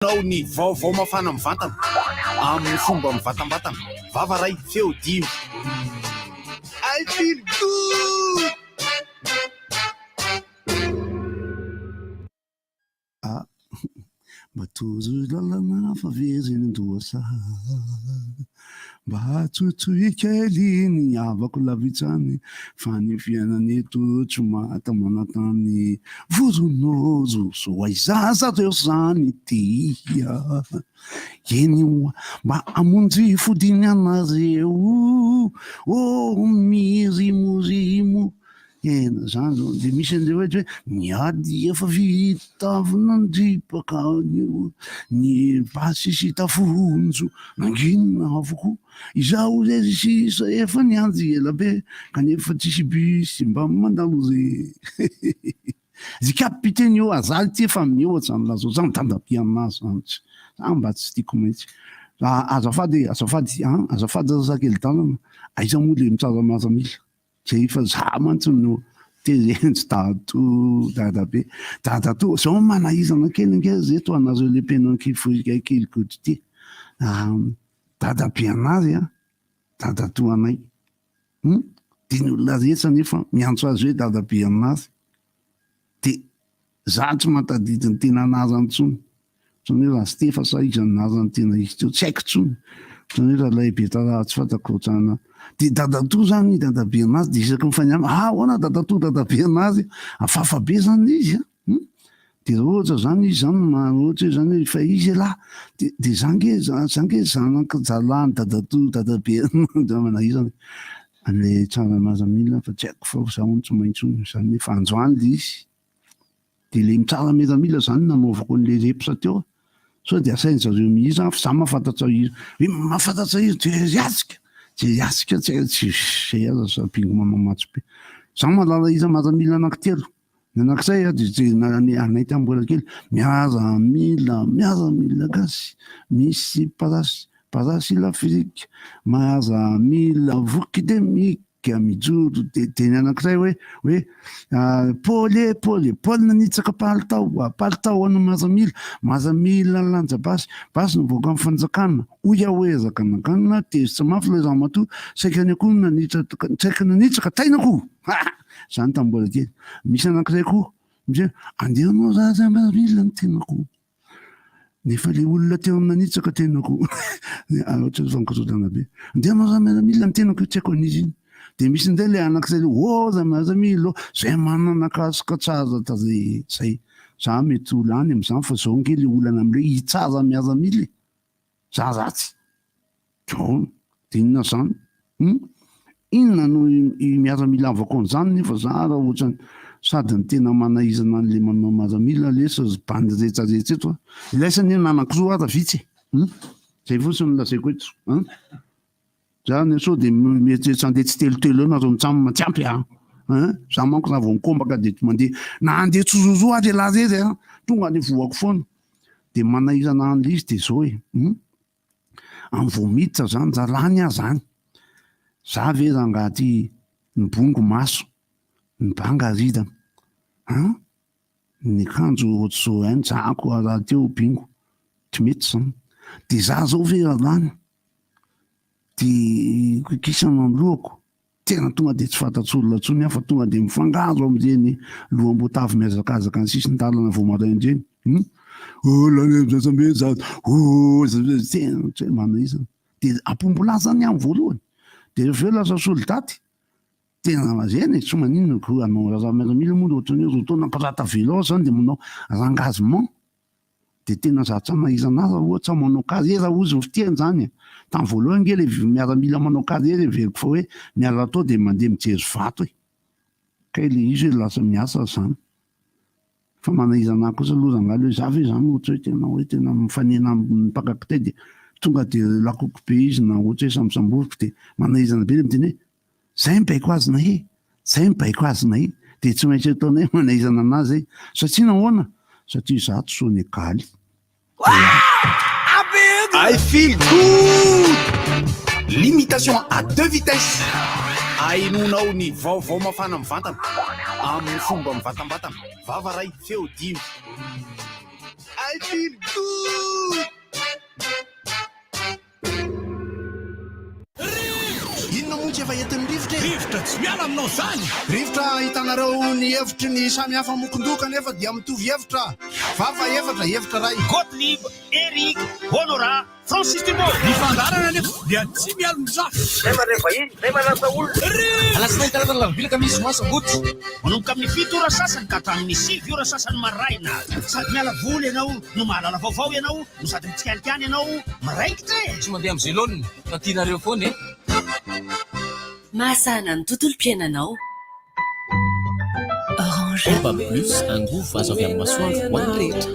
nao ny vaovao mafana mivantana amin'ny fomba mivatambatana vava ray feo dimy I feel good. Matozo lalana faveziny ndoasa mba tsotsoy kely ny avako lavitsany fa ny fiainaneto tsy mata manatany vozonozo so aizaza reo zany tia eny mba amonjy fodiny anareo mirimorimo ena zany zao de misy an'zay hoe miady efa vitavonandripaka ny basisy tafonjo nanginona avoko izao zay sisa efa nianjy ela be kanefa tsisy bus mba mandalo ze zy kapiteny io azaly ty efa mihoatsy am'lazo zany tadapianazy antsy zany mba tsy tiako mihitsy azafady zakely tanana aiza moa le mitsaza maza mila zay efa za mantsy no tezentsy dadabe dadato zao manahizana kelykely zeto anazeo le penankifoikakelykoty ty dadabe anazy dadato anay diny olona rehetra nefa miantso azy hoe dadabe anazy de za tsy matadidiny tena anazy antsony zany hoe raha stefa sa izany nazany tena izy teo tsy haiko tsony zany hoe raha laibe tara tsy fantako otrana de dadato zany dadabe anazy de isaky mifany hoana dadato dadabe anazy afafabe zany izy de ohatra zany izy zany ohatra zany fa izy lahy de zange zanaka jalany dadato dadabe manahizany an'le tsara maza mila fa tsy haiko fa zaho tsy maintsony zany hoe fanjoany le izy de le mitsara meza mila zany nanaovako an'le repsa teo so de asainy zareo mihisa fa za mahafantatra izy hoe mahafantatra izy de asika tsy zay aza sapingo mamamatso be za malala iza maza mila anankitelo ny anankizay de anay tambola kely miaza mila gasy misy parasy lafrika maza mila vokidemika mijoro de ny anankizay hoe Paul nanitsaka palitao ano maza mila lanjabasy nivoaka amin'ny fanjakana oya ezaka nakanina tezitra mafy le zamato saika ny akoho saika nanitsaka tainako zany tambola kely misy anankizay koa misy andehanao za maza mila ny tenako nefa le olona teo aminanitsaka tenako ohatra fankasotana be andehanao za maza mila ny tenako tsy haiko an'izy iny de misy ndray le anakizay za maza milo zay manana kasokatsaza tazay zay za mety olany am'zany fa zao nge le olana am'le hitsaza miaza mily za zatsy de inona zany inona no miaza mila avako an'izany nefa za raha ohatrany sady ny tena manahizana an'le manao maza mila lesa bandy rehetrarehetra eto ilaisany nanankiroa ara vitsy zay fotsiny lazaiko eto zany so de mieritreritry andeha tsy telotelo eo nareo mitsamo tsy ampy za manko raha vao mikombaka de mandeha na andeha tsozozo ary laha zay tonga any voako foana de manahizana an'le izy de zao hoe amin'ny vomiditra zany zalany zany za ve rangaty ny bongo maso ny banga ridana ny kanjo ohatr'zao any jako raha teo bingo tsy mety zany de za zao ve ralany de kisana ny lohako tena tonga de tsy fantatsolona tsony fa tonga de mifangaro am'reny lohamboatavy miazakazaka ny sisy ndalana vo maraindreny lanezasambe za tena manahizana de ampombolazany amin'ny voalohany de reveo lasa soldaty tena mazeny tsy maninona ko anao raha miaramila moa ohatrany hoe rotona pirata velo zany de manao engagement de tena zatra nahizana azy ohatra manao carrière ozy fitiany zany tamin'ny voalohany nge le miaramila manao carrière veriko fa hoe miala tao de mandeha mijery vato kay le izy hoe lasa miasa zany fa manahizana kosa aloha zangaly hoe za ve zany ohatra hoe tena mifanena mipakaky tay de tonga de lakoko be izy na ohatra hoe sambosamboriko de manahizana be le miteny hoe zay mibaiko azy na de tsy maintsy ataonay manahizana anazy satria nahoana satria za tsy sonekaly I feel good. Limitation à 2 vitesses. Ainonao ny vaovao mafana mivantana amin'ny fomba mivatambatana vava ray feo dimy I feel good. Inona moa tsy efa entin'ny rivotra e? Rivotra tsy miala aminao zany. Rivotra hitanareo ny hevitry ny samy hafa mokondoka nefa dia mitovy hevitra. Vafa efatra, hevitra ray. Gottlieb, Eric, Honora, Francis Dumont. Ny fandarana nefa dia tsy miala mizafy. Zay mareva iny, zay manasa olona. Alasinainy karazana lavilaka misy masabotsy. Manomboka amin'ny 7 ora sasany ka hatramin'ny 7 ora sasany maraina. Sady miala voly ianao, no mahalala vaovao ianao, no sady mitsikanikany ianao, miraikitra e. Tsy mandeha amin'ny zélone, fa tianareo foana e. Mahasana ny tontolo piainanao. Orange. Elba Plus, un goût azo avy amin'ny masoandro ho an'ny rehetra.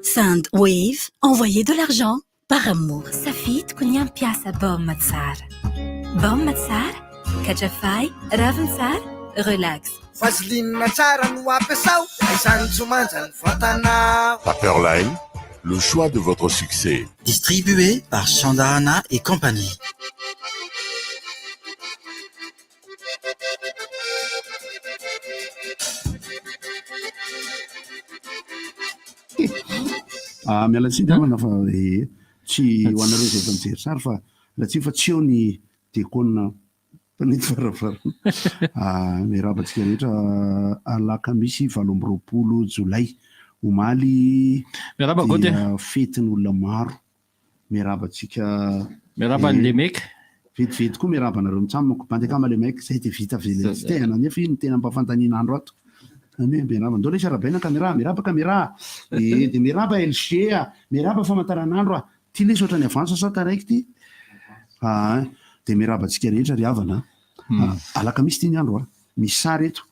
Sandwave, envoyez de l'argent par amour. Safidiko ny ampiasa baomma tsara. Baomma tsara, katrafay, raviny tsara, relax. Vaseline tsara no ampiasao, izany tsy manja ny vatana. Pepperline, le choix de votre succès. Distribué par Chandarana et compagnie. Miala tsiny namana fa tsy ho anareo izay efa mijery sary fa latsy fa tsy eo ny dekona mpanety farafarana. Miarabantsika rehetra alakamisy 7 jolay omaly dia fetin'olona maro. Miarabantsika miaraba ny lemeka vetivety koa miarabanareo mitsamako bandekama lemeka zay dia vita velitena nefa iny tena ampafantaniana andro ato. Miraba ndao le sarabaina caméra, miraba caméra, dia miraba LG, miraba famantaranandro ty le sotra ny avance sa taraiky ty. Dia miraba antsika rehetra ry havana. Alakamisy ty ny andro misy sary eto.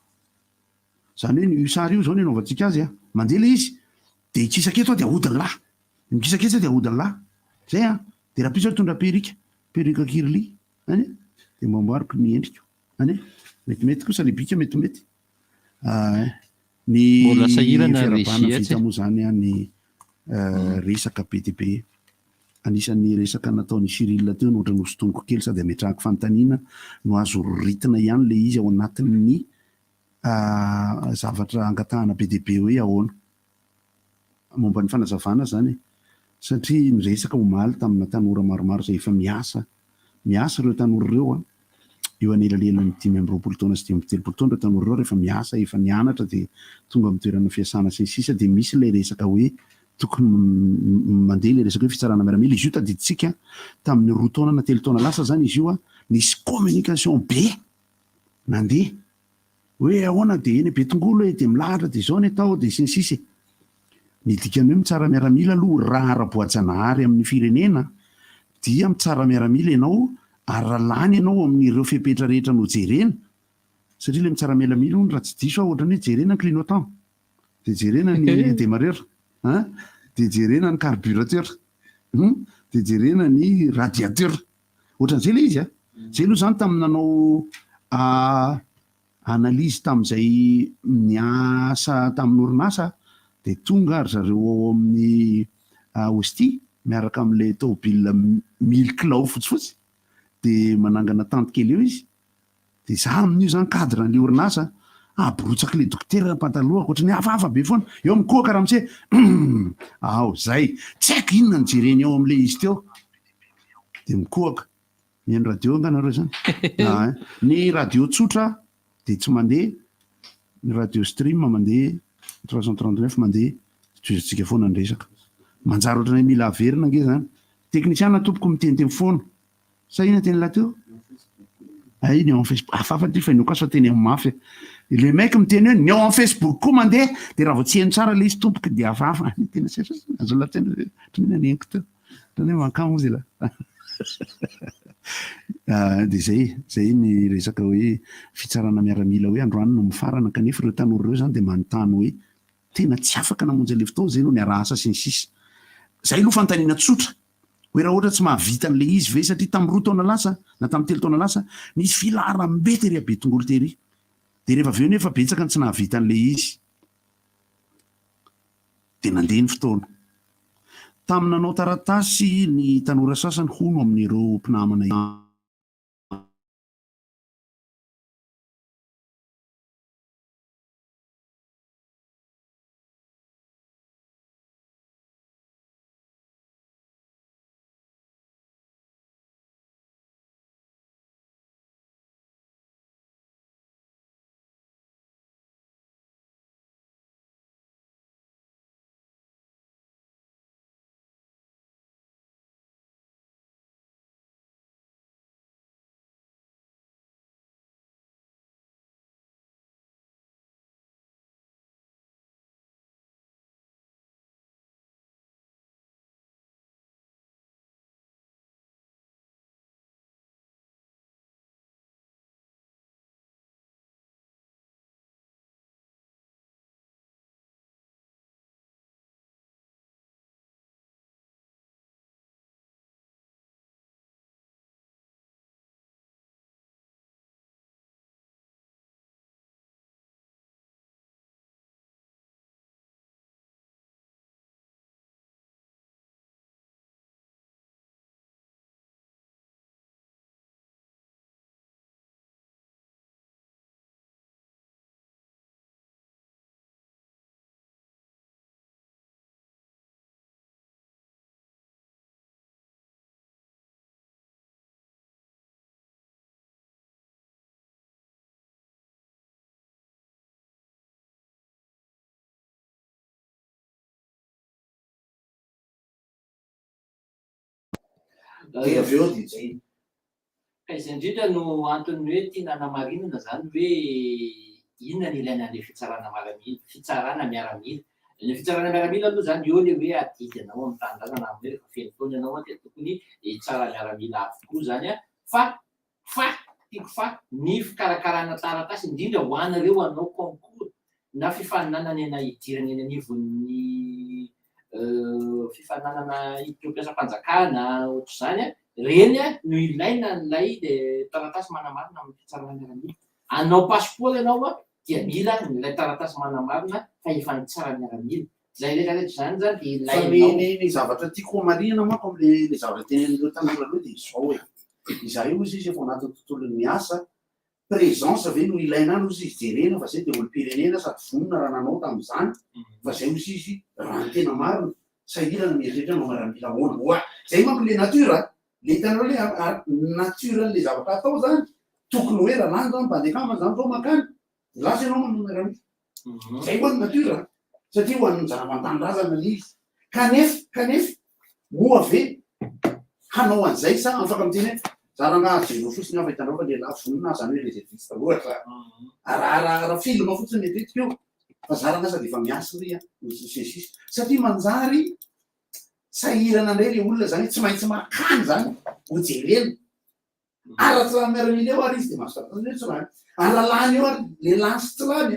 Zany hoe io sary io zao ny anaovantsika azy mandeha le izy dia ikisaketo dia ahodiny lahy. Mikisaketo dia ahodiny lahy. Zay dia raha pisy tondra perika kirli. Dia mamboariko ny endriko. Metimety kosa le bika metimety. Ny fiarabana vita moa zany ny resaka BTP anisan'ny resaka nataon'ny Cyril teo no ohatra nosotongoko kely sady ametrahako fanontaniana no azo ritina ihany le izy ao anatin'ny zavatra angatahana BTP hoe ahoana momba ny fanazavana zany satria ny resaka omaly tamina tanora maromaro izay efa miasa ireo tanora ireo eo anelanelan'ny 5 taona sy 13 taona tanora ireo rehefa miasa efa nianatra dia tonga amin'ny toerana fiasana sy ny sisa dia misy ilay resaka hoe tokony mandeha ilay resaka hoe fitsarana miaramila izy io tadiditsika tamin'ny 2 taona na 3 taona lasa zany izy io nisy communication be nandeha hoe ahoana dia eny Betongolo dia milahatra dia izao ny atao dia sy ny sisa ny dikany hoe mitsara miaramila aloha raha ara-boajanahary amin'ny firenena dia mitsara miaramila ianao aralany ianao amin'ireo fepetra rehetra no jerena satria le mitsara miaramila raha tsy diso ohatra ny jerena ny clignotant dia jerena ny démarreur dia jerena ny carburateur dia jerena ny radiateur ohatran'izay le izy zay aloha zany tamin'ny nanao analyse tamin'izay niasa tamin'ny orinasa dia tonga ry zareo ao amin'ny hosti miaraka amin'ilay tômôbila 1000 kilao fotsifotsy dia manangana tanty kely eo izy dia za amin'io zany cadre n'ilay orinasa aborotsaka le dokotera pantaloha ohatran'ny hafahafa be foana eo amin'ny koa karamse zay tsy haiko inona ny jereny eo amin'ilay izy teo dia mikohaka mihaino radio anganareo zany ny radio tsotra dia tsy mandeha ny radio stream mandeha 339 mandeha toizantsika foana ny resaka manjary ohatrany mila averina nge zany teknisiana tompoko miteniteny foana sa ina teny laha teo iny eo amin'ny Facebook afafa ty fa ino kasy fa teny amin'ny mafy le maiky miteny hoe ny eo amin'ny Facebook koa mandeha dia raha vao tsy hainy tsara le izy tompoka dia afafa tena sesa azo latena tena neniko teo tena hoe mankamo izy la dia zay ny resaka hoe fitsarana miaramila hoe androany no mifarana kanefa ireo tanora ireo zany dia manontany hoe tena tsy afaka namonjy le fotoana zay no ny araha asa sy ny sisa zay aloha fanontaniana tsotra hoe raha ohatra tsy mahavita n'le izy ve satria tamin'ny 2 taona lasa na tamin'ny 3 taona lasa nisy filaharam-be tery Betongolo tery dia rehefa aveo nefa betsaka ny tsy nahavita n'le izy dia nandeha ny fotoana tamin'ny nanao taratasy ny tanora sasany hono amin'ireo mpinamana dia avy eo dia zay. Ka izay indrindra no antony hoe tianana marinana zany hoe inona ny ilaina an'ilay fitsarana fitsarana miaramila. Ny fitsarana miaramila aloha zany eo le hoe adidy anao amin'ny tanindrazana amin'ny hoe rehefa feno taona ianao dia tokony hitsara miaramila avokoa zany fa tiako fa ny fikarakarana taratasy indrindra ho anareo anao concours na fifaninanana ena idirana eny anivon'ny fifaninanana hiditra mpiasam-panjakana ohatr'izany reny no ilaina n'ilay taratasy manamarina amin'ny fitsarana miaramila. Anao passeport ianao dia mila n'ilay taratasy manamarina fa efa nitsara miaramila. Zay rehetrarehetra zany zany dia ilainao. Ny zavatra tiako marina manko am'le zavatra tenen'ireo tanora aloha dia izao hoe izaho io izy efa anatin'ny tontolon'ny miasa présence ve no ilaina any ozy izy jerena fa zay dia olo-pirenena sady vonona raha nanao tamin'izany fa zay ozy izy raha ny tena marina sahirana mieritreritra anao miaramila ahoana oa zay manko le natura le hitanareo le naturan'le zavatra atao zany tokony hoe raha lany zany mba andeha kama zany zao makany lasa ianao manao miaramila zay koa ny natura satria ho an'ny zava-tanindrazana le izy kanefa moa ve hanao an'izay sa afaka miteny hoe zaranga jero fotsiny afa hitanao fa lehilahy vonina zany hoe réserviste ohatra raha film fotsiny matetika eo fa zaranga sady efa miasa ry sesisy satria manjary sahirana indray le olona zany tsy maintsy makany zany ho jerena ara-tsy miaramila eo ary izy dia mahasotatany hoe tsy lany alalany eo ary lehilahy sy tsy lany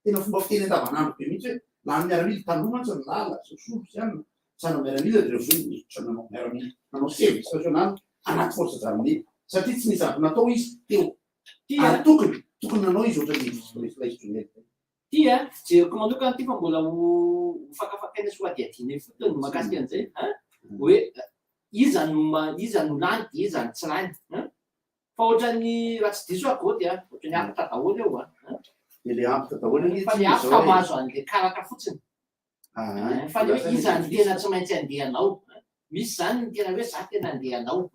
tena fomba fiteny andavanandro be mihitsy hoe lany miaramila taloha mantsy ny lala sosolo sy any sana miaramila dia hoe miditra nanao miaramila nanao service national anaty force zarmée satria tsy nisy avy natao izy teo ary tokony nanao izy ohatran'ilay tia jeriko manokana ty fa mbola ho fakafakaina sy ho adiadiana fotony mahakasika an'izay hoe iza no lany dia iza no tsy lany fa ohatran'ny raha tsy diso ako dia ohatran'ny afaka daholo eo dia le afaka daholo fa le afaka mahazo an'le karaka fotsiny fa le hoe iza ny tena tsy maintsy andehanao misy zany ny tena hoe za tena andehanao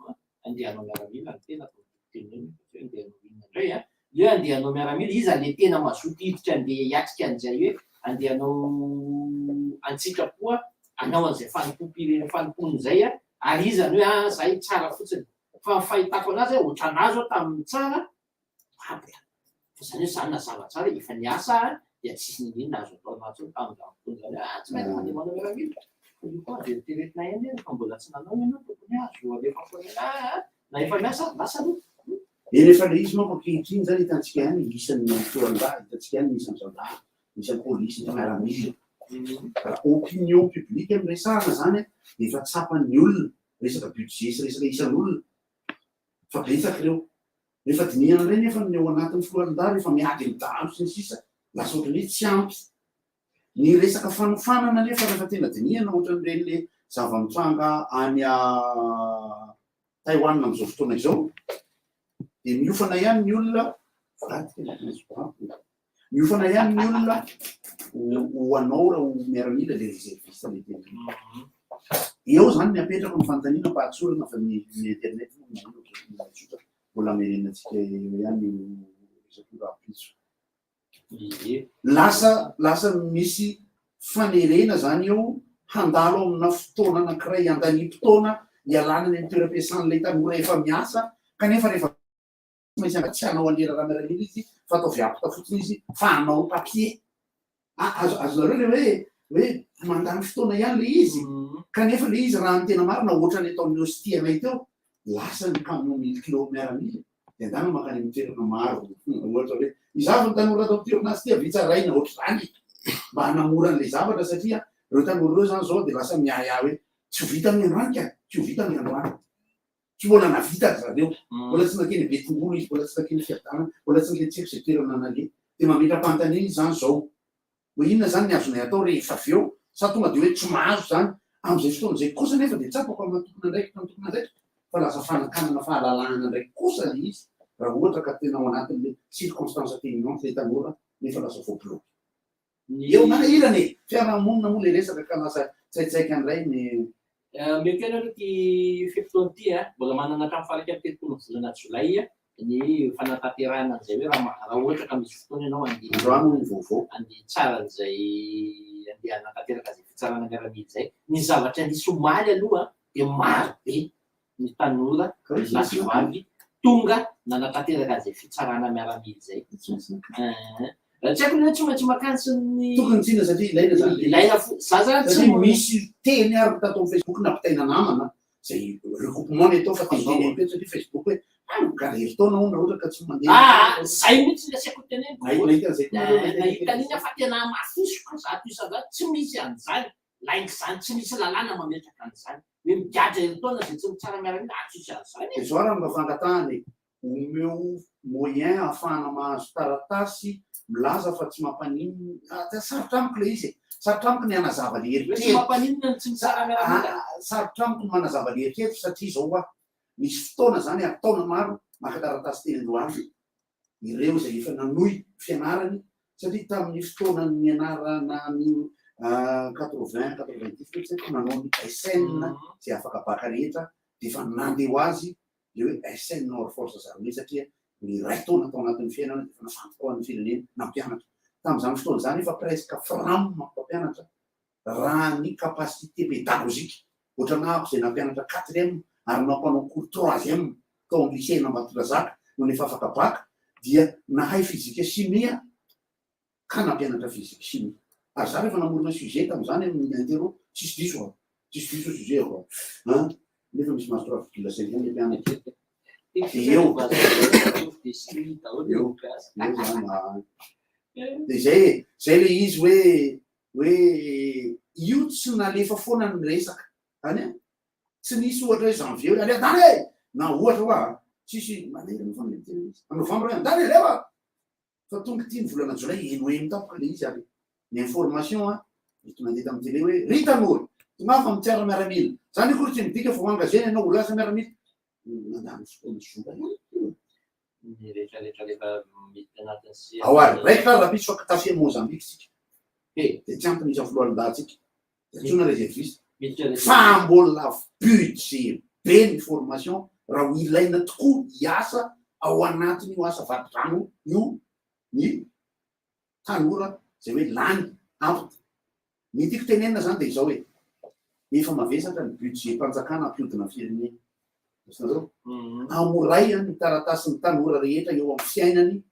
miaramila ny tena andehanao indray le andehanao miaramila iza le tena mazoto hiditra andeha hiatrika an'izay hoe andehanao antsitrapoa anao an'izay fanompony zay ary iza ny hoe zay tsara fotsiny fa fahitako anazy ohatranazy ao tamin'ny tsara abla fa zany hoe zany nazava tsara efa niasa dia tsisy ninina azo atao anatsy tamin'izany zany tsy maintsy mandeha manao miaramila koa dia teretina eny fa mbola tsy nanao ianao tokony azo alefa foana na efa miasa lasa aloha rehefa le izy manko ankehitriny zany hitantsika ihany isan'ny torandraha hitantsika ihany isan'ny zandary isan'ny polisy ny miaramila opinion publique amin'ny resahana zany efa tsapan'ny olona resaka budget sy resaka isan'olona fa betsaka ireo rehefa dinihana indray nefa ny ao anatin'ny filohan-dary rehefa miady ny dahalo sy ny sisa lasa ohatrany hoe tsy ampy ny resaka fanofanana nefa rehefa tena dinihana ohatran'ireny le zava-mitranga any Taiwan amin'izao fotoana izao dia miofana ihany ny olona ho anao raha ho miaramila le réserviste le tena eo zany ny apetrako ny fanontaniana pahatsorana fa ny internet mbola merenatsika ihany resakurapiso lasa misy fanerena zany eo handalo amina fotoana anankiray andanimpotona hialana ny toeram-piasan'ilay tanora efa miasa kanefa rehefa maintsy tsy hanao alera raha miaramila izy fa atao viapita fotsiny izy fa hanao papier azonareo le hoe mandany fotoana ihany le izy kanefa le izy raha ny tena marina ohatrany ataon'ny ostianay teo lasa ny camion 1000 kilo miaramila dia andana makany mitoerana maro ohatra hoe izavo ny tanora atao mitoeranazy ty avitsaraina ohatr'izany mba hanamora an'le zavatra satria reo tanora reo zany zao dia lasa miaya hoe tsy ho vita miandroanka tsy ho vita miandroany tsy mbola navita zareo mbola tsy nakeny betongolo izy mbola tsy nakeny fiadana mbola tsy niletseko zay toerana nale dia mametra-pantany izy zany zao ho inona zany ny azonay atao rehefa avy eo sa tonga dia hoe tsy mahazo zany am'izay fotoana zay kosa nefa dia tsapako amatokona ndraiky tantokona ndraiky fa lasa fanakanana fahalalahana ndraiky kosa le izy raha ohatra ka tena ao anatin'le circonstance atténuante le tanora nefa lasa voaploky eo manahirany fiarahamonina moa le resaka ka lasa tsaitsaika andray ny mety ianareo ty fepitaony ty mbola manana hatramy faraka amin'ny telopolo volana jolay ny fanatanterahana an'izay hoe raha ohatra ka misy fotoana ianao androano ny vaovao andeha tsara an'izay andeha hanatanteraka zay fitsarana miaramila zay ny zavatra nisy omaly aloha dia maro be ny tanora lasovavy tonga nanatanteraka an'izay fitsarana miaramily zay. Tsy haiko hoe tsy maintsy makansy ny tokony tsina satria ilaina zany ilaina za zany tsy satria misy teny ary tatao amin'ny Facebook nampitaina namana zay recoupement ny atao fa teny pe satria Facebook hoe garery taona ona ohatra ka tsy mandeha zay mihitsy ny asiako teneniko nahita zay nahitan'iny afa tena mafisoka zato isan'izany tsy misy an'izany laingy zany tsy misy lalàna mametraka an'izany hoe migadra eritaona zay tsy mitsara miaramila atsisy an'izany zao raha mba fangatahany omeo moyen ahafahana mahazo taratasy milaza fa tsy mampanino sarotra amiko le izy sarotra amiko ny anazava le tsy mampanino tsy mitsara miaramila sarotra amiko ny manazava le eritreritro satria zao a misy fotoana zany ataona maro maka taratasy teny Andohalo ireo zay efa nanohy fianarany satria tamin'ny fotoana ny anarana ny 80-90 nanao ny SN zay afaka baka rehetra de efa nandeha ho azy le hoe SN nord force zareo satria ny ray taona atao anatin'ny fiainana de efa nafantoka amin'ny firenena nampianatra tamin'izany fotoana zany efa presque frame mampianatra raha ny capacité pédagogique ohatra nahako zay nampianatra 4e ary nampanao cours 3e tao amin'ny lycée Nambatondrazaka no nefa afaka baka dia nahay fizika chimie ka nampianatra fizika chimie ary za rehefa namorona sujet tamin'izany amin'ny intero tsisy diso sujet ko nefa misy master virgule 5 ny mpianatra de zay le izy hoe io tsy nalefa foana ny resaka any tsy nisy ohatra hoe janvier hoe alea tany e na ohatra hoa tsisy manery foana novembre andany alefa fa tonga ty ny volana jolay eno mitapoka le izy ary ny information mety mandeha tamin'ny télé hoe ry tanora ty mafa mitsara miaramila zany kory tsy midika fa hoangazeny anao ho lasa miaramila mandany fotoana zoba ao ary raiky raha misy fa katafia Mozambique tsika de tsy ampy nisy amin'ny foloalindatsika tsona réserviste fa mbola budget be ny formation raha ho ilaina tokoa hiasa ao anatiny io asa vato-drano io ny tanora zay hoe lany ampy ny tiako tenenina zany de zao hoe efa mavesatra ny budget mpanjakana ampiodina firenena zao amoray ny taratasy ny tanora rehetra eo amin'ny fiainany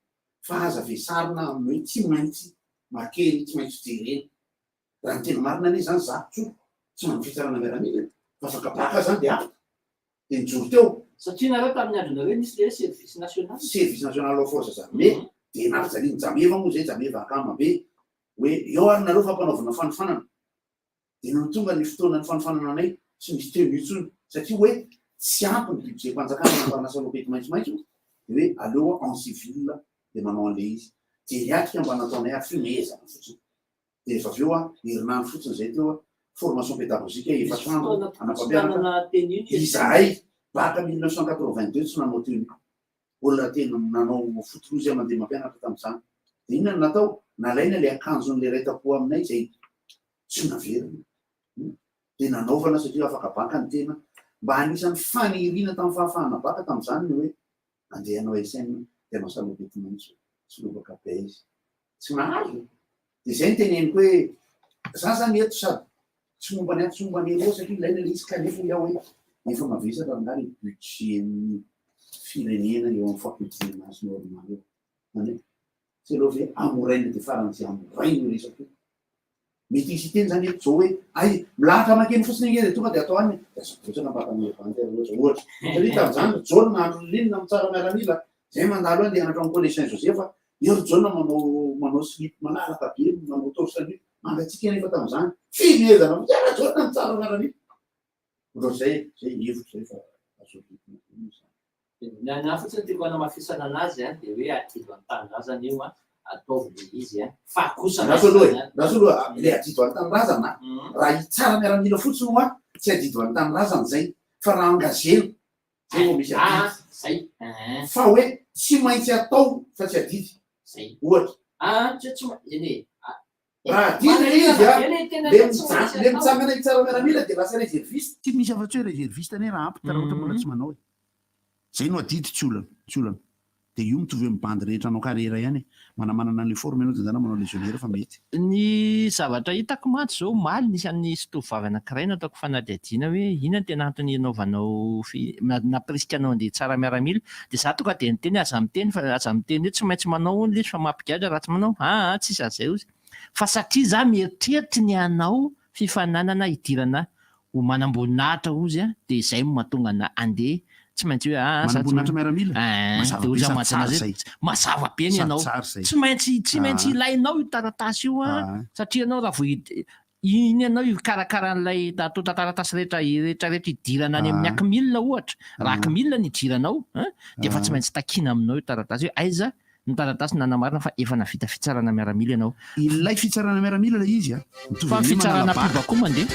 fa aza vesarina amin'ny hoe tsy maintsy makely tsy maintsy jerena raha ny tena marina ane zany zatotso tsy manao fitsarana miaramila fa afaka baka zany de afaka de nijoro teo satria nareo tamin'ny andronareo nisy le service national ao force zarme de nary jaliny jameva moa zay jameva akama be hoe eo ary nareo fampanaovana fanofanana de no tonga ny fotoana ny fanofanana anay tsy misy teo itsony satria hoe tsy ampy ny budget mpanjakana namparanasanao pety maitsomaitso de hoe aleo en civil de manao an'le izy teriatrika mba nataonay ary fimezana fotsiny de efa aveo herinandro fotsiny zay teo formation pédagogique efatrandro anapampianatra izahay baka 1982 tsy nanao teo olona tena nanao fotorozy mandeha mampianatra tamin'izany de inona natao nalaina le akanjon'le raitapo aminay zay tsy naverina de nanaovana satria afaka baka ny tena mba anisan'ny fanirina tamin'ny fahafahana baka tamin'izany hoe andehanao SN de masalo pety maitso tsy lovaka be izy tsy mahazo de zay ny teneniko hoe za zany eto sady tsy momba ny ato tsy momba ny ero satria ilaina le izy kanefa iaho hoe efa mavesatra angary budgetny firenena eo amin'ny fampidina azy normal eo any tsy aloha hoe amoraina de farany tsy amoraina resaka mety isy teny zany eto zao hoe ay milahatra makeny fotsiny iny de tonga de atao any ohatsana mbakamevantera ohatra satria tamin'izany jaune nahandro linina mitsara miaramila zay mandalo andeha anatra amin'ny collège Saint Joseph ero jaune manao slip malalaka be manao torse mangatsika nefa tamin'izany fimezana mitsara jaune mitsara miaramila ohatr'zay hevitra zay fa na fotsiny tiako anamafisana anazy de hoe atido an-tanindrazana io ataovy le izy fa kosa raso aloha le adido an-tanindrazana raha hitsara miaramila fotsiny hoa tsy adido an-tanindrazana zay fa raha engageno zay vo misy adidy zay fa hoe tsy maintsy atao fa tsy adidy zay ohatra tsy eny raha dina izy le mitsangana hitsara miaramila de lasa réserviste ty misy afa-tsy hoe réserviste ane raha ampy tara ohatra mbola tsy manao e zay no adidy tsy olana dia io mitovy mibandy rehetra anao karera ihany manamanana an'le forme ianao dia zany manao légionnaire fa mety. Ny zavatra hitako maty zao maly nisan'ny sitovavy anankiray nataoko fanadihadiana hoe inona tena antony anaovanao napriska anao andeha tsara miaramila dia za tonga dia niteny aza miteny fa aza miteny hoe tsy maintsy manao ony izy fa mampigadra raha tsy manao tsisy azay ozy fa satria za mieritreritra ny anao fifananana idirana ho manamboninahitra ozy a dia izay mahatonga na andeha tsy maintsy hoe manamboninahitra miaramila mazava be ny ianao tsy maintsy ilainao io taratasy io a satria ianao raha vo iny ianao io karakaran'ilay tota taratasy rehetrarehetra idirana any amin'ny akimilina ohatra raha akimilina ny idiranao dia efa tsy maintsy takina aminao io taratasy io aiza ny taratasy nanamarina fa efa navita fitsarana miaramila ianao ilay fitsarana miaramila ilay izy fa fitsarana piva koa mandeha.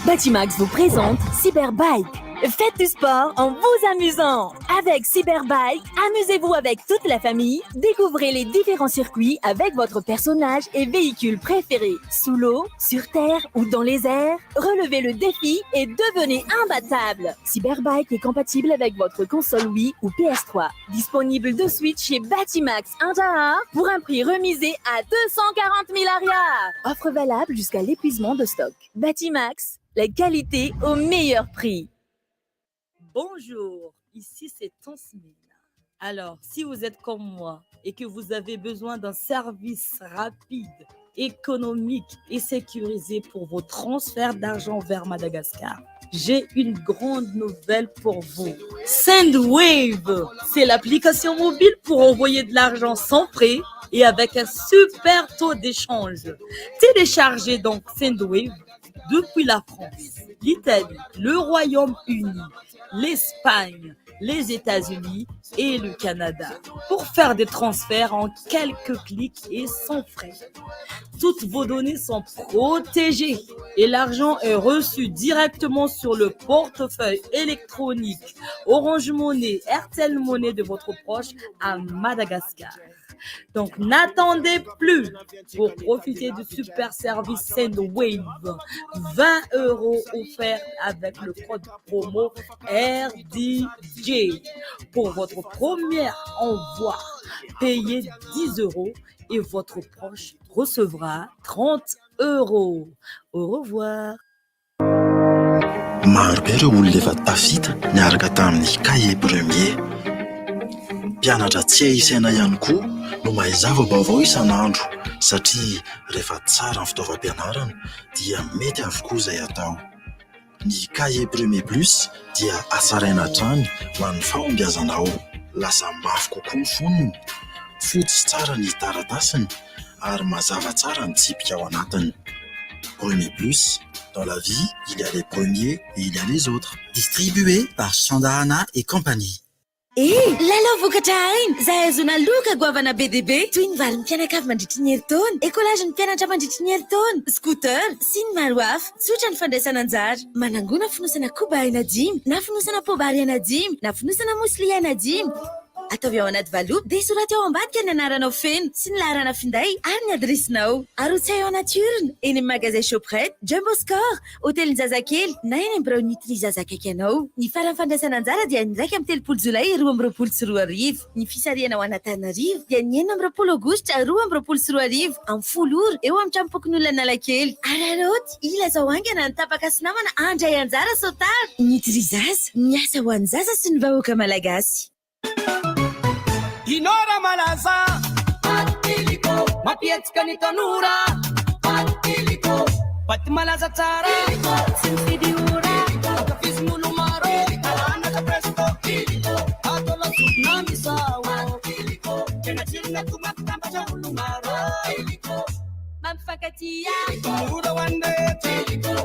Batimax vous présente Cyberbike. Faites du sport en vous amusant. Avec Cyberbike, amusez-vous avec toute la famille. Découvrez les différents circuits avec votre personnage et véhicule préféré. Sous l'eau, sur terre ou dans les airs, relevez le défi et devenez imbattable. Cyberbike est compatible avec votre console Wii ou PS3. Disponible de suite chez Batimax Inter pour un prix remisé à 240 000 arias. Offre valable jusqu'à l'épuisement de stock. Batimax, la qualité au meilleur prix. Bonjour, ici c'est Tansmina. Alors, si vous êtes comme moi et que vous avez besoin d'un service rapide, économique et sécurisé pour vos transferts d'argent vers Madagascar, j'ai une grande nouvelle pour vous. Sendwave, c'est l'application mobile pour envoyer de l'argent sans frais et avec un super taux d'échange. Téléchargez donc Sendwave depuis la France, l'Italie, le Royaume-Uni, l'Espagne, les États-Unis et le Canada pour faire des transferts en quelques clics et sans frais. Toutes vos données sont protégées et l'argent est reçu directement sur le portefeuille électronique Orange Money, RTL Money de votre proche à Madagascar. Donc n'attendez plus pour profiter du super service Sendwave. 20 € offerts avec le code promo RDJ. Pour votre premier envoi, payez 10 € et votre proche recevra 30 €. Au revoir. Marobe ireo olona efa tafita niaraka tamin'ny cahier premier. Mpianatra tsy ahisaina ihany koa no mahay zava-baovao isan'andro satria rehefa tsara ny fitaovam-pianarana dia mety avokoa izay atao. Ny cahier premier plus dia asaraina hatrany ho an'ny fahombiazanao. Lasa mafy kokoa ny fonony, fotsy tsara ny taratasiny ary mazava tsara ny tsipika ao anatiny. Premier plus, dans la vie, il y a les premiers et il y a les autres. Distribué par Chandahana et compagnie. Lalao vokatra ainy zahay azona loka goavana BDB toy ny vary mpianakavy mandritry ny herintaona, écolage ny mpianatra mandritry ny herintaona, scooter sy ny maro hafa. Tsotra ny fandraisana anjara. Manangona fonosana koba ina 10 na fonosana pobary ina 10 na fonosana musli ina 10. Ataovy ao anaty valopy dia soraty ao ambadika ny anaranao feno sy ny laharana finday ary ny adresinao. Arotsay ao anaty eny amin'ny magasin Shoprite, Jumbo Score, hôtelin'ny Zazakely na eny amin'ny Brownie Zazakaiky anao. Ny farany fandraisana anjara dia ny 1 amin'ny 3 Jolay 2024. Ny fisariana ao Antananarivo dia ny 9 20 Aogositra 2024. Amin'ny folory eo amin'ny tranopokon'olona Analakely. Araroty ilazao aingana ny tapaka sy namana andray anjara sotara. Nitry zaza miasa ho an'ny zaza sy ny vahoaka malagasy. Inora malaza Antiliko Mapietsika ny tanora Antiliko Bati malaza tsara Sinfidy ora Akafizin'olo maro Anaka presto Atola sutna misawa Antiliko Tena chirina kumakutambasha ulu maro Mamfakatia Ura wande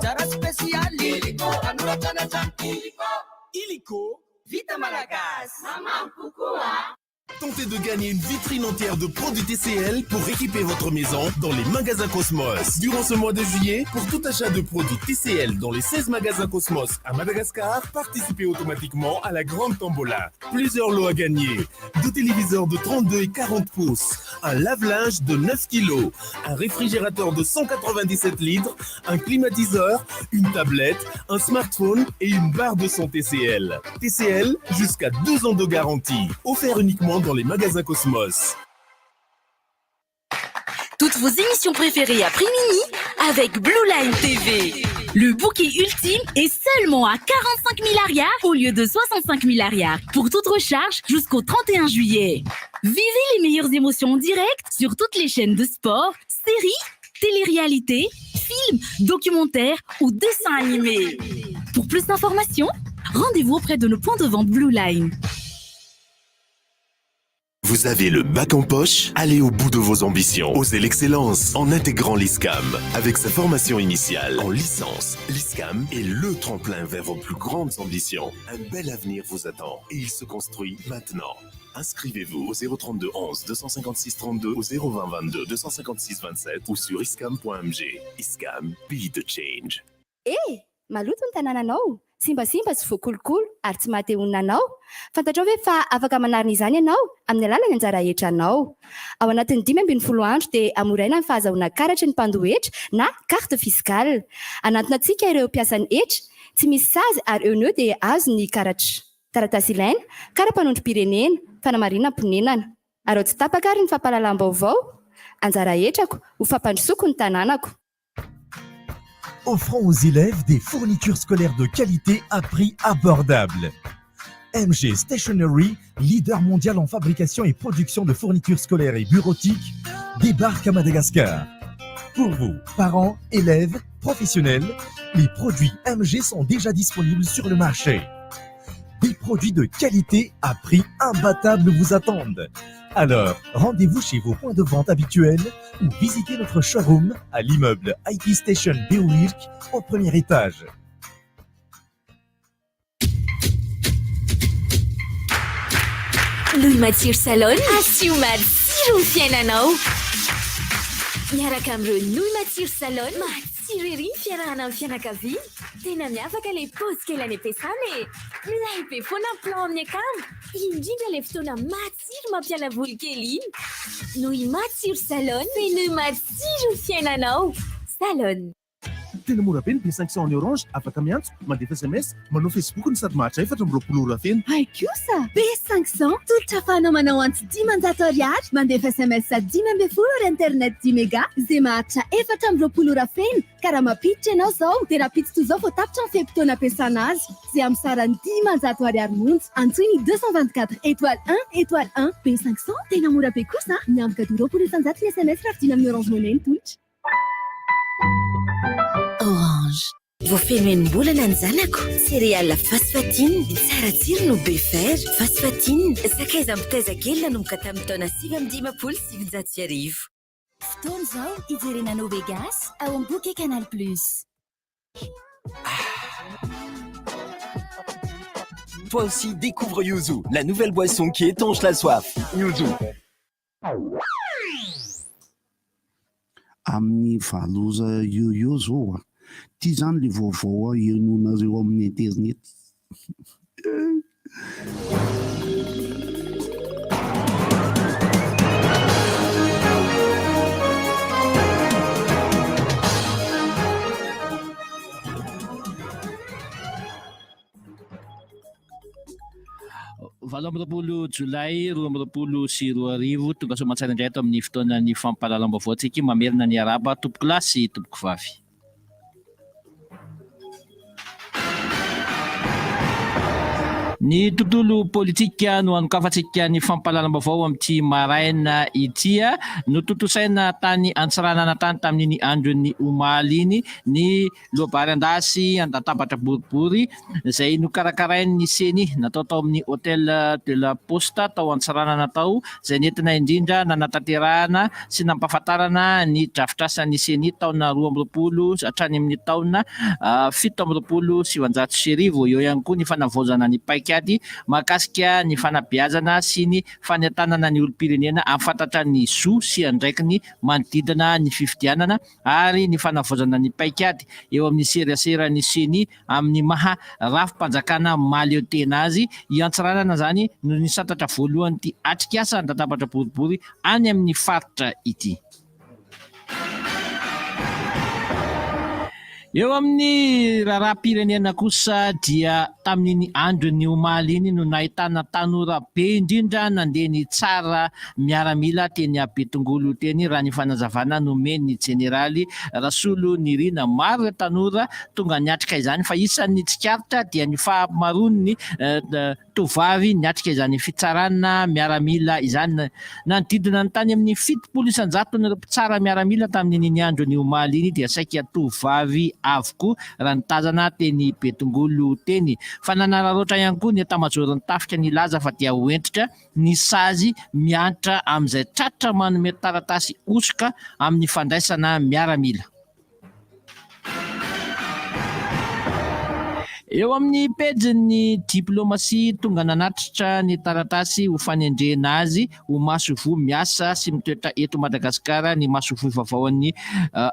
Jara speciali Tanura chana Iliko Vita Malagas Mama Kukua Tentez de gagner une vitrine entière de produits TCL pour équiper votre maison dans les magasins Cosmos. Durant ce mois de juillet, pour tout achat de produits TCL dans les 16 magasins Cosmos à Madagascar, participez automatiquement à la grande tombola. Plusieurs lots à gagner. 2 téléviseurs de 32 et 40 pouces, un lave-linge de 9 kg, un réfrigérateur de 197 litres, un climatiseur, une tablette, un smartphone et une barre de son TCL. TCL, jusqu'à 2 ans de garantie. Offert uniquement dans les magasins Cosmos. Toutes vos émissions préférées à prix mini avec Blue Line TV. Le bouquet ultime est seulement à 45 000 arrières au lieu de 65 000 arrières pour toute recharge jusqu'au 31 juillet. Vivez les meilleures émotions en direct sur toutes les chaînes de sport, séries, télé-réalité, films, documentaires ou dessins animés. Pour plus d'informations, rendez-vous auprès de nos points de vente Blue Line. Vous avez le bac en poche? Allez au bout de vos ambitions. Osez l'excellence en intégrant l'ISCAM. Avec sa formation initiale en licence, l'ISCAM est le tremplin vers vos plus grandes ambitions. Un bel avenir vous attend et il se construit maintenant. Inscrivez-vous au 032 11 256 32 au 020 22 256 27 ou sur iscam.mg. ISCAM, be the change. Maloto ny tanànanao, simbasimba tsy voakolokolo ary tsy matehonina anao. Fantatrao ve fa afaka manarina izany ianao amin'ny alalan'ny anjara hetranao. Ao anatin'ny 5-10 andro dia amoraina ny fahazahoana karatry ny mpandohetra na carte fiscale. Anatinantsika ireo mpiasan'ny hetra, tsy misy sazy ary eo neo dia azo ny karatra. Taratasy ilaina, kara-panondrom-pirenena, fanamarinana mponenana. Ary ao tsy tapaka ary ny fampahalalam-baovao, anjara hetrako ho fampandrosoako ny tanànako. Offrant aux élèves des fournitures scolaires de qualité à prix abordable. MG Stationery, leader mondial en fabrication et production de fournitures scolaires et bureautiques, débarque à Madagascar. Pour vous, parents, élèves, professionnels, les produits MG sont déjà disponibles sur le marché. Des produits de qualité à prix imbattable vous attendent. Alors, rendez-vous chez vos points de vente habituels ou visitez notre showroom à l'immeuble IT Station Beowirk au premier étage. Louis Mathieu Salon, asiomad siro ny fiainanao. Miaraka amin'ireo Louis Mathieu Salon, matsiro ery ny fiarahana amin'ny fianakaviana. Tena miavaka ilay paozy kely any am-piasana e. Milay be foana ny plan amin'ny akamo. Indrindra ilay fotoana matsiro mampiala voly kely iny. Louis Mathieu Salon, feno matsiro ny fiainanao. Salon. Tena mora be ny B500 ny orange, afaka miantso, mandefa SMS, manao Facebook ny sady mahatra 420 feno. Ay kosa, B500 tolotra ahafahanao manao antsy 10,000 ariary, mandefa SMS sady 10 internet 10 méga, zay mahatra 420 feno. Ka raha mampiditra ianao zao, dia raha piditra toy izao vao tapitra ny feim-potoana ampiasana azy, zay amin'ny sarany 10,000 ariary monja. Antsoiny 224 étoile 1 étoile 1 B500 tena mora be kosa, miambika 20 ny SMS raha vidina amin'ny Orange Money ny tolotra. Orange. Voafeno enim-bolana ny zanako. Céréales Fasfatine, tsara tsiro no be fer. Fasfatine, sakaiza mitaiza kely nanomboka tamin'ny taona 5,750. Fotoana izao ijerena Vegas ao amin'ny bouquet Canal+. Toi aussi, découvre Yuzu, la nouvelle boisson qui étanche la soif. Yuzu. Amin'ny valoza io zao tia zany le vaovao ianonareo amin'ny internet. Valo amby roapolo Jolay 2024 tonga soamantsara indray ato amin'ny fotoanan'ny fampahalalam-baovao antsika mamerina ny araba tompoko lahy sy tompoko vavy. Ny tontolo politika no anokafantsika ny fampahalalam-baovao amin'ity maraina ity notontosaina tany Antsiranana tany tamin'ny andron'ny omaly iny ny lohabary andasy andatabatra boribory izay nokarakarain'ny seny natao tao amin'ny hôtel de la Poste tao Antsiranana tao izay nentina indrindra nanatanterahana sy nampahafantarana ny drafitrasan'ny seny taona 2020 hatrany amin'ny taona 720 sy 900 eo ihany koa ny fanavaozana ny paika paikady mahakasika ny fanabeazana sy ny fanentanana ny olom-pirenena afantatra ny zo sy andraiky ny manodidina ny fifidianana ary ny fanavozana ny paikady eo amin'ny serasera ny seny amin'ny maha rafim-panjakana maleo tena azy iantsiranana zany no ny santatra voalohany ty atrikasa andatabatra boribory any amin'ny faritra ity. Eo amin'ny raharaham-pirenena kosa dia tamin'iny andro ny omaly iny no nahitana tanora be indrindra nandeha ny tsara miaramila teny Betongolo teny raha ny fanazavana nomeny jeneraly Rasolo Nirina. Maro ireo tanora tonga niatrika izany fa isan'ny tsikaritra dia ny fahamaron'ny tovavy niatrika izany fitsarana miaramila izany nanodidina ny tany amin'ny 700 ny mpitsara miaramila tamin'iny andro ny omaly iny dia saika tovavy avokoa raha nitazana teny Betongolo teny. Fa nanararoatra ihany koa ny etamajorony tafika ny laza fa dia hoentritra ny sazy miantra amin'izay tratra manome taratasy osoka amin'ny fandraisana miaramila. Eo amin'ny pejin'ny diplomasia tonga nanatritra ny taratasy ho fanendrena azy ho masovo miasa sy mitoetra eto Madagasikara ny masovo vaovaon'ny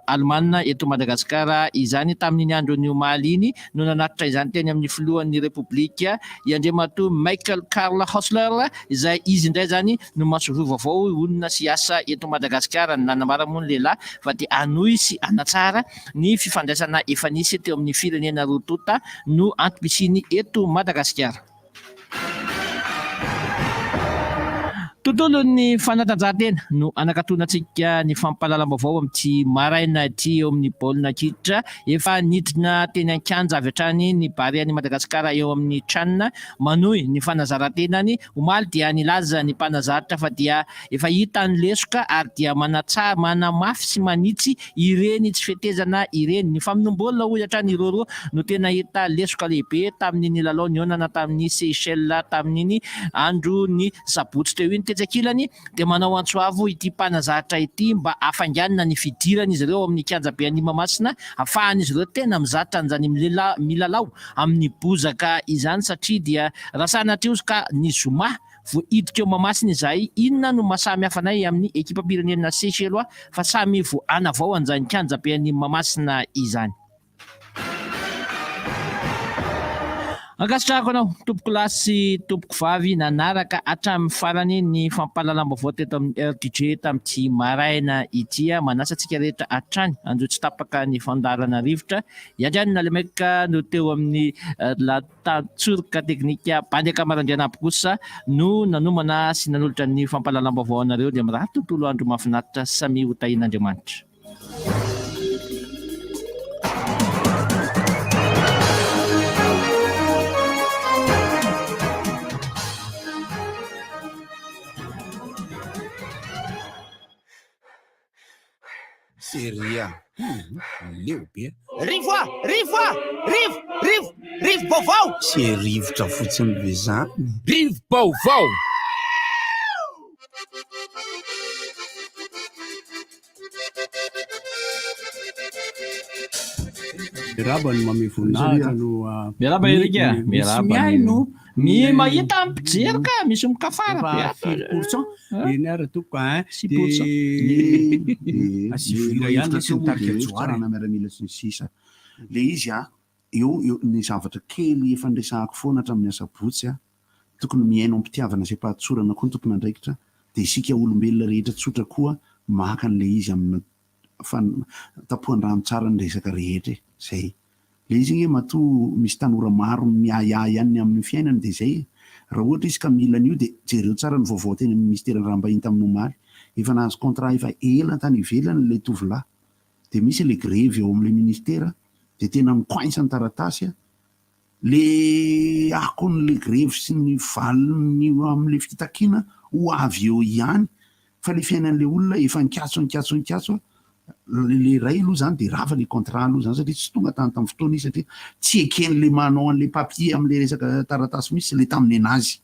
Alemana eto Madagasikara izany tamin'ny andro ny omaly iny no nanatitra izany teny amin'ny filohan'ny Repoblika Iandriamatoa Michael Karl Hosler izay izy indray zany no masovo vaovao onona sy asa eto Madagasikara. Nanambara moa ny lehilahy fa dia anohy sy anatsara ny fifandraisana efa nisy teo amin'ny firenena rotota no antom-pisiny eto Madagasikara. Tontolo ny fanatanjahantena no anakatonantsika ny fampahalalam-baovao amin'ity maraina ity eo amin'ny baolina kitra. Efa nidina teny an-kianja avy hatrany ny Barea ny Madagasikara eo amin'ny tranona manohy ny fanazaran-tenany. Omaly dia nilaza ny mpanazaritra fa dia efa hita ny lesoka ary dia manamafy sy manitsy ireny tsy fetezana ireny. Ny famonom-baolina hoy hatrany ireo no tena hita lesoka lehibe tamin'ny lalao nionana tamin'ny Seychelles tamin'iny andro ny sabotsy teo iny tetsekilany dia manao antsoavo ity mpanazaritra ity mba afanganina ny fidirana izy ireo amin'ny kianjabe any Mahamasina ahafahan'izy ireo tena mizatra an'izany milalao amin'ny bozaka izany satria dia raha sanatria ozy ka ny zoma vo idika eo Mahamasina izay inona no mahasamy hafa anay amin'ny ekipa pirenena Seychelles fa samy vo anavao an'izany kianjabe any Mahamasina izany. Ankasitrahako anao tompoko lahy sy tompoko vavy nanaraka hatramin'ny farany ny fampahalalam-baovao teto amin'ny RTG tamin'ity maraina ity. Manasa antsika rehetra hatrany anjo tsy tapaka ny fandarana rivotra iandriany nalemeka no teo amin'ny latatsorika teknika bandy akamarandrana aby kosa no nanomana sy nanolotra ny fampahalalam-baovao anareo dia miraha tontolo andro mahafinaritra samy hotahin'Andriamanitra. Seria. Leo be. Rivo baovao. Tsy rivotra fotsiny be zany. Rivo baovao. Miaraba ny mame voninahitra no miaraba Erika, miaraba no mi mahita ampijery ka misy mikafara be 4% eny ara toko 6%. Asivira ihany sy mitarika joarana miaramila sy ny sisa. Le izy eo ny zavatra kely efa ndresahako foana hatramin'ny asabotsy tokony miaino ampitiavana izay pahatsorana koa ny tompona andraikitra dia isika olombelona rehetra tsotra koa maka an'le izy amin'ny tapohan-drano tsara ny resaka rehetra zay. Le izy nge matoa misy tanora maro miahiahy ihany amin'ny fiainany dia zay. Raha ohatra izy ka mila an'io dia jereo tsara ny vaovao teny amin'ny ministeran'ny rambahiny tamin'ny omaly efa nahazo contrat efa ela tany ivelany le tovolahy dia misy le grevy eo amin'le ministera dia tena mikoainsa ny taratasy le akon'le grevy sy ny valiny amin'le fitakiana ho avy eo ihany fa le fiainan'le olona efa nikatso le ray aloha zany dia rava le contrat aloha zany satria tsy tonga tany tamin'ny fotoana izy satria tsy eken'le manao an'le papier amin'le resaka taratasy misy le tamin'ny anazy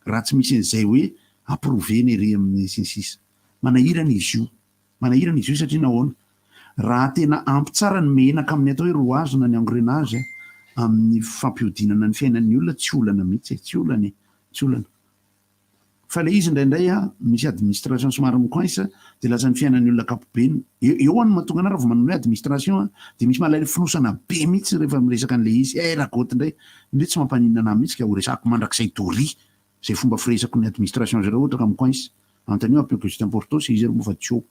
raha tsy misy an'izay hoe approuvé ny ery amin'ny sinsisa. Manahirana izy io satria nahoana raha tena ampy tsara ny menaka amin'ny atao hoe roazona ny engrenage amin'ny fampiodinana ny fiainan'ny olona tsy olana mihitsy tsy olana tsy olana fa le izy indraindray misy administration somary mikoinsa de lasa ny fiainan'ny olona kapobeny eo any mahatonga ana raha vao manao hoe administration de misy mahalala finosana be mihitsy rehefa miresaka an'le izy ragoty indray indray tsy mampaninana ana mihitsy ka ho resako mandrakizay doria zay fomba firesako ny administration zareo ohatra ka mikoinsa antany appelé que c'est important c'est izy ry mofa tsy eo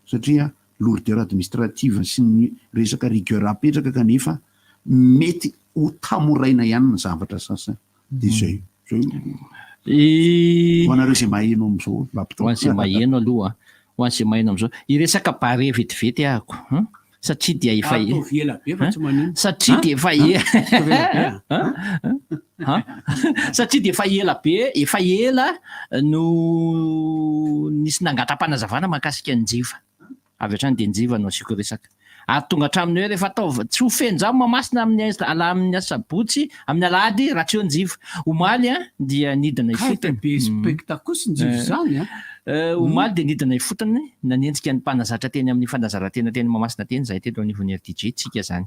satria lourdeur administrative sy ny resaka rigueur apetraka kanefa mety ho tamoraina ihany ny zavatra sasany de zay hoanareo zay maheno am'izao hoan'zay maheno aloha hoan'zay maheno am'izao iresaka bare vetivety ahako satria dia efa satria de efa satria de efa ela be efa ela no nisy nangata-panazavana mahakasika ny jiva avy hatrany de njiva no asiako resaka ary tonga hatraminy hoe rehefa atao tsy ho fenjao mamasina amin'ny sabotsy amin'ny alahady raha tsy eo njiva omaly dia nidina omaly de nidina ifotony nanenjika ny mpanazatra teny amin'ny fanazarantena teny mamasina teny zay telo anivon'ny RDJ tsika zany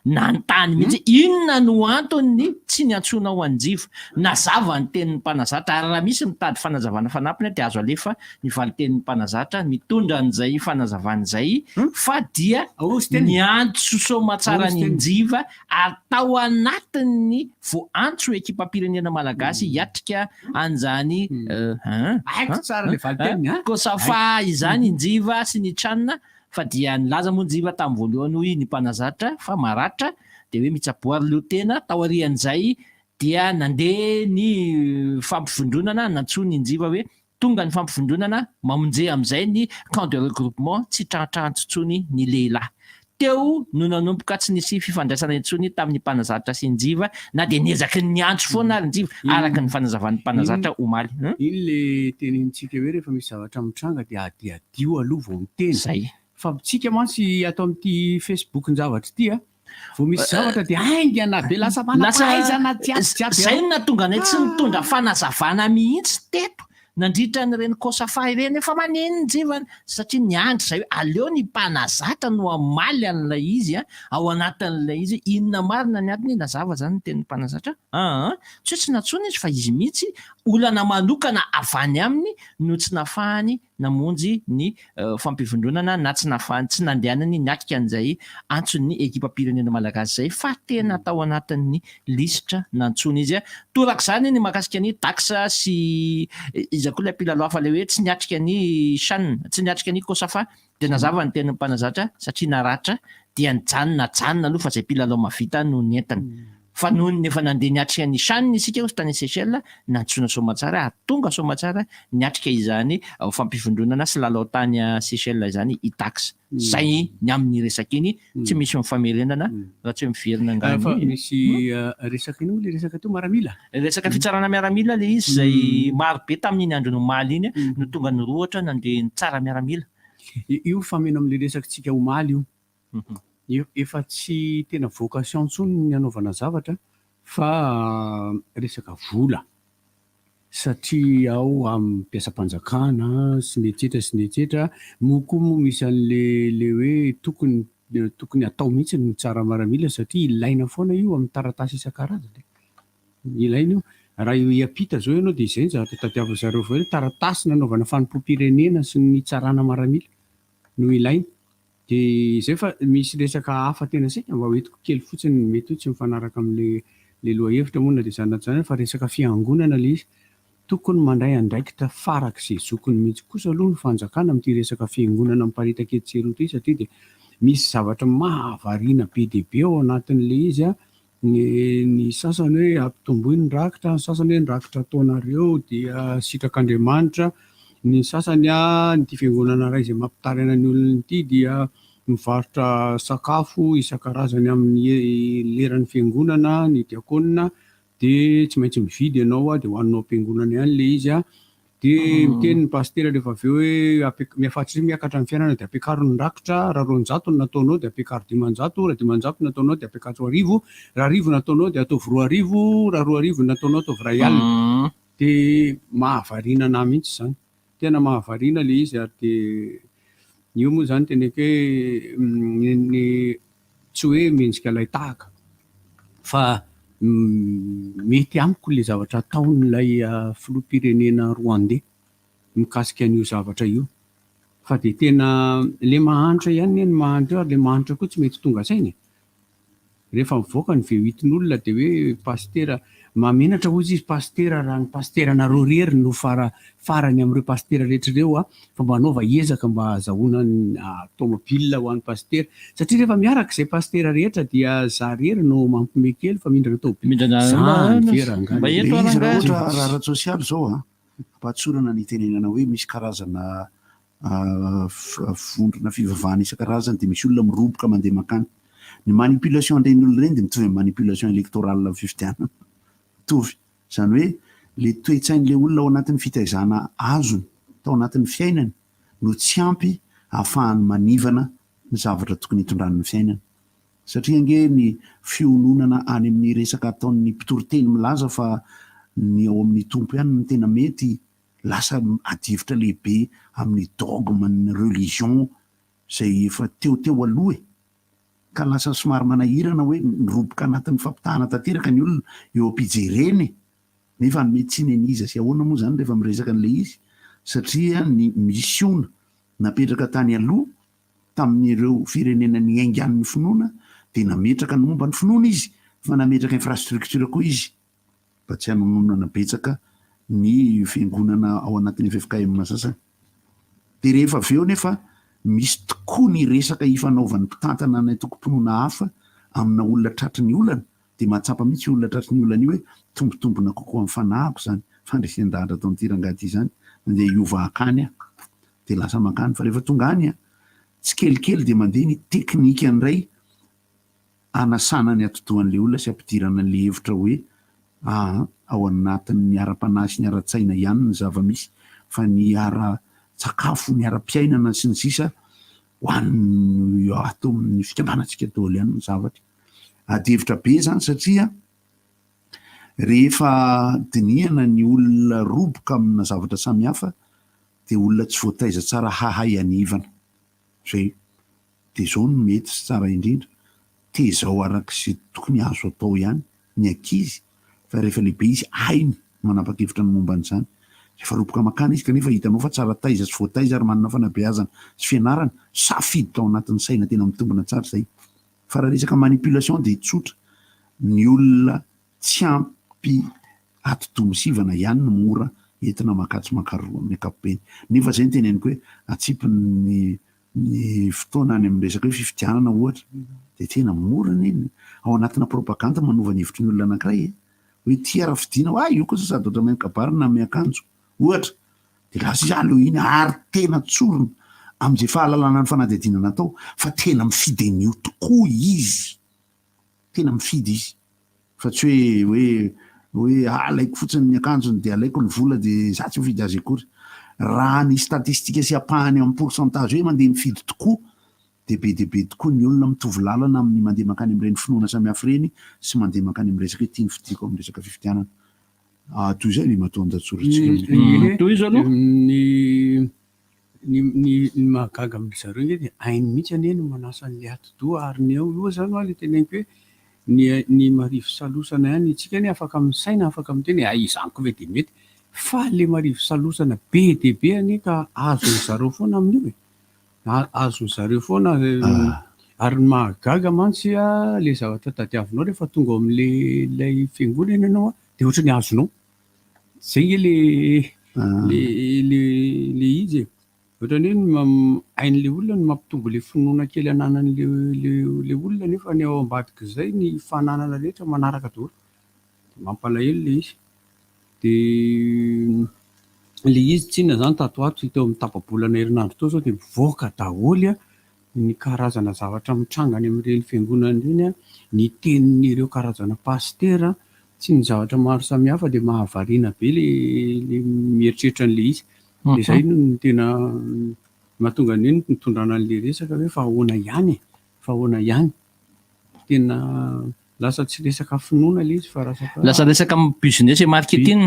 nanontany mihitsy inona no antony tsy niantsona ho anjiva nazava ny tenin'ny mpanazatra ary raha misy mitady fanazavana fanampiny de azo alefa nivaly tenin'ny mpanazatra mitondra an'izay fanazavan'izay fa dia niantso somatsara ny njiva atao anatin'ny voantso ekipam-pirenena malagasy hiatrika an'izany kosafa izany njiva sy ny tranona fa dia nilaza moa njiva tamin'ny voalohany hoy ny mpanazatra fa maratra de hoe mitsaboary leo tena tao arian'izay dia nandeha ny fampivondronana nantsoa ny njiva hoe tonga ny fampivondronana mamonjea am'izay ny camp de regroupement tsy trantrantsotsony ny lehilahy teo no nanomboka tsy nisy fifandraisana intsony tamin'ny mpanazatra sy njiva na de niezaky ny antso foana ary njiva araky ny fanazavan'ny mpanazatra omaly iny le tenintsika hoe rehefa misy zavatra mitranga de adiadio aloha vao miteny zay fa tsika mantsy atao amin'ity Facebook ny zavatra ity vao misy zavatra de aingana be lasa manapahaizana jiaby zay no natonga anay tsy mitondra fanazavana mihitsy teto nandritra n'ireny kosafa ireny efa maneno njivany satria niandry zay hoe aleo ny mpanazatra no amaly an'ilay izy ao anatin'ilay izy inona marina ny atiny nazava zany ny tenin'ny mpanazatra tsy hoe tsy natsona izy fa izy mihitsy olana manokana avany aminy no tsy nafahany namonjy ny fampivondronana na tsy nafahany tsy nandehanany niatrika an'izay antson'ny ekipam-pirenena malagasy zay fa tena tao anatin'ny lisitra nantsony izy toraka zany ny mahakasika ny taxa sy iza koa lay mpilalao hafa le hoe tsy niatrika ny shanna tsy niatrika ny kosafa de nazava ny tenin'ny mpanazatra satria naratra dia nijanona aloha fa zay mpilalao mavita no nientana fa noho ny efa nandeha niatrika ny shanna isika ho tany Seychelles nantsona somatsara ary tonga somatsara niatrika izany fampivondronana sy lalao tany Seychelles izany i taxa zay ny amin'ny resaka iny tsy misy mifamerenana raha tsy hoe miverina fa misy resaka iny le resaka teo miaramila resaka fitsarana miaramila le izy zay maro be tamin'iny andro nomaly iny no tonga nyroatra nandeha nitsara miaramila io fameno am'le resakitsika omaly io efa tsy tena vocation ntsony ny anaovana zavatra fa resaka vola satria ao amin'ny mpiasam-panjakana sy ny etsetra moko moa misy an'le hoe tokony atao mihitsy ny tsara miaramila satria ilaina foana io amin'ny taratasy isan-karazany ilaina io raha io iapita zao ianao de izay ny zavatra tadiava zareo vao hoe taratasy nanaovana fanompoam-pirenena sy ny tsarana miaramila no ilaina de zay fa misy resaka hafa tena saika mba hoetiko kely fotsiny mety hoe tsy mifanaraka am'le loha-hevitra moana de zany fa resaka fiangonana le izy tokony mandray andraikitra farak'izay zokony mihitsy kosa aloha ny fanjakana amin'ity resaka fiangonana miparitaka etsero ity satria de misy zavatra mahavariana be de be ao anatin'le izy ny sasany hoe ampitomboiny rakitra ny sasany hoe nyrakitra ataonareo dia sitrak'Andriamanitra ny sasany nyity fiangonana ray izay mampitarina ny olona ity dia mivarotra sakafo isan-karazany amin'ny leran'ny fiangonana ny diakonina de tsy maintsy mividy ianao de hoaninao am-piangonana ihany le izy de miteny ny pastera rehefa avy eo hoe miafatsy miakatra ny fiainana de ampiakaro ny rakitra raha 200 no nataonao de ampiakaro 500 raha 500 no nataonao de ampiakaro 1000 raha 1000 nataonao de ataovy 2000 raha 2000 nataonao ataovy 1 alina de mahavariana na mihitsy zany tena mahavariana le izy ary de io moa zany tena hoe ny tsy hoe mendrika lay tahaka fa mety amiko le zavatra ataon'ilay filoha-pirenena Rwandais mikasika an'io zavatra io. Fa dia tena le mahantra ihany ny mahantra eo ary le mahantra koa tsy mety tonga saina. Rehefa mivoaka ny vehitin'olona dia hoe pastera mamenatra hozy izy pastera raha ny pastera nareo rery no farany amin'ireo pastera rehetrareo fa mba anaova ezaka mba azahoana ny tomobile ho an'ny pastera satria rehefa miaraka izay pastera rehetra dia za rery no mampime kely fa mindrana tomobile raha ara-tsosialy zao ampatsorana ny tenenana hoe misy karazana vondrona fivavahana isan-karazany dia misy olona miroboka mandeha makany. Ny manipulation an'ireny olona ireny dia mitovy amin'ny manipulation électorale amin'ny fifidianana. Mitovy. Izany hoe le toe-tsain'ilay olona ao anatin'ny fitaizana azony tao anatin'ny fiainany no tsy ampy ahafahany manivana ny zavatra tokony hitondran'ny fiainana. Satria ange ny fiononana any amin'ny resaka ataon'ny mpitoriteny milaza fa ny ao amin'ny tompo ihany no tena mety lasa adivitra lehibe amin'ny dogme ny religion izay efa teo aloha ka lasa somary manahirana hoe miroboka anatin'ny fampitahana tanteraka ny olona eo am-pijereny nefa mety tsy neniza sy ahoana moa zany rehefa miresaka an'ilay izy satria ny misiona napetraka tany aloha tamin'ireo firenena ny aingan'ny finoana dia nametraka ny momba ny finoana izy fa nametraka infrastructure koa izy mba tsy hanononana betsaka ny fiangonana ao anatin'ny FFKM sasany. Dia rehefa avy eo nefa misy tokoa ny resaka ifanaovan'ny mpitantana ny tokom-pinoana hafa amina olona tratry ny olana dia mahatsapa mihitsy olona tratry ny olana io hoe tombotombona kokoa amin'ny fanahako izany fandresendahandra atao amin'ity izany mandeha iova akany dia lasa makany fa rehefa tonga any tsy kelikely dia mandeha ny teknika an'iray anasana ny atodohan'ilay olona sy ampidirana an'ilay hevitra hoe ao anatin'ny ara-panahy sy ny ara-tsaina ihany ny zava-misy fa ny ara-tsakafo ny ara-piainana sy ny sisa ho an'ny atao amin'ny fikambanantsika daholo ihany ny zavatra. Adihevitra be zany satria rehefa dinihana ny olona roboka amina zavatra samihafa dia olona tsy voataiza tsara hahay anivana zay dia zao no mety sy tsara indrindra tezao arak'izay tokony azo atao ihany ny ankizy fa rehefa lehibe izy hainy manapa-kevitra ny momba an'izany rehefa roboka makany izy kanefa hitanao fa tsara taiza sy voataiza ary manana fanabeazana sy fianarana safidy tao anatin'ny saina tena mitombona tsara zay. Fa raha resaka manipulation dia tsotra ny olona tsy ampy atodomosivana ihany no mora entina makatsy makaroa amin'ny ankapobeny. Nefa zay ny teneniko hoe atsipiny ny fotoana any amin'ny resaka hoe fifidianana ohatra dia tena mora neny ao anatina propaganda manova ny hevitry ny olona anankiray hoe tia raha fidiana io kosa sady oatra miankabarina miakanjo ohatra dia lasa izy aleo iny ary tena tsorona amin'izay fahalalana ny fanadihadiana natao fa tena mifidy an'io tokoa izy tena mifidy izy fa tsy hoe alaiko fotsiny ny akanjony dia alaiko ny vola dia za tsy mifidy azy akory. Raha ny statistika sy apahany amin'ny pourcentage hoe mandeha mifidy tokoa dia be dia be tokoa ny olona mitovy lalana amin'ny mandeha makany amin'ireny finoana samihafa ireny sy mandeha makany amin'ny resaka hoe tiany fidiko amin'ny resaka fifidianana. Toy izay ny mahatondra-tsorintsika toy izy aloha ny mahagaga amin'ny zareo nge dia hainy mihitsy anie no manasa an'ilay atidoha ary ny eo io zany hoe teneniko hoe ny marivo salosana ihany itsika ny afaka misaina afaka miteny izaniko ve dia mety fa le marivo salosana be dia be anie ka azony zareo foana amin'io azony zareo foana ary mahagaga mantsy le zavatra tadiavinao rehefa tonga ao amin'ilay fiangonana ianao dia ohatra ny azonao zay nge le izy ohatrany hoe hain'le olona ny mampitombo le finoana kely ananan'le olona nefa ny ao ambadika izay ny fananana rehetra manaraka daholo mampalahelo le izy dia le izy tsinona zany tatoato teo amin'ny tapabolana herinandro tao zao dia mivoaka daholy ny karazana zavatra mitrangany amin'ireny fiangonana ireny ny tenin'ireo karazana pastera tsy ny zavatra maro samihafa dia mahavariana be le mieritreritra an'le izy dia zay no tena mahatonga ny nitondrana an'le resaka hoe fa ahoana ihany tena lasa tsy resaka finoana le izy fa lasa resaka business et marketing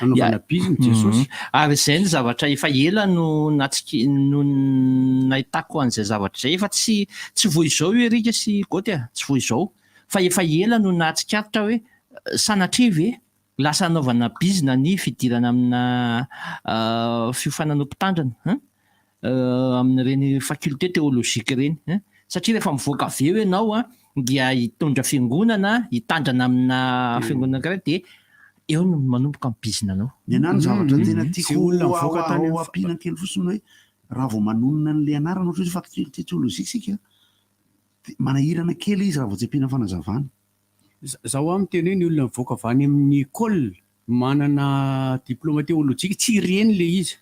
anaovana business Jesosy ary izay ny zavatra efa ela no nahitako an'izay zavatra izay efa tsy voa izao io erika sy goty tsy voa izao fa efa ela no nahatsikaritra hoe sanatrevy lasa anaovana bizina ny fidirana amina fiofanana mpitandrina amin'ireny faculté théologique reny satria rehefa mivoaka avy eo ianao dia hitondra fiangonana hitandrana amina fiangonana ankiray dia eo no manomboka amin'ny bizina anao. Ny anany zavatra tena tiako ao ampiana kely fotsiny hoe raha vao manonona an'ilay anarana ohatra hoe faculté théologique sika manahirana kely izy raha vao tsy ampiana fanazavana. Zaho amin'ny teny hoe ny olona mivoaka avy any amin'ny école manana diplôme théologique tsy ireny le izy.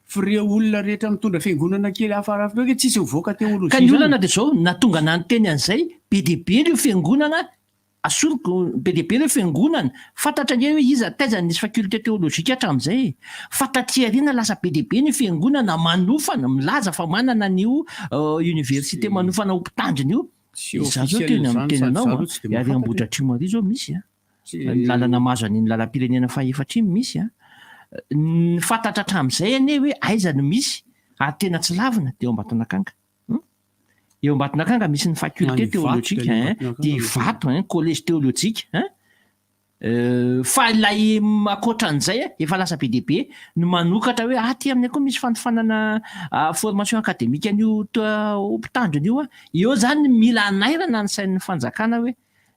Fireo olona rehetra mitondra fiangonana kely hafarafy hoe tsisy mivoaka théologie. Ka ny olana dia zao natonga nanteny an'izay be dia be ireo fiangonana asoroko be dia be ireo fiangonana fantatra nge hoe izy taiza nisy faculté théologique hatramin'izay fantatry ariana lasa be dia be ny fiangonana manofana milaza fa manana an'io université manofana ho mpitandrina io. Za zao tena amin'ny tenanao ary Ambohitra Atrimo zao misy ny lalana mazo an'iny lalam-pirenena fahefatrimo misy ny fantatra hatramin'izay anie hoe aiza no misy ary tena tsy lavina dia eo Ambatonakanga. Eo Ambatonakanga misy ny faculté théologique dia Ivato collège théologique fa ilay akoatran'izay efa lasa be dia be no manokatra hoe aty amin'ny koa misy fantofanana formation akademika an'io mpitandrina io eo zany mila anairana ny sain'ny fanjakana hoe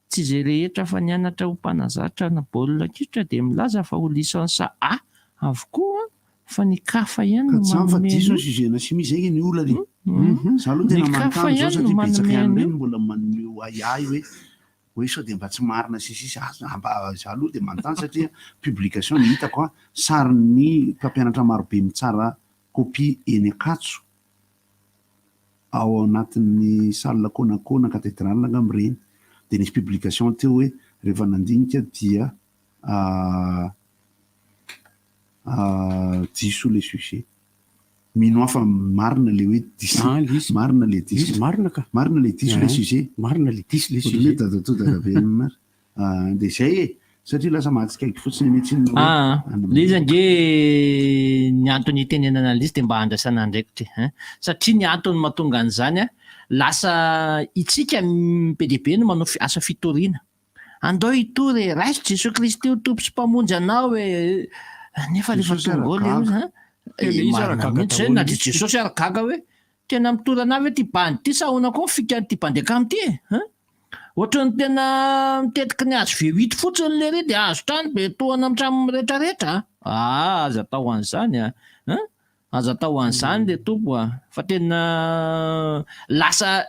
tsy izay rehetra fa nianatra ho mpanazatra na baolina kitra dia milaza fa ho lisansa A avokoa fa ny kafa ihany no manome diso suzena sy misy zay ny olana za aloha tena manontany zao satria betsaka ihany reny mbola maneo aiay hoe sao dia mba tsy marina sisisy za aloha dia manontany satria publication ny hitako sarin'ny mpampianatra marobe mitsara kopia eny Ankatso ao anatin'ny salle konakona cathédrale angamreny dia nisy publication teo hoe rehefa nandinika dia diso le sujet mino afa marina le hoe diso marina le diso marina le diso le sujet marina le diso le sujet dadatodabe dia zay satria lasa mahatsikaiky fotsiny mihitsy le izy ange ny antony itenenana an'izy dia mba handraisana andraikitra satria ny antony mahatonga an'izany lasa itsika be dia be no manao asa fitoriana andao hitory raiso Jesosy Kristy ho tompo sy mpamonjy anao hoe nefa rehefa tonga marina mihitsy zay na dia Jesosy aragaga hoe tena mitorana avy hoe ty bany ty sa ahoana koa fikany ty bandeka amity ohatrany tena mitetiky ny azo V8 fotsiny le re dia azo trano be tohana amin'ny rehetrarehetra aza atao an'izany aza atao an'izany le tompo fa tena lasa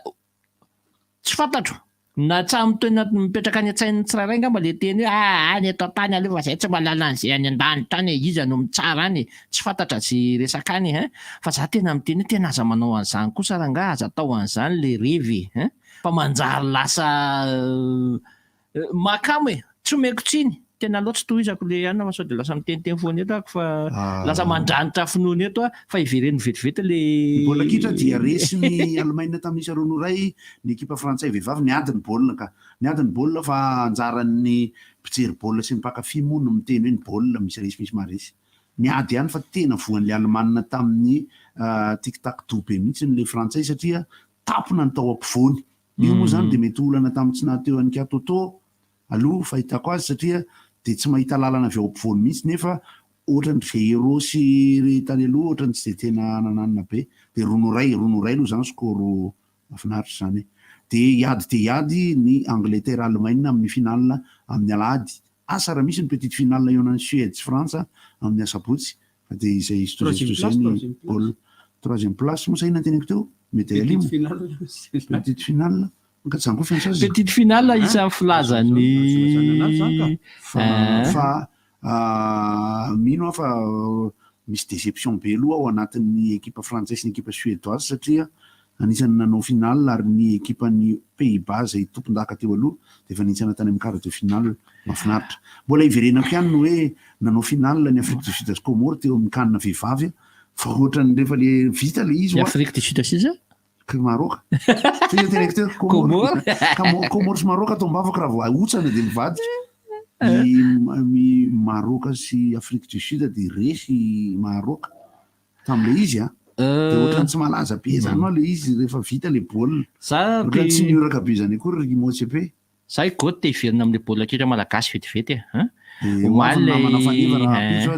tsy fantatro na tsamy toena mipetraka any an-tsain'ny tsirairay ngamba le teny hoe any eto tany alefa zay tsy mahalala an'izay any an-danitra any iza no mitsara any tsy fantatra sy resaka any fa za tena miteny tena aza manao an'izany kosa raha nga aza atao an'izany le revy fa manjary lasa makamo tsy omeko tsiny tena loatra tohizako le anina fa sao dia lasa miteniteny foana eto ako fa lasa mandranitra finoana eto fa ivereny vetivety le baolina kitra dia resy ny Allemagne tamin'isa rono ray ny ekipa frantsay vehivavy niadiny baolina ka niadiny baolina fa anjaran'ny mpijery baolina sy mpakafy moa no miteny hoe ny baolina misy resy misy maresy niady ihany fa tena voan'le Allemagne tamin'ny tic-tac dobe mihitsy n'le frantsay satria tapona ny tao ampovoany io moa zany dia mety olana tamin'ny tsy nahateo any Katoto aloha fahitako azy satria dia tsy mahita lalana avy ao ampovoany mihitsy nefa ohatrany Vero sy tany aloha ohatrany tsy dia tena nananina be dia ronoray aloha zany skoro mahafinaritra zany dia iady ny Angleterre Allemagne amin'ny finale amin'ny alahady asa raha misy ny petite finale eo an'ny Suède sy Frantsa amin'ny asabotsy fa dia izay zay baolina troisième place moa saina teneko teo mety alimo petite finale petite finale isa filazany fa mino fa misy déception be aloha ao anatin'ny ekipa frantsay sy ny ekipa suédoise satria anisan'ny nanao finale ary ny ekipan'ny Pays-Bas zay tompon-daka teo aloha dia efa nintsana tany amin'ny quart de finale mahafinaritra mbola iverenako ihany no hoe nanao finale ny Afrique du Sud sy Comore teo amin'ny kanina vehivavy fa ohatrany rehefa le vita le izy Afrique du Sud sy Maroc tena teneko teo Comore sy Maroc atao mbavaka raha vao ahotsana dia mivadika ny Maroc sy Afrique du Sud dia resy Maroc tamin'le izy dia ohatrany tsy malaza be zany le izy rehefa vita le baolina ohatrany tsy nioraka be zany akory Motsepe Zaho koa te hiverina amin'ilay baolina kitra malagasy vetivety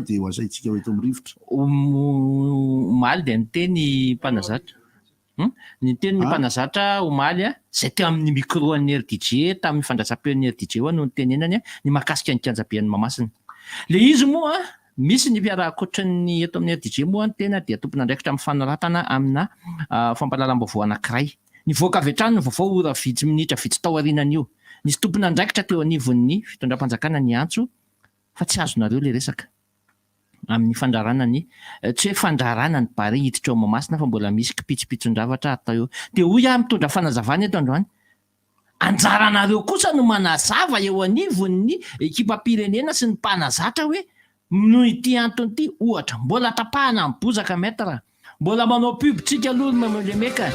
dia hoasaintsika hoe eto amin'ny rivotra. Omaly dia niteny mpanazatra. Ny teny mpanazatra omaly zay teo amin'ny micro an'ny RDJ tamin'ny fandraisam-peon'ny RDJ no nitenenany ny mahakasika ny kianjabean'ny Mahamasina. Le izy moa misy ny fiaraha-kotrany eto amin'ny RDJ moa ny tena dia tompon'andraikitra amin'ny fanaratana amina fampahalalam-baovao anankiray. Nivoaka avy hatrany ny vaovao ora vitsy minitra vitsy tao aorianan'io. Nisy tompon'andraikitra teo anivon'ny fitondram-panjakana ny antso fa tsy azonareo le resaka amin'ny fandrarana ny tsy hoe fandrarana ny bary hiditra eo Mahamasina fa mbola misy kipitsopitson-javatra atao eo. Dia hoy mitondra fanazavana eto androany. Anjaranareo kosa no manazava eo anivon'ny ekipam-pirenena sy ny mpanazatra hoe noho ity antony ity ohatra mbola tapahana amin'ny bozaka metra, mbola manao pubtsika aloha mamelemeka.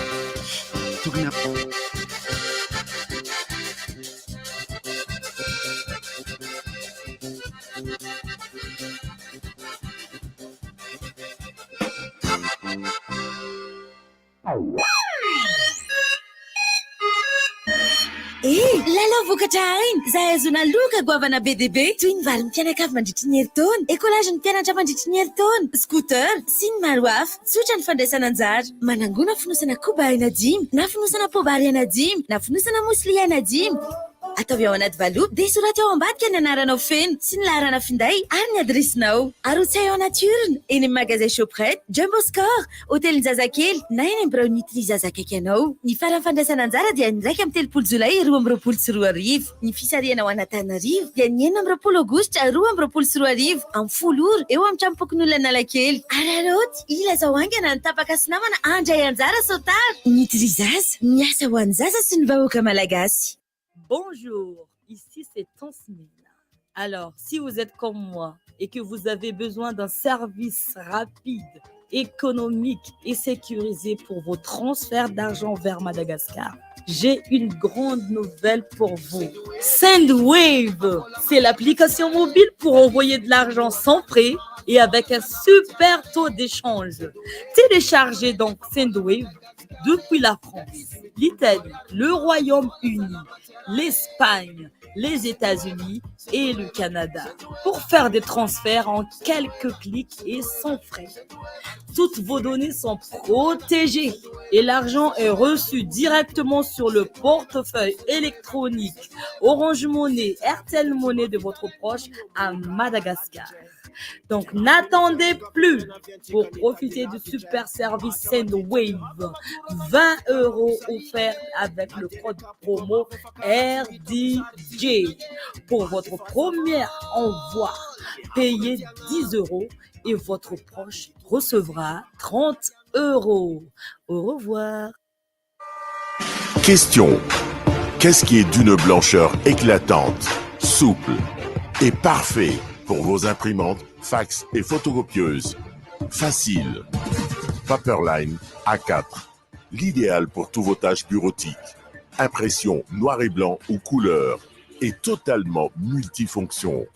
Lalao vokatra ainy zahay azona loka goavana be dia be toy ny vary ny mpianakavy mandritra ny herintaona, écolage ny mpianatra mandritra ny herintaona, scooter sy ny maro hafa. Tsotra ny fandraisana anjara. Manangona fonosana koba aina 10 na fonosana pobary aina 10 na fonosana musli aina 10. Ataovy ao anaty valopy dia soraty ao ambadika ny anaranao feno sy ny laharana finday ary ny adresinao. Arotsay ao naturny eny amin'ny magasin Shoprite, Jumbo Score, hôtelin'ny Zazakely na eny amin'ny Braunitry Zazakaiky anao. Ny farany fandraisana anjara dia ny 1 amin'ny 3 Jolay 2024. Ny fisariana ao Antananarivo dia ny 9 amin'ny 10 Aogositra 2024 amin'ny foloro eo amin'ny trano-pokon'olona Analakely. Araroty ilazao angana ny tapaka sy namana andray anjara sotara. Nitry zaza, miasa ho an'ny zaza sy ny vahoaka malagasy. Bonjour, ici c'est Tansmina. Alors, si vous êtes comme moi et que vous avez besoin d'un service rapide, économique et sécurisé pour vos transferts d'argent vers Madagascar, j'ai une grande nouvelle pour vous. Sendwave, c'est l'application mobile pour envoyer de l'argent sans frais et avec un super taux d'échange. Téléchargez donc Sendwave depuis la France, l'Italie, le Royaume-Uni, l'Espagne, les États-Unis et le Canada pour faire des transferts en quelques clics et sans frais. Toutes vos données sont protégées et l'argent est reçu directement sur le portefeuille électronique Orange Money, RTL Money de votre proche à Madagascar. Donc n'attendez plus pour profiter du super service Sendwave. 20 € offerts avec le code promo RDJ. Pour votre premier envoi, payez 10 € et votre proche recevra 30 €. Au revoir. Question. Qu'est-ce qui est d'une blancheur éclatante, souple et parfait pour vos imprimantes, fax et photocopieuses? Facile. Paperline A4. L'idéal pour tous vos tâches bureautiques. Impression noir et blanc ou couleur. Et totalement multifonction.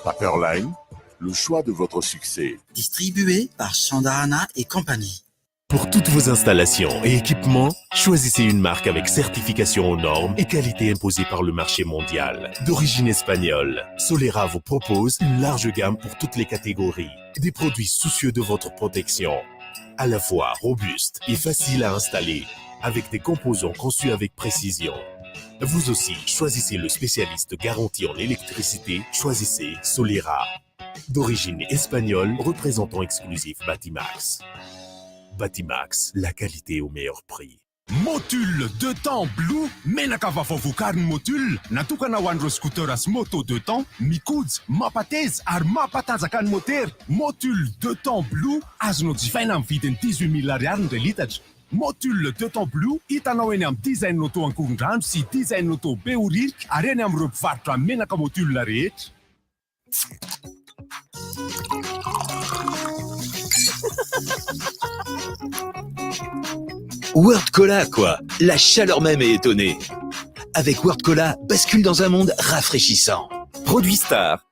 Paperline, le choix de votre succès. Distribué par Sandahana et compagnie. Pour toutes vos installations et équipements, choisissez une marque avec certification aux normes et qualité imposée par le marché mondial. D'origine espagnole, Solera vous propose une large gamme pour toutes les catégories. Des produits soucieux de votre protection, à la fois robustes et faciles à installer, avec des composants conçus avec précision. Vous aussi, choisissez le spécialiste garanti en électricité, choisissez Solera. D'origine espagnole, représentant exclusif Batimax. Batimax, la qualité au meilleur prix. Motul 2 temps Blue, menaka vavavokariny Motul, natokana ho an'ireo scooter sy moto 2 temps, mikojo, mapateza ary mampatanjaka ny moteur. Motul 2 temps Blue, azonao jifaina amin'ny vidiny 18 000 ariary indray litatra. Motul 2 temps Blue, hitanao eny amin'ny design auto Ankorondrano sy design auto Beoririka ary eny amin'ireo mpivarotra menaka Motul rehetra. World Cola, quoi. La chaleur même est étonnée. Avec World Cola, bascule dans un monde rafraîchissant. Produit Star.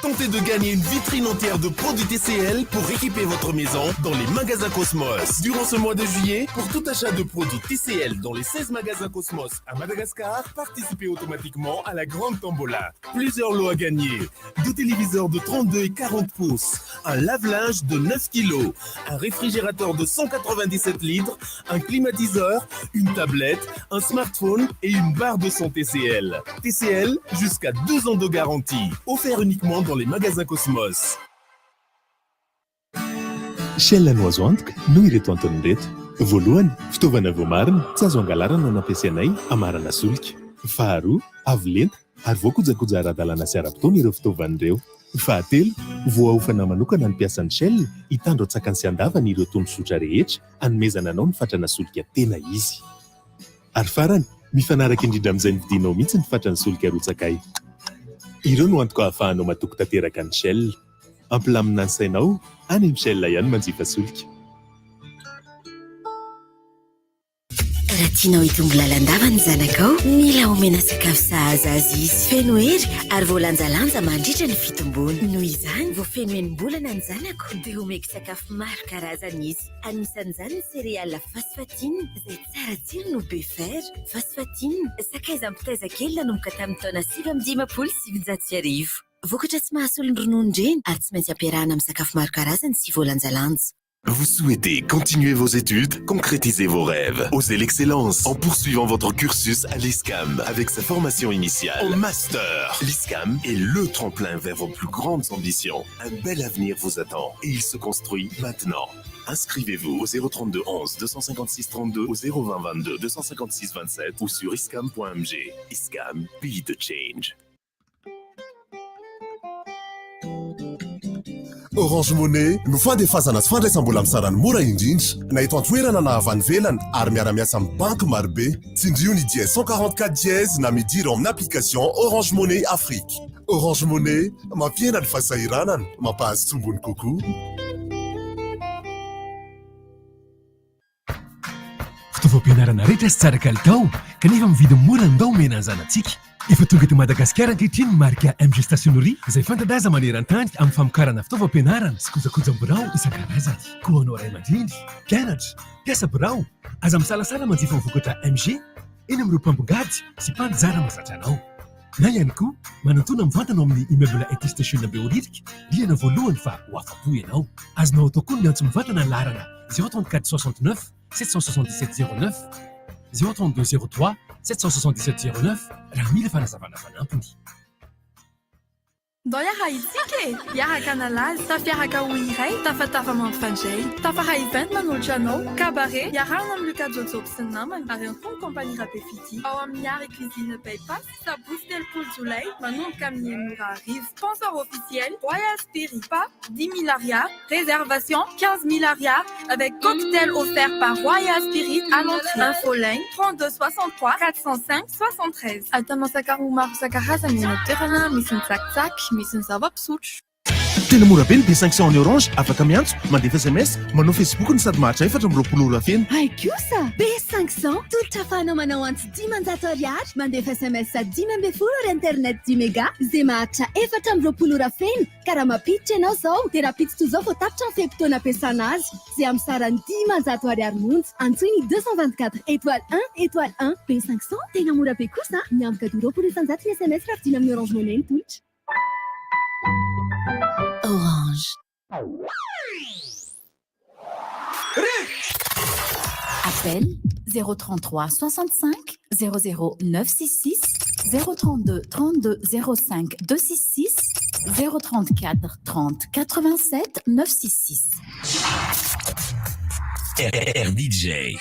Tentez de gagner une vitrine entière de produits TCL pour équiper votre maison dans les magasins Cosmos. Durant ce mois de juillet, pour tout achat de produits TCL dans les 16 magasins Cosmos à Madagascar, participez automatiquement à la grande tombola. Plusieurs lots à gagner. 2 téléviseurs de 32 et 40 pouces, un lave-linge de 9 kg, un réfrigérateur de 197 litres, un climatiseur, une tablette, un smartphone et une barre de son TCL. TCL, jusqu'à 2 ans de garantie. Offert uniquement dans les magasins Cosmos. Shell no azo antoka no ireto antony reto. Voalohany, fitaovana voamarina tsy azo angalarana na nampiasainay amarana solika. Faharoa, avo lenta ary voakojakoja ara-dalàna sy ara-potoana ireo fitaovan'ireo. Fahatelo, voaofana manokana ny mpiasan'ny Shell hitandro atsakany sy andavany ireo tonosotra rehetra hanomezana anao ny fatrana solika tena izy. Ary farany, mifanaraka indrindra amin'izay nividinao mihitsy ny fatrany solika rotsakay. Ireo no antoka ahafahanao matoky tanteraka ny Shell. Ampilamina ny sainao, any amin'ny Shell ihany manjifa solika. Raha tianao hitombo lalandava ny zanakao, mila omena sakafo sahaza azy izy. Feno hery ary voalanjalanja mandritra ny fitombony. Noho izany, voafeno enim-bolana ny zanako dia omeko sakafo maro karazana izy. Anisan'izany ny céréales Phosfatine, izay tsara tsiro no be fer. Phosfatine, sakaiza ampitaiza kely nanomboka tamin'ny taona 1970. Vokatra tsy mahasolo ny ronono ireny ary tsy maintsy ampiarahana amin'ny sakafo maro karazana sy voalanjalanja. Vous souhaitez continuer vos études, concrétiser vos rêves, oser l'excellence en poursuivant votre cursus à l'ISCAM avec sa formation initiale au master. L'ISCAM est le tremplin vers vos plus grandes ambitions. Un bel avenir vous attend et il se construit maintenant. Inscrivez-vous au 032 11 256 32 au 020 22 256 27 ou sur iscam.mg. ISCAM, be the change. Orange Money no fandefasana sy fandraisam-bola amin'ny sarany mora indrindra na eto an-toerana na avy any ivelany ary miara-miasa amin'ny banky marobe. Tsindrio ny dièse 144 dièse na midira amin'ny application Orange Money Afrique. Orange Money mampiena ny fahasahiranana, mampahazo tombony kokoa. Fitaovam-pianarana rehetra sy tsara kalitao kanefa mividy mora ndao omena ny zanantsika. Efa tonga eto Madagasikara ankehitriny ny marika MG Stationerie izay fanta-daza maneran-tany amin'ny famokarana fitaovam-pianarana sy kojakojam-birao isan-karazany. Koa anao ray aman-dreny, mpianatra, mpiasa birao, aza misalasala manjifa ny vokatra MG eny amin'ireo mpambongady sy mpanjara mahazatra anao. Na ihany koa manantona mivantana amin'ny immeuble IT Station Beolirika rihana voalohany fa ho afa-po ianao. Azonao atao koa ny antso mivantana ny laharana 034 69 777 09 032 03 777 09 raha mila fanazavana fanampiny. Ndao yaha itsika e, hiaraka nalazy tafiaraka ho iray tafatafa mampifandray tafara event manolotra anao cabaret hiarahana amin'ny Luka Jojo sy ny namany ary ny fony kompania Rapefiti ao amin'ny Art Cuisine Bypass sabosy 3 jolay manomboka amin'ny 9h. Sponsor officiel Royal Spirit, pas 10 000 ariards, réservation 15 000 ariards avec cocktail offert par Royal Spirit à l'entrée. Info line 32 63 405 73. Altama sakafo maro isan-karazany eny toerana misy ny tsakitsaky misy ny zava-pisotro. Tena mora be ny B500 en orange, afaka miantso, mandefa SMS, manao Facebook ny sady mahatratra 420 lafeny. Ay kosa, B500 tolotra ahafahanao manao antsy 10 ariary, mandefa SMS 10 ora internet 10 méga, izay mahatratra 420 lafeny. Karaha mampiditra ianao zao, dia raha piditra zao vao tapitra ny fehim-potoana ampiasana azy, izay amin'ny sarany 10 ariary monja. Antsoiny 224 étoile 1 étoile 1 B500 tena mora be kosa, miamboka 20 SMS raha vidina amin'ny Orange Money ny tolotra. Orange. Appel 033 65 00 966 032 32 05 266 034 30 87 966. RDJ.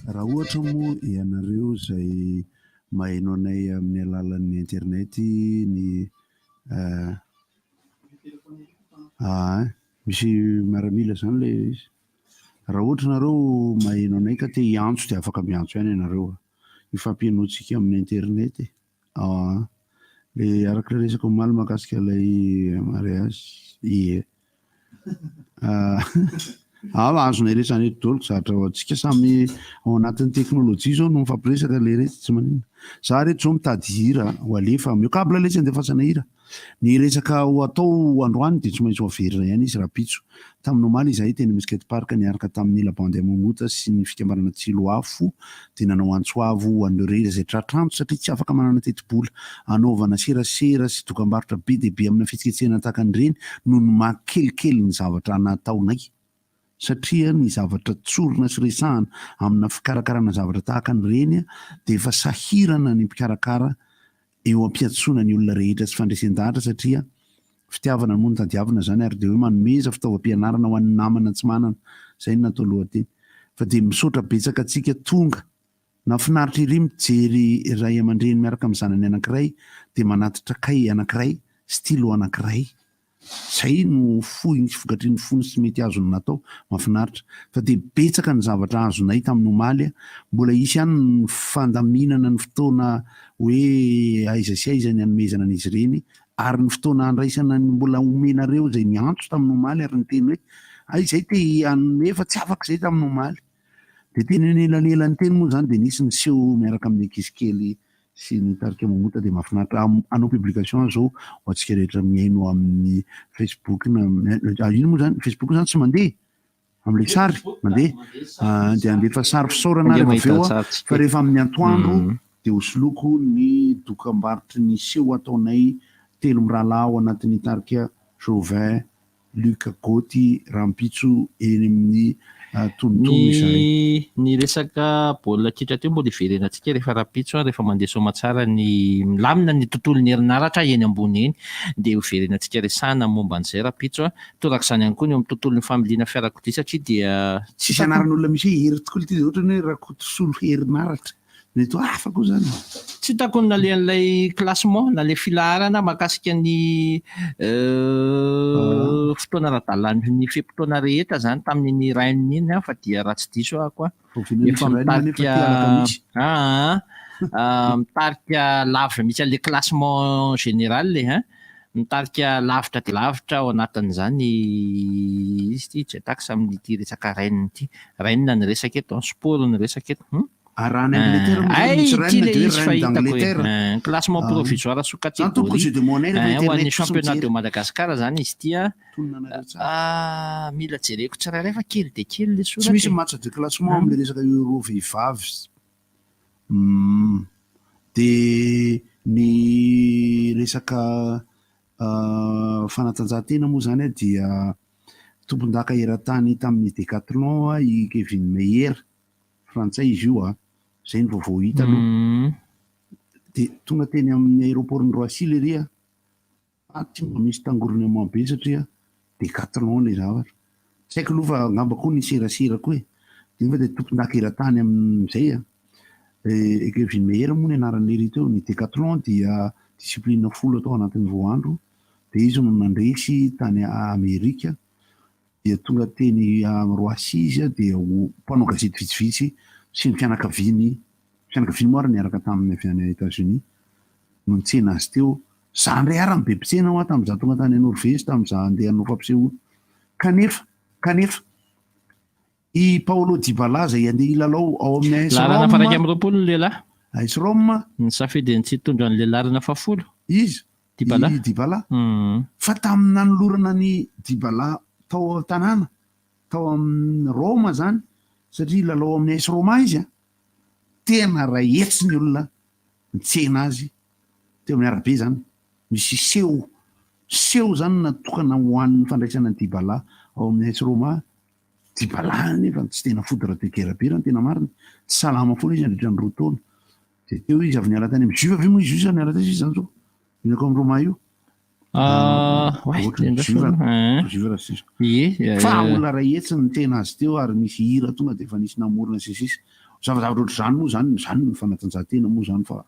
Raha ohatra moa ianareo izay mahaino anay amin'ny alalan'ny internety ny misy miaramila zany le izy. Raha ohatra nareo mahaino anay ka te hiantso dia afaka miantso ihany ianareo. Ifampianotsika amin'ny internety. Le araka le resaka omaly mahakasika ilay mariage. azona iresana eto daoliko zatra atsika samy ao anatin'ny teknôlôjia zao no mifampiresaka le rehetra tsy manina za rehetra zao mitady hira ho alefa miokabla le tsy andefasana hira ny resaka ho atao androany de tsy maintsy ho averina ihany izy rapitso tamin'ny omaly izahay teny Skate Park niaraka tamin'ny labandy Mamota sy ny fikambanana Tsiloafo de nanao antsoavo an'ireo rehetra zay tratranto satria tsy afaka manana teti-bola anaovana serasera sy dokam-barotra be de be amina fiketsehana tahaka an'ireny noho ny mahakelikely ny zavatra nataonay satria ny zavatra tsorina sy resahana amina fikarakarana zavatra tahaka an'ireny de efa sahirana ny mpikarakara eo ampiatsona ny olona rehetra sy fandresen-dahatra satria fitiavana no tadiavana zany ary de hoe manomeza fitaovam-pianarana ho an'ny namana tsy manana zay no natao lohateny fa de misaotra betsaka atsika tonga nafinaritra iry mijery ray aman-dreny miaraka amin'ny zanany anankiray de manatitra kay anankiray stylo anankiray zay no fohy vokatriny fony sy mety azony natao mafinaritra fa de betsaka ny zavatra azonay tamin'ny omaly mbola isy ihany ny fandaminana ny fotoana hoe aiza sy aiza ny anomezana an'izy ireny ary ny fotoana andraisana ny mbola omenareo zay niantso tamin'ny omaly ary ny teny hoe ay zay te hanome fa tsy afaka zay tamin'ny omaly de teny nelanelan'ny teny moa zany de nisy ny seho miaraka amin'ny ankizy kely sy ny tarika Mamota de mahafinaritra anao publication zao ho atsika rehetra miaino amin'ny Facebook ino moa zany Facebook zany tsy mandeha am'le sary mandeha de andefa sary fisaorana rehefa aveo fa rehefa amin'ny antoandro de hosoloako ny dokam-barotra ny seho ataonay telo mirahalahy ao anatin'ny tarika Jovin Luc Goty Rampitso eny amin'ny ny resaka baolina kitra teo mbola iverenantsika rehefa rapitso rehefa mandeha somatsara ny milamina ny tontolon'ny herinaratra eny ambony eny de iverenantsika resahana momba an'izay rapitso torak'izany ihany koa ny eo amin'ny tontolon'ny familiana fiarakodia satria dia tsy anaran'olona misy hery tokoa ty ohatra hoe rakotosolo herinaratra mety hafa koa zany tsy hitako nale an'ilay classement na le filaharana mahakasika ny fotoana ara-dalàny fempotoana rehetra zany tamin'ny rainy iny fa dia raha tsy diso ahako efa mitarika mitarika lavitra misy an'le classement général le mitarika lavitra de lavitra ao anatin'izany izy ty tsy atako amin'ity resaka rainy ity rainina ny resaka eto sport ny resaka eto classement provisoire sous-catégorie ho an'ny championnat de Madagascar zany izy tia mila jereko tsirairay fa kely de kely le soratra tsy misy match de classement am'le resaka euro vehivavy de ny resaka fanatanjahantena moa zany dia tompon-daka eran-tany tamin'ny Decathlon i Kevin Meyer frantsay izy io zay ny vaovao hita aloha de tonga teny amin'ny aéroport'ny Roissy le ria tsy mba misy tangorony be satria Decathlon le zavatra tsy haiko aloha fa angamba koa ny serasera koa de nefa de tompon-daka eran-tany amin'izay Kevin Meyer moa ny anaran'le ry teo ny Decathlon dia discipline folo atao anatin'ny voandro de izy no nandresy tany Amerika dia tonga teny Roissy izy de mpanao gazety vitsivitsy sy ny fianakaviany moa ary niaraka tamin'ny avy any États-Unis no nitsena azy teo za ndray ary be mpitsena ho tamin'iza tonga tany Norvezy tamin'iza andeha hanao fampisehoana kanefa i Paolo Dybala zay andeha hilalao ao amin'ny AS Roma larana faraiky amin'ny roapolo ny lehilahy AS Roma ny safidiny tsy hitondra an'le larana fafolo izy Dybala fa tamin'ny nanolorana ny Dybala tao tanàna tao amin'ny Roma zany satria lalao amin'ny AS Roma izy tena rahetsy ny olona mitsena azy teo amin'ny arabe zany misy seho zany natokana ho an'ny fandraisana Dybala ao amin'ny AS Roma Dybala nefa tsy tena fodra de guerre be raha ny tena marina tsy salama foana izy andritra ny roa taona de teo izy avy niala tany amin'ny Juve avy moa izy io niala tany izy zany zao inako amin'ny Roma io fa olona rahetsy ny tena azy teo ary misy hira tonga de efa nisy namorona sisisy zavazavatra ohatry zany moa zany ny fanatanjahantena moa zany fa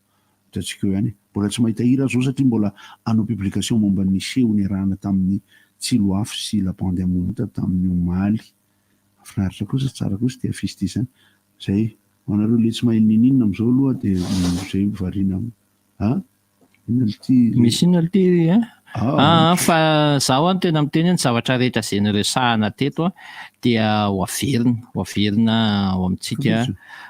hitantsika eo ihany mbola tsy mahita hira zao satria mbola anao publication momba ny seho ny rahana tamin'ny Tsiloafo sy labandy Mamota tamin'ny omaly mahafinaritra kosa tsara kosa ty afisy ty zany zay anareo le tsy mahay ninina am'izao aloha de zay variana misy inona ty Fa zaho any tena miteny ny zavatra rehetra izay niresahana teto dia ho averina ao amintsika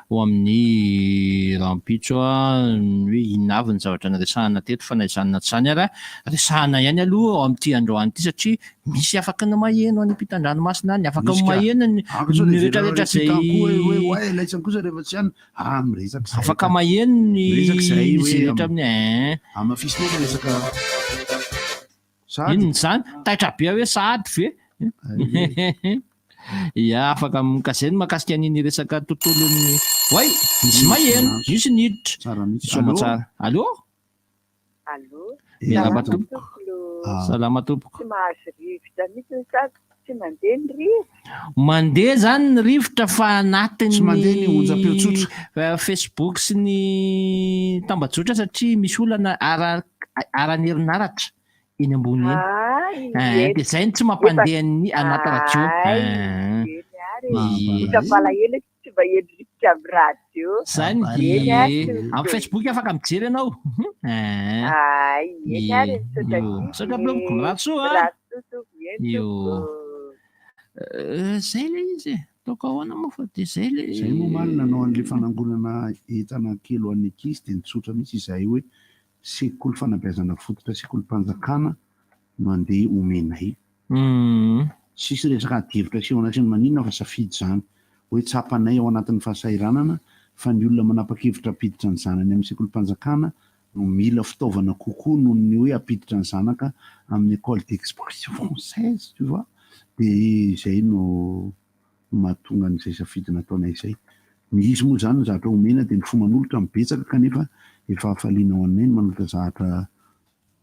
ho amin'ny rampitso hoe inavy ny zavatra niresahana teto fa naizanona tsy zany ara resahana ihany aloha ao amin'ity androany ity satria misy afaka ny maheno any ampitan-dranomasina any afaka maheno ny rehetrarehetra zay laitsany kosa rehefa tsy any miresaka afaka maheno ny zay rehetra amin'ny amafisina resaka inony zany taitra be hoe sady ve ia afaka mikazeny makasika an'iny resaka tontolon'ny way misy maheno misy niditra somatsara allo miaraba tompoko salama tompoko tsy mahazo rivotra mihitsy sady tsy mandeha ny rivotra mandeha zany ny rivotra fa anatin'ny onjam-peo Facebook sy ny tambajotra satria misy olana arany herinaratra eny ambony eny dia zay tsy mampandeha ny anaty radio palahelo tsy mba eny rivotra amin'ny radio zany amin'ny Facebook afaka mijery ianao misaotra blomoko miratsoa io zay le izy ataoko ahoana moa fa dia zay le zay moa malina anao an'le fanangonana entana kelo an'ny ankizy dia nitsotra mihitsy izay hoe sekoly fanabeazana fototra sekoly mpanjakana mandeha omenay sisy resaka adevitra sehona sy ny maninona fa safidy zany hoe tsapanay ao anatin'ny fahasairanana fa ny olona manapa-kevitra apiditra ny zanany amin'ny sekoly mpanjakana no mila fitaovana kokoa noho ny hoe apiditra ny zanaka amin'ny école d'expression française tu vois dia izay no mahatonga n'izay safidy nataonay izay misy moa zany ny zavatra omena dia ny fomanolotra mibetsaka kanefa efa hafaliana ao anay manolotra zavatra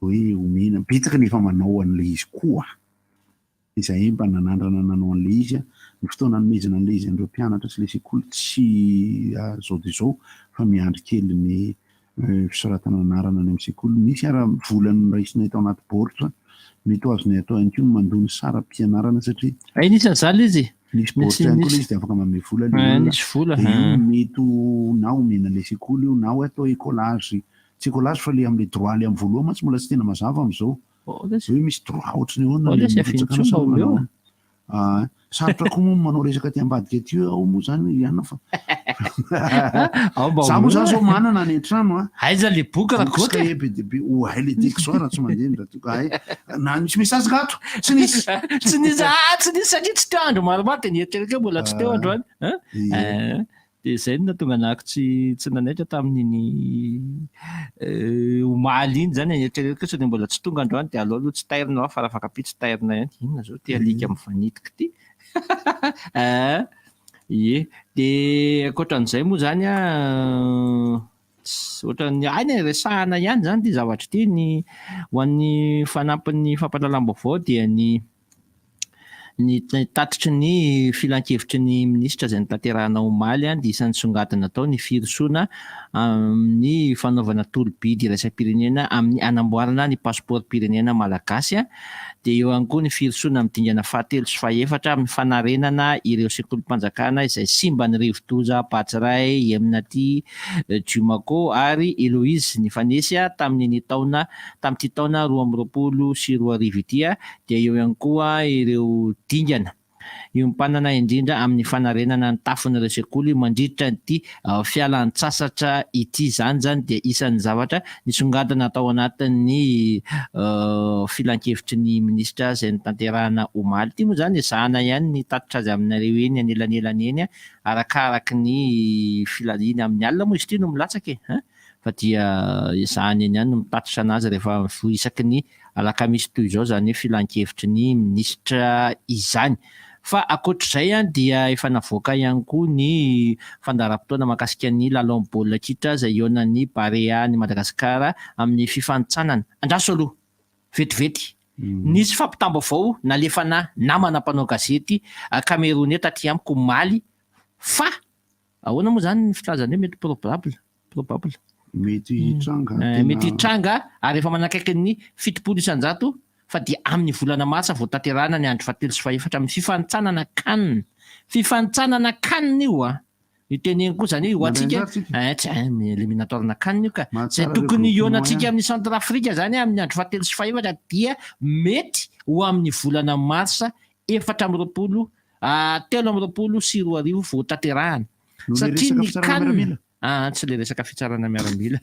hoe omena betsaka nefa manao an'le izy koa izay mba nanandrana nanao an'le izy ny fotoana nomezana an'le izy andreo mpianatra sy le sekoly tsy zao de zao fa miandry kely ny fisaratana anarana any amin'ny sekoly misy ara volany raisinay tao anaty baoritra mety ho azonay atao ihany koa ny mandony sara mpianarana satria anisan'izany izy misy baoritra ihany koa le izy dia afaka manome vola nisy vola mety na omena le sekoly io na hoe atao écolage tsy écolage fa le am'le droit le amin'ny voaloha ma tsy mbola tsy tena mazava am'izao hoe misy droit ohatrany ahoana sarotra koa moa manao resaka ty ambadika ty ao moa zany ihana fa za moa zany zao manana any an-trano aiza le boky raha be dia be hay le tiako soa raha tsy mandeha raha toka hay na misy mesazy gato tsy nisy satria tsy teo andro maromaro dia nietrereka mbola tsy teo andro any dia zay no natonga anako tsy nanaitra tamin'iny omaly iny zany anetrerereka so dia mbola tsy tonga andro any dia alao aloha tsy tairina fa raha afaka pi tsy tairina ihany inona zao ty alika amin'ny fanitiky ty ie dia ankoatran'izay moa zany ohatran'ny aina resahana ihany zany ty zavatra ty ny ho an'ny fanampin'ny fampahalalam-baovao dia ny tatitry ny filan-kevitry ny minisitra izay nitanterahana omaly dia isan'ny songadina tao ny firosoana amin'ny fanaovana tolobidy iraisam-pirenena amin'ny anamboarana ny passeport-pirenena malagasy dia eo ihany koa ny firosoana amin'ny dingana fahatelo sy fahaefatra amin'ny fanarenana ireo sekolim-panjakana izay simba ny rivo-doza Patsiray, Eminaty, Jumako ary Eloise ny fanesy tamin'ity taona 2024 ity dia eo ihany koa ireo dingana iompana indrindra amin'ny fanarenana ny tafon'ireo sekoly mandritra ity fialan-tsasatra ity zany dia isan'ny zavatra nisongadina tao anatin'ny filan-kevitry ny minisitra izay nitanterahana omaly ity moa zany ezahana ihany ny tatitra azy aminareo eny anelanelan eny arakaraka ny filaliana amin'ny alina moa izy ity no milatsaka fa dia ezahany eny ihany no mitatitra anazy rehefa voisaky ny alakamisy toy izao zany filan-kevitry ny minisitra izany. Fa ankoatr'izay dia efa navoaka ihany koa ny fandaharam-potoana mahakasika ny lalao baolina kitra izay ihaonan'ny Barea ny Madagasikara amin'ny fifanitsanana andraso aloha vetivety nisy fampitam-baovao nalefana namana mpanao gazety Camerounais taty amiko Maly fa ahoana moa zany ny filazany hoe mety probable mety hitranga ary efa manakaiky ny 70% fa dia amin'ny volana marsa vao tanterahana ny andro fahatelo sy fahaefatra amin'ny fifanitsanana kanina io iteneny koa zany ho atsika tsy éliminatoire CAN io ka zay tokony ionatsika amin'ny Centrafrika zany amin'ny andro 7 sy 8 dia mety ho amin'ny volana marsa 4 telo amby 20 sy 20 vao tanterahana satria ny CAN tsy le resaka fitsarana miaramila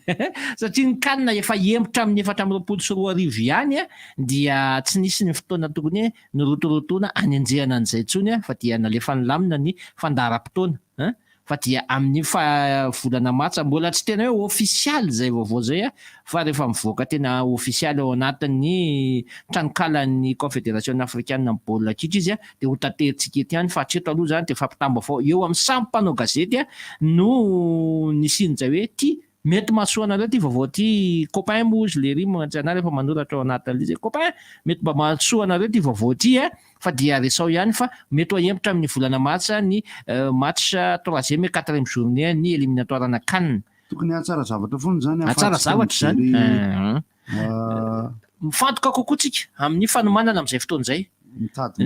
satria ny CAN efa empotra amin'ny 4 sy 20 ihany dia tsy nisy ny fotoana tokony nirotorotoana anenjehana an'izay tsony fa dia nalefa nilamina ny fandaharam-potoana fa dia amin'ny volana martsa mbola tsy tena hoe ofisialy zay vaovao zay fa rehefa mivoaka tena ofisialy ao anatin'ny tranokala ny confédération africaine amin'ny baolina kitra izy dia ho tanteritsika ety ihany fa hatreto aloha zany dia fampitambavao eo amin'ny samy mpanao gazety no nisin'izay hoe ty mety mahasoa anareo ty vaovao ty copain moa izy le ry mantsy anareo efa manoratra ao anatin'ilay zay copain mety mba mahasoa anareo ty vaovao ty fa dia resao ihany fa mety ho empotra amin'ny volana martsa ny match 3e et 4e journée ny éliminatoire na CAN tokony atsara zavatra foana zany atsara zavatra zany mifantoka kokoa tsika amin'ny fanomanana amin'izay fotoana zay mitady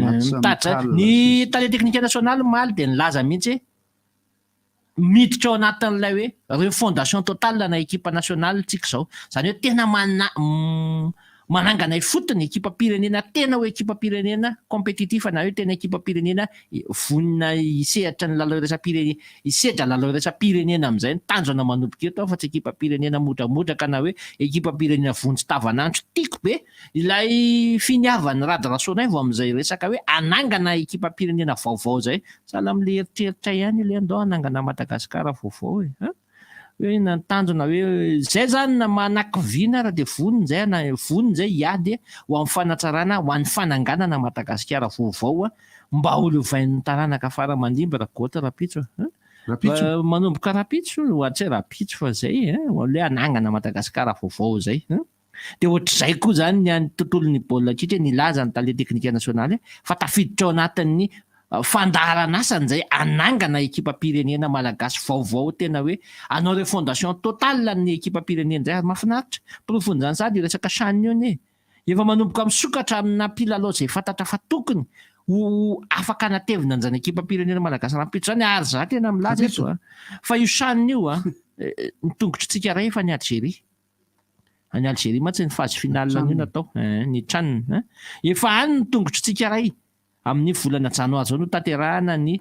ny tale technique nationale maly dia nilaza mihitsy miditra ao anatin'ilay hoe refondation totale na équipe nationale tsika zao zany hoe tena manangana fotony équipe pirenena tena hoe équipe pirenena compétitif na hoe tena équipe pirenena vonina isehatra ny lalao iresa-pirenena isedra lalao iresa-pirenena amin'izay ny tanjona manomboka eto fa tsy équipe pirenena modramodraka na hoe équipe pirenena vonjy tavanandro tiako be ilay finiavan'ny Rady Rasoanay vao amin'izay resaka hoe anangana équipe pirenena vaovao zay sahala amin'le eritreritra ihany le andao anangana Madagasikara vaovao hoe nantanjona hoe zay zany na manakiviana raha dia voniny zay iady ho amin'ny fanatsarana ho an'ny fananganana Madagasikara vaovao mba ho levain'ny taranaka afara mandimby Rakoto Rapitso manomboka Rapitso ho atsy Rapitso fa zay le anangana Madagasikara vaovao zay dia ohatr'izay koa zany ny tontolon'ny baolina kitra nilaza ny tale technique nationale fa tafiditra ao anatin'ny fandaharanasany zay anangana équipe pirenena malagasy vaovao tena hoe anao refondation totale ny équipe pirenena zay mahafinaritra profon'izany sady resaka CHAN io efa manomboka misokatra amina mpilalao zay fantatra fa tokony ho afaka anatevina an'izany équipe pirenena malagasy rampitso zany ary za tena milaza eto fa io CHAN io ny tongotro tsika ray efa ny Algérie any Algérie matsy ny phase finale io natao ny CHAN efa any ny tongotro tsika ray amin'ny volana janoary zao no tanterahana ny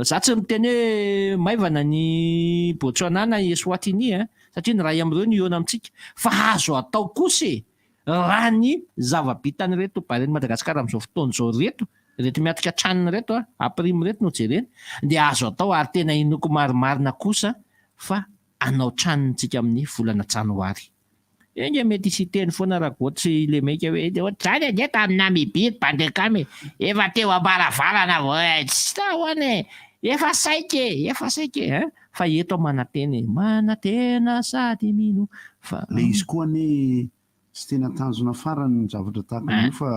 za tsy miteny hoe maivana ny Botswana na Eswatini satria ny ray amin'ireo ny iona amintsika fa azo atao kosa raha ny zava-bitany reto bareny Madagasikara amin'izao fotoana zao reto miatrika CHAN reto aprimy reto no jerena dia azo atao ary tena inoko marimarina kosa fa anao CHAN tsika amin'ny volana janoary enge mety isiteny foana raha goatsy le maika hoe dia ohatr'izany dia tamina mibily bandekamy efa teo ambaravarana vao tsy tahoany efa saika fa eto manatena sady mino fa le izy koa ny tsy tena tanjona farany ny zavatra tahaka io fa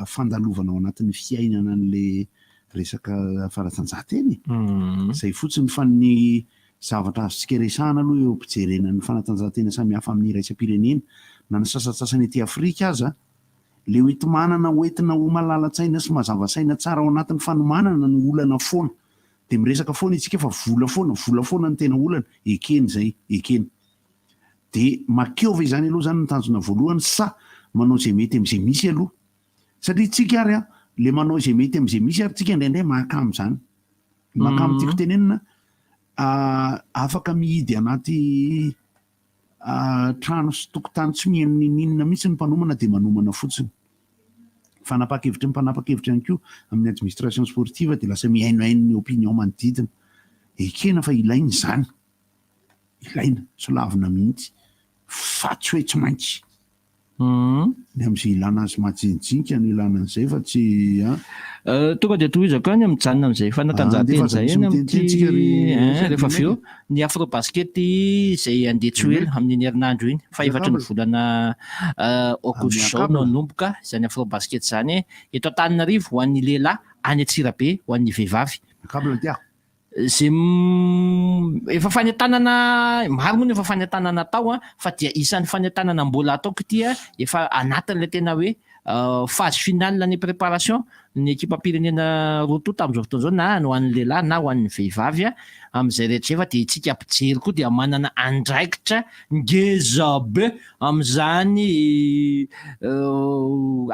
fandalovana ao anatin'ny fiainana an'le resaka fanatanjahantena zay fotsiny fa ny zavatra azontsika resahana aloha eo ampijerena ny fanatanjahantena samihafa amin'ny iraisam-pirenena na ny sasatsasany ety Afrika aza le hoentomanana hoentina ho malala-tsaina sy mazava-saina tsara ao anatin'ny fanomanana ny olana foana dia miresaka foana itsika fa vola foana ny tena olana ekeny dia makeova izany aloha zany ny tanjona voalohany sa manao zay mety amin'izay misy aloha satria tsika ary le manao zay mety amin'izay misy ary tsika indraindray mahakamo zany mahakamo tiako tenenina afaka mihidy anaty trano sy tokotany tsy mininina mihitsy ny mpanomana dia manomana fotsiny fanapakevitra ihany koa amin'ny administration sportive dia lasa mihainohaino ny opinion manodidina ekena fa ilaina zany solavina mihitsy fa tsy hoe tsy maintsy ny amin'izay ilana azy majinijinika ny ilana an'izay fa tsy tonga dia tohizako any mijanona amin'izay fanatanjahantena zay eny amin'ity rehefa avy eo ny afrobasket izay andeha tsy ela amin'ny herinandro iny fa efatra ny volana aogositra zao no nomboka izany afrobasket zany eto Antananarivo ho an'ny lehilahy any Antsirabe ho an'ny vehivavy zay efa fanentanana maro moa ny efa fanentanana atao fa dia isan'ny fanentanana mbola ataoko ity efa anatin'ilay tena hoe phase finale ny préparation ny équipe-pirenena rototo amin'izao fotoana izao na ho an'ny lehilahy na ho an'ny vehivavy amin'izay rehetra efa dia itsika mpijery koa dia manana andraikitra ngeza be amin'izany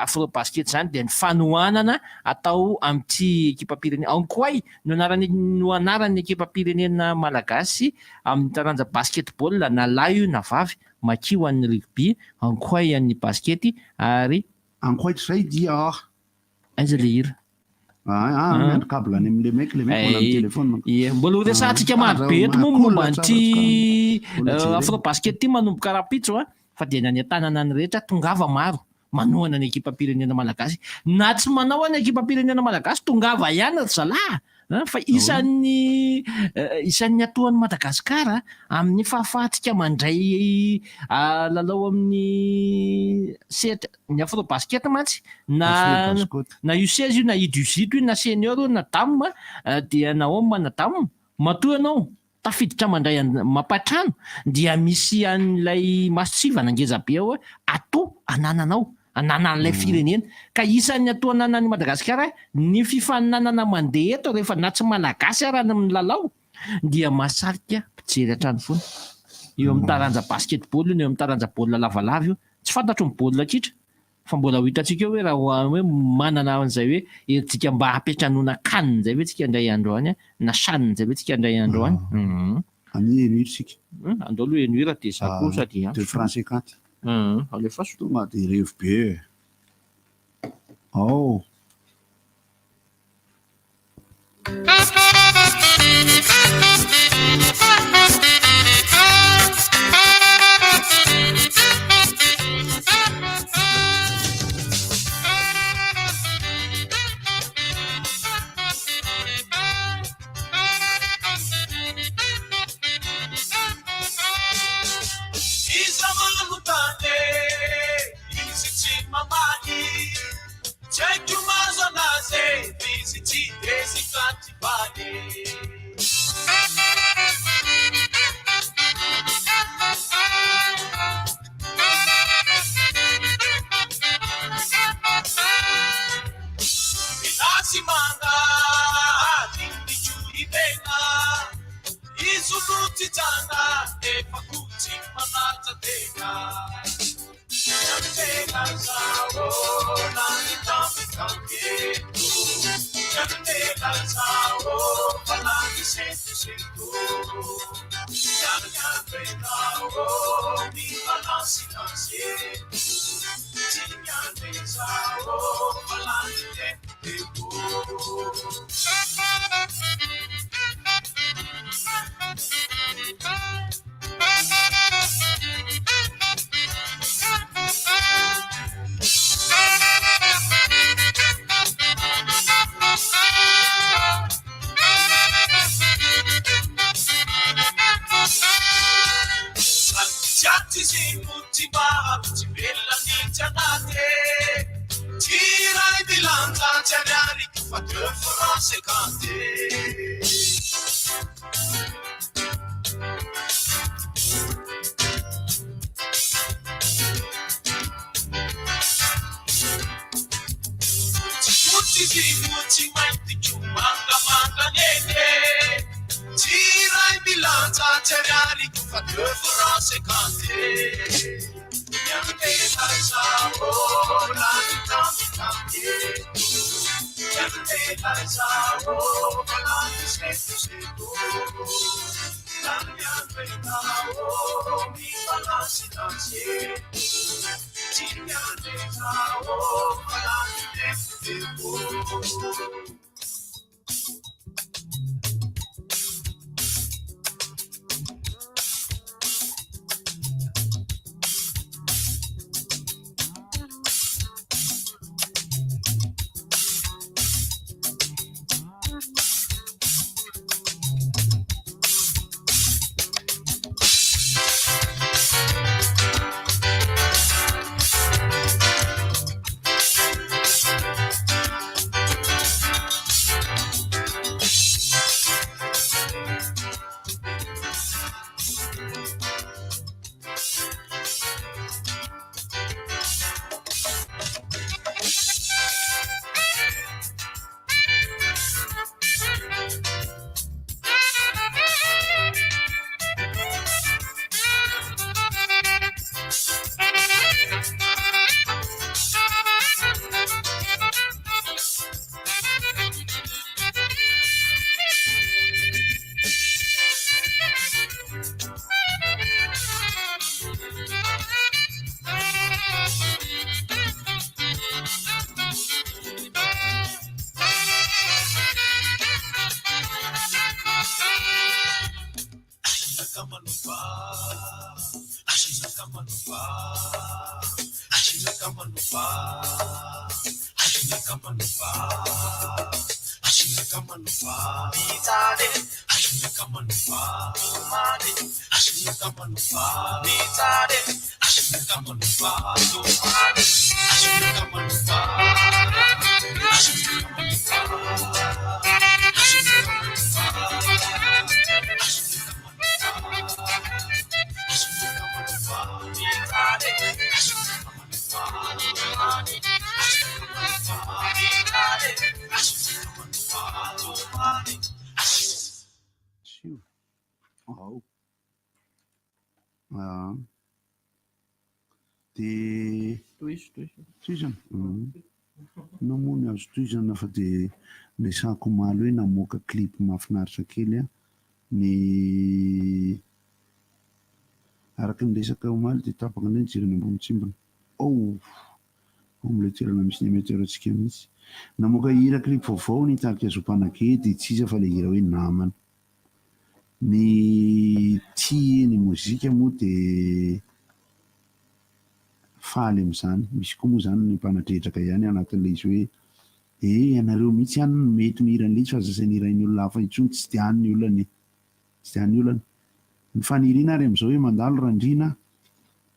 afro-basket zany dia ny fanohanana atao amin'ity équipe-pirenena ankoay no anaran'ny équipe-pirenena malagasy amin'ny taranja basketball na lahy io na vavy makio an'ny rugby ankoay an'ny baskety ary ankoatra izay dia aiza le hira miandrikabla any am'le maiky le maiky amin'ny téléphone mbola ho resantsika marobe eto moa momba an'ity afro-basket ty manomboka rapitso fa dia nany an-tanana ny rehetra tongava maro manohana ny équipe-pirenena malagasy na tsy manao any équipe-pirenena malagasy tongava ihany ry zalahy fa isan'ny atoan'ny Madagasikara amin'ny fahafahantsika mandray lalao amin'ny sehatra ny afro-basket mantsy na U16 io na U18 io na senior io na dame dia na homme na dame matoa ianao tafiditra mandray mampatrano dia misy an'ilay masitsivana ngeza be ao atao anananao ananan'ilay firenena ka isan'ny atao ananan'ny Madagasikara ny fifaninanana mandeha eto rehefa na tsy malagasy arany amin'ny lalao dia mahasarika mpijery hatrany foana eo amin'ny taranja basketball io eo amin'ny taranja baolina lavalava io tsy fantatro ny baolina kitra fa mbola ho hitantsika hoe raha hoe manana an'izay hoe herintsika mba hampiatranoana kanina izay ve tsika indray andro any na sanina izay ve tsika indray andro any any enuire sika andao aloha enuire dia za koa sady de franc 50 alefa tonga dia revo be ao dia toizana namony azo toizana fa dia lesako maly hoe namoaka clip mahafinaritra kely a ny araka ny resaka omaly dia tapaka indray jirany ambony tsimbana mila toerana misy ny ameteratsika mihitsy namoaka hira clip vaovao ny tarika zopanakedy tsy iza fa le hira hoe namana ny tia ny mozika moa dia faly am'izany misy koa moa zany ny mpanatretraka ihany anatin'le izy hoe ianareo mihitsy ihany mety mihirany le fa sasany hirainy olona hafa intsony tsy tian'ny olona tsy tian'ny olona ny faniriana ary am'izao hoe mandalo randriana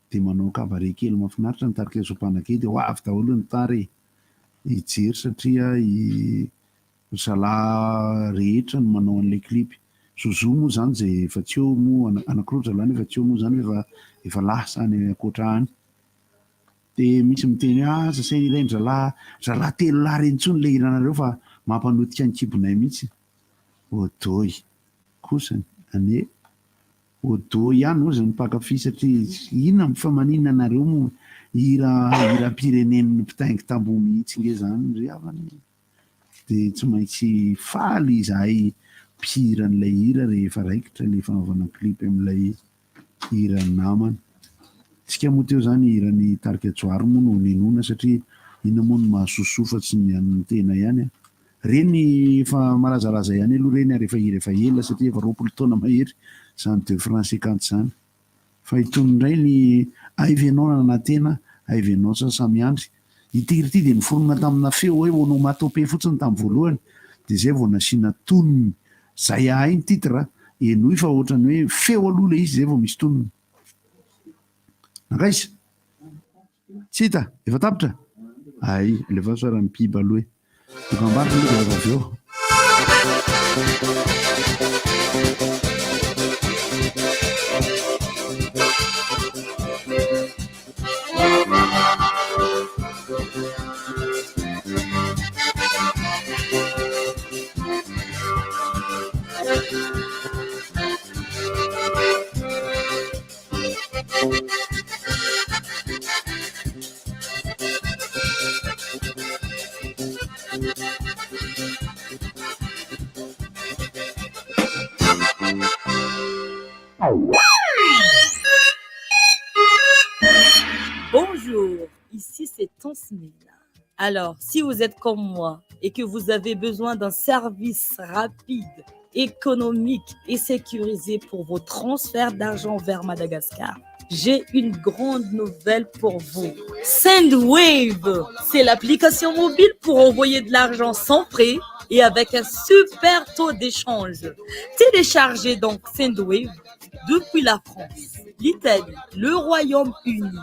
dia manao kabare kely mahafinaritra ny tarika zopanakedy ho avy daholo ny tary hijery satria zalahy rehetra no manao an'ilay clip zozo moa zany zay efa tsy eo moa anankiroa zalahy efa tsy eo moa zany efa lahy zany ankoatra any dia misy miteny sasaina ilainy zalahy telo lahy reny intsony le hiranareo fa mampanotika ny kibonay mihitsy odoy kosany ane odo ihany ozy ny mpakafy satria inona fa maninona anareo moa hira-pirenen'ny mpitaingy tamboho mihitsy nge zany ry avany dia tsy maintsy faly izahay mpihira n'ilay hira rehefa raikitra le fanaovana clip amin'ilay hira namana tsika moa teo zany hirany tarika joary moa no ninona satria ina moa no mahasosofa tsy ny an'ny tena ihany reny efa malazalaza ihany aloha reny ary efa hira efa ela satria efa 20 taona mahery zany de franc 50 zany fa itony indray ny aivenao nanatena aivenao sasamiandry itiryty dia niforona tamina feo hoe onomatope fotsiny tamin'ny voalohany dia zay vao nasiana tonony zay ahay ny titre enoy fa ohatrany hoe feo aloha le izy zay vao misy tonony nakaisa tsy hita efa tapitra ay lefa soara mipiba aloha dokam-barotra aloha dia avy eo Bonjour, ici c'est Tonsmina. Alors, si vous êtes comme moi et que vous avez besoin d'un service rapide, économique et sécurisé pour vos transferts d'argent vers Madagascar, j'ai une grande nouvelle pour vous. Sendwave, c'est l'application mobile pour envoyer de l'argent sans frais et avec un super taux d'échange. Téléchargez donc Sendwave depuis la France, l'Italie, le Royaume-Uni,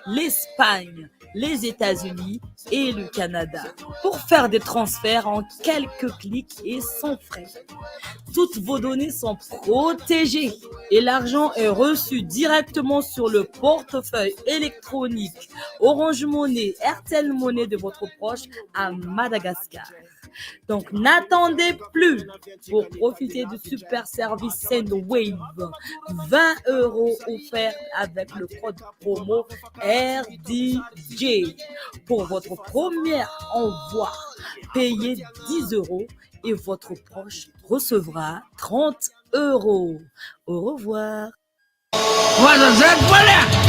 l'Espagne, les États-Unis et le Canada pour faire des transferts en quelques clics et sans frais. Toutes vos données sont protégées et l'argent est reçu directement sur le portefeuille électronique Orange Money, RTL Money de votre proche à Madagascar. Donc n'attendez plus pour profiter du super service Sendwave. 20 € offerts avec le code promo RDJ. Pour votre premier envoi, payez 10 € et votre proche recevra 30 €. Au revoir.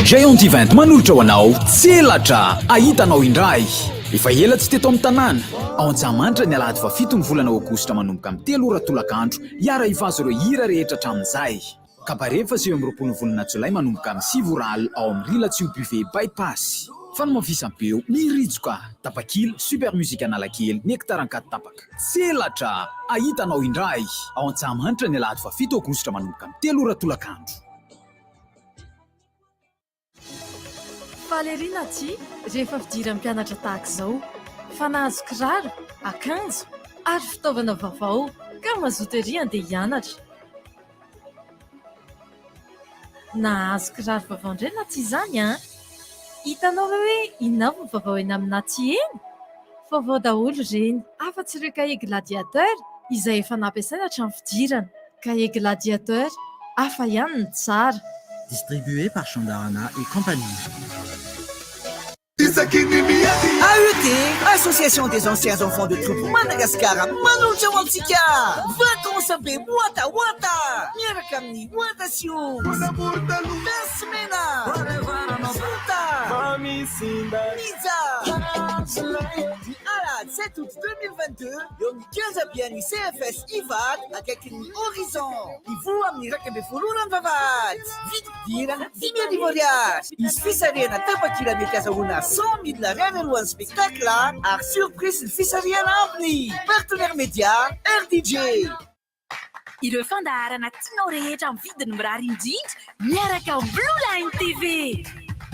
Giant Event manolotra ho anao tselatra ahitanao indray efa ela tsy teto amin'ny tanàna ao Antsahamanitra ny alahady fa 7 ny volana aogositra manomboka amin'ny 3 ora tolakandro hiara hivazo ireo hira rehetra hatramin'izay kabare fa seo am'roapolo volana jolay manomboka amin'ny sivoral ao amin'ny rilatio buvet bypass fa no mafisam-peo miritsoka tapakily super musique analakely ny hektaran-katy tapaka tselatra ahitanao indray ao an-tsahamanitra ny alahady fa 7 aogositra manomboka amin'ny 3 ora tolakandro. Valérie Nati, rehefa fidiran'ny mpianatra tahaka izao fa nahazo kiraro, akanjo ary fitaovana vaovao ka mazoto ery andeha hianatra. Nahazo kiraro vaovao indray Nati izany a? Hitanao hoe inona ny vaovao eny amin'ny Nati eny? Vaovao daholo ireny, afa-tsy ireo cahier gladiateur izay efa nampiasaina hatramin'ny fidirana. Cahier gladiateur, hafa ihany ny tsara. Distribué par Chandarana et compagnie. AET, Association des anciens enfants de troupe Madagascar, Manoucha Waltika, vacances à bé, Wata Wata, Mirakami, Watasio, Tasmena, Fruta, Pizza. À la 7 août 2022, le 15 à bien CFS IVAD avec une horizon. Il faut amener la Kebefoulouran Vavat. Vite dire, Dimia Divorias. Il se fait salir à Tapakila Mekazahuna 100 000 la Reine One spectacle. À surprise, il fait salir à Ampli. Partenaire média, RDJ. Ireo fandaharana tianao rehetra amin'ny vidiny mirary indrindra miaraka amin'ny Blue Line TV.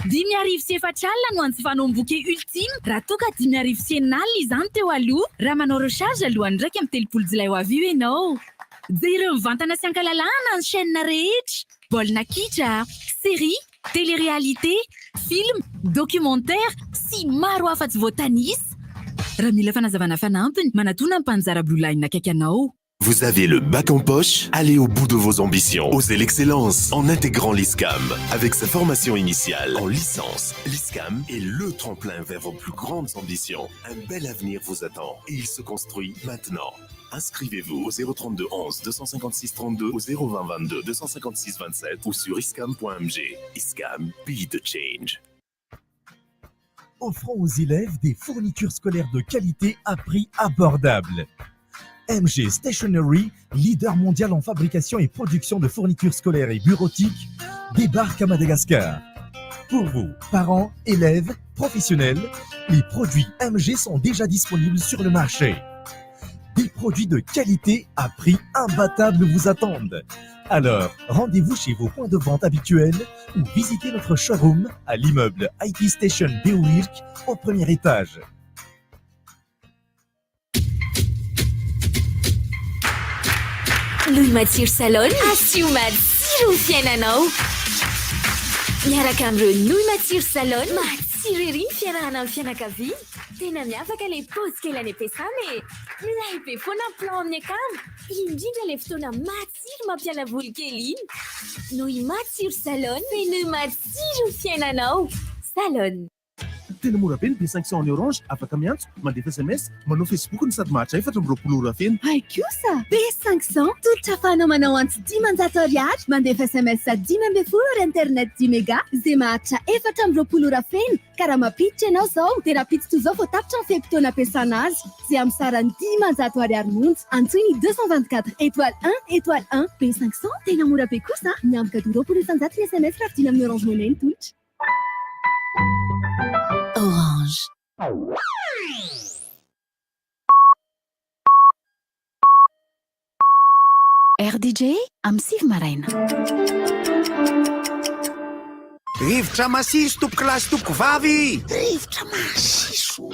5,4 alina no antsifanao-boke ultime raha toa ka 5,9 alina izany teo aloha raha manao recharge alohany ndraiky amin'ny 30 jolay ho avy io ianao. Jereo mivantana sy ankalalahana ny chaîne rehetra, baolina kitra, série, télé-réalité, film, documentaire sy maro hafa tsy voatanisa. Raha mila fanazavana fanampiny, manatona ny mpanjara Blue Line akaiky anao. Vous avez le bac en poche? Allez au bout de vos ambitions. Osez l'excellence en intégrant l'ISCAM. Avec sa formation initiale en licence, l'ISCAM est le tremplin vers vos plus grandes ambitions. Un bel avenir vous attend et il se construit maintenant. Inscrivez-vous au 032 11 256 32 au 020 22 256 27 ou sur iscam.mg. ISCAM, be the change. Offrons aux élèves des fournitures scolaires de qualité à prix abordable. MG Stationery, leader mondial en fabrication et production de fournitures scolaires et bureautiques, débarque à Madagascar. Pour vous, parents, élèves, professionnels, les produits MG sont déjà disponibles sur le marché. Des produits de qualité à prix imbattable vous attendent. Alors, rendez-vous chez vos points de vente habituels ou visitez notre showroom à l'immeuble IT Station Beowirk au premier étage. Louis Matsiro Salon, asio matsiro fiainanao. Miaraka amin'ireo Louis Matsiro Salon, matsiro ery ny fiarahana amin'ny fianakaviana. Tena miavaka ilay paozy kely any am-piasana e. Milay be foana ny plan amin'ny akamo. Indrindra ilay fotoana matsiro mampiala voly kely iny. Louis Matsiro Salon, tena matsiro fiainanao. Salon. Tena mora be ny B500 ny orange, afaka miantso, mandefa SMS, manao Facebook ny sady mahatrafatra 4 ora feno. Ay kosa, B500 tolotra ahafahanao manao antsy 10,000 ariary, mandefa SMS 10 ora internet 10 méga, izay mahatra 4 ora feno. Ka raha mampiditra ianao zao, dia raha piditra toy izao vao tapitra ny feim-potoana ampiasana azy, izay amin'ny sarany 10,000 ariary monja. Antsoiny 224 étoile 1 étoile 1 B500 tena mora be kosa, miambika 20,000 ny SMS raha vidina amin'ny Orange Money ny tolotra. Orange. RDJ amin'ny Sivy Maraina. Rivotra masiso tompoko lahy sy tompoko vavy. Rivotra masiso.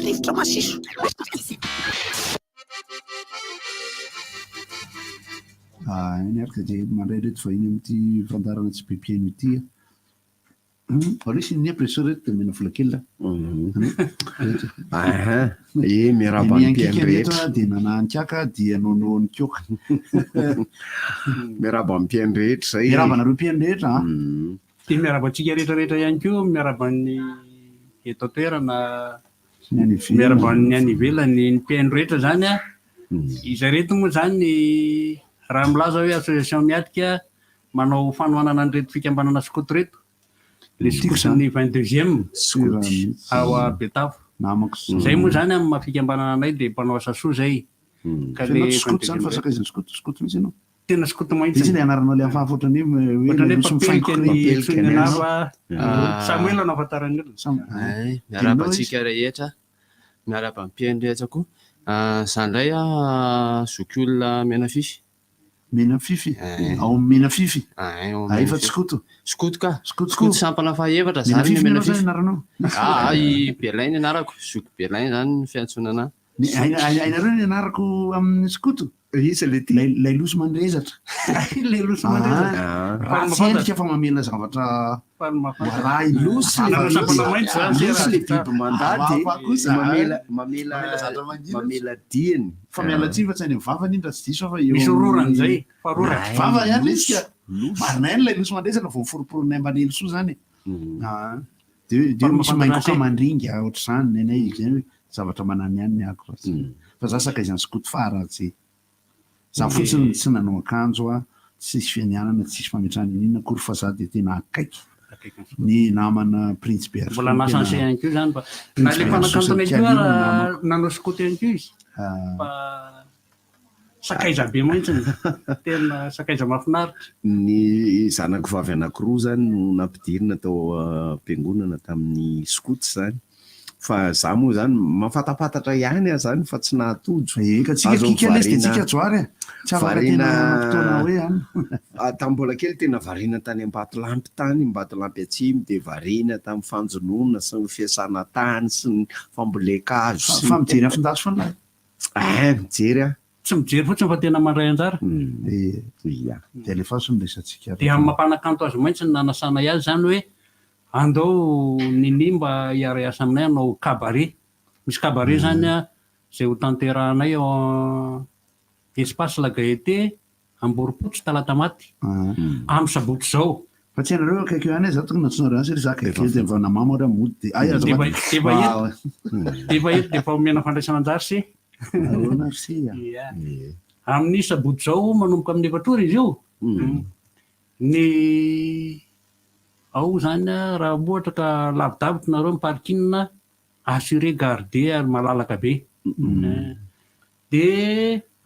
Rivotra masiso. Iny araka dia mandray reto vahiny amin'ity fandarana tsy be mpiaino ity. Resy ny professeur reto dia mena vola kely miaraba ny mpiaino rehetra dia nananikaka dia nonohony kioka. Miaraba ny mpiaino rehetra zay. Miarabanareo mpiaino rehetra. Dia miarabantsika rehetrarehetra ihany koa, miaraban'ny eto an-toerana, miaraban'ny any ivelany ny mpiaino rehetra zany a. Izay reto moa zany raha milaza hoe association miatika manao fanohanana an'ireto fikambanana skoto reto. Le skoto ny 22e skoto ao a Betavo. Zay moa zany amin'ny maha fikambanana anay dia mpanao asa soa zay. Ka Fenao le skoto zany fa sakaizany skoto mihitsy ianao tena skoto izy mahitsy le anaranao le hafahafa ohatrany ohatrany hoe papelika ny soinanava Ah. Samuel anao afantarany olona miarabantsika rehetra miaraba mpiendretsako zandray zoky olona mena fify ao mena fify efa skoto ka skoto sampana fahaefatra zany ny mena fify i Berlin anarako zoky Berlin zany ny fiantsonana ainareo ny anarako amin'ny skoto isa lay loso mandrezatra le loso mandrezatra raha tsy endrika fa mamela zavatra maray loso le biby mandady mamela diany fa miala tsia fa tsy any vavany indra tsy diso fa misy rorany zay fa rorany vava ihany izy marina ihany lay loso mandrezatra vao foroporonay ambanely soa zany de misy maingoka mandringa ohatr' zany nenay zany zavatra manany ihany ny ako fa za sakaizany skoto faratsy za fotsiny tsy nanao akanjo tsisy fianianana tsisy fametrahana inona akory fa za de tena akaiky ny namana prince Berger mbola nasanse ihany ko zany fa na le fanakantona ko nanao skoto ihany ko izy fa sakaiza be mihitsy tena sakaiza mahafinaritra ny zanako vavy anankiroa zany no nampidirina tao am-piangonana tamin'ny skoto zany fa za moa zany mafatapatatra ihany zany fa tsy nahatojo ka tsika kikalesy de tsika joary tsy afaka tena fotoana hoe any tambola kely tena variana tany Ambatolampy tany Ambatolampy atsimo de variana tamin'ny fanjonona sy ny fiasana tany sy ny fambolekazo fa mijery afindaso fanahy mijery tsy mijery fotsiny fa tena mandray anjara de alefa so miresatsika de amin'ny mampanakanto azy maintsy ny nanasana azy zany hoe andao ninimba hiara asa aminay anao cabaret misy cabaret zany zay ho tanterahanay espace la gaieté Amboropotsy talata maty amin'ny sabotsy zao fa tsy anareo akaiky eo ihany za tokony natsonareo any za akaiky de mva namamo ary mody de efa omena fandraisana anjara sy amin'ny sabotsy zao manomboka amin'ny efatrory izy io ny ao zany raha ohatra ka lavidavitra nareo miparkina assuré garder ary malalaka be de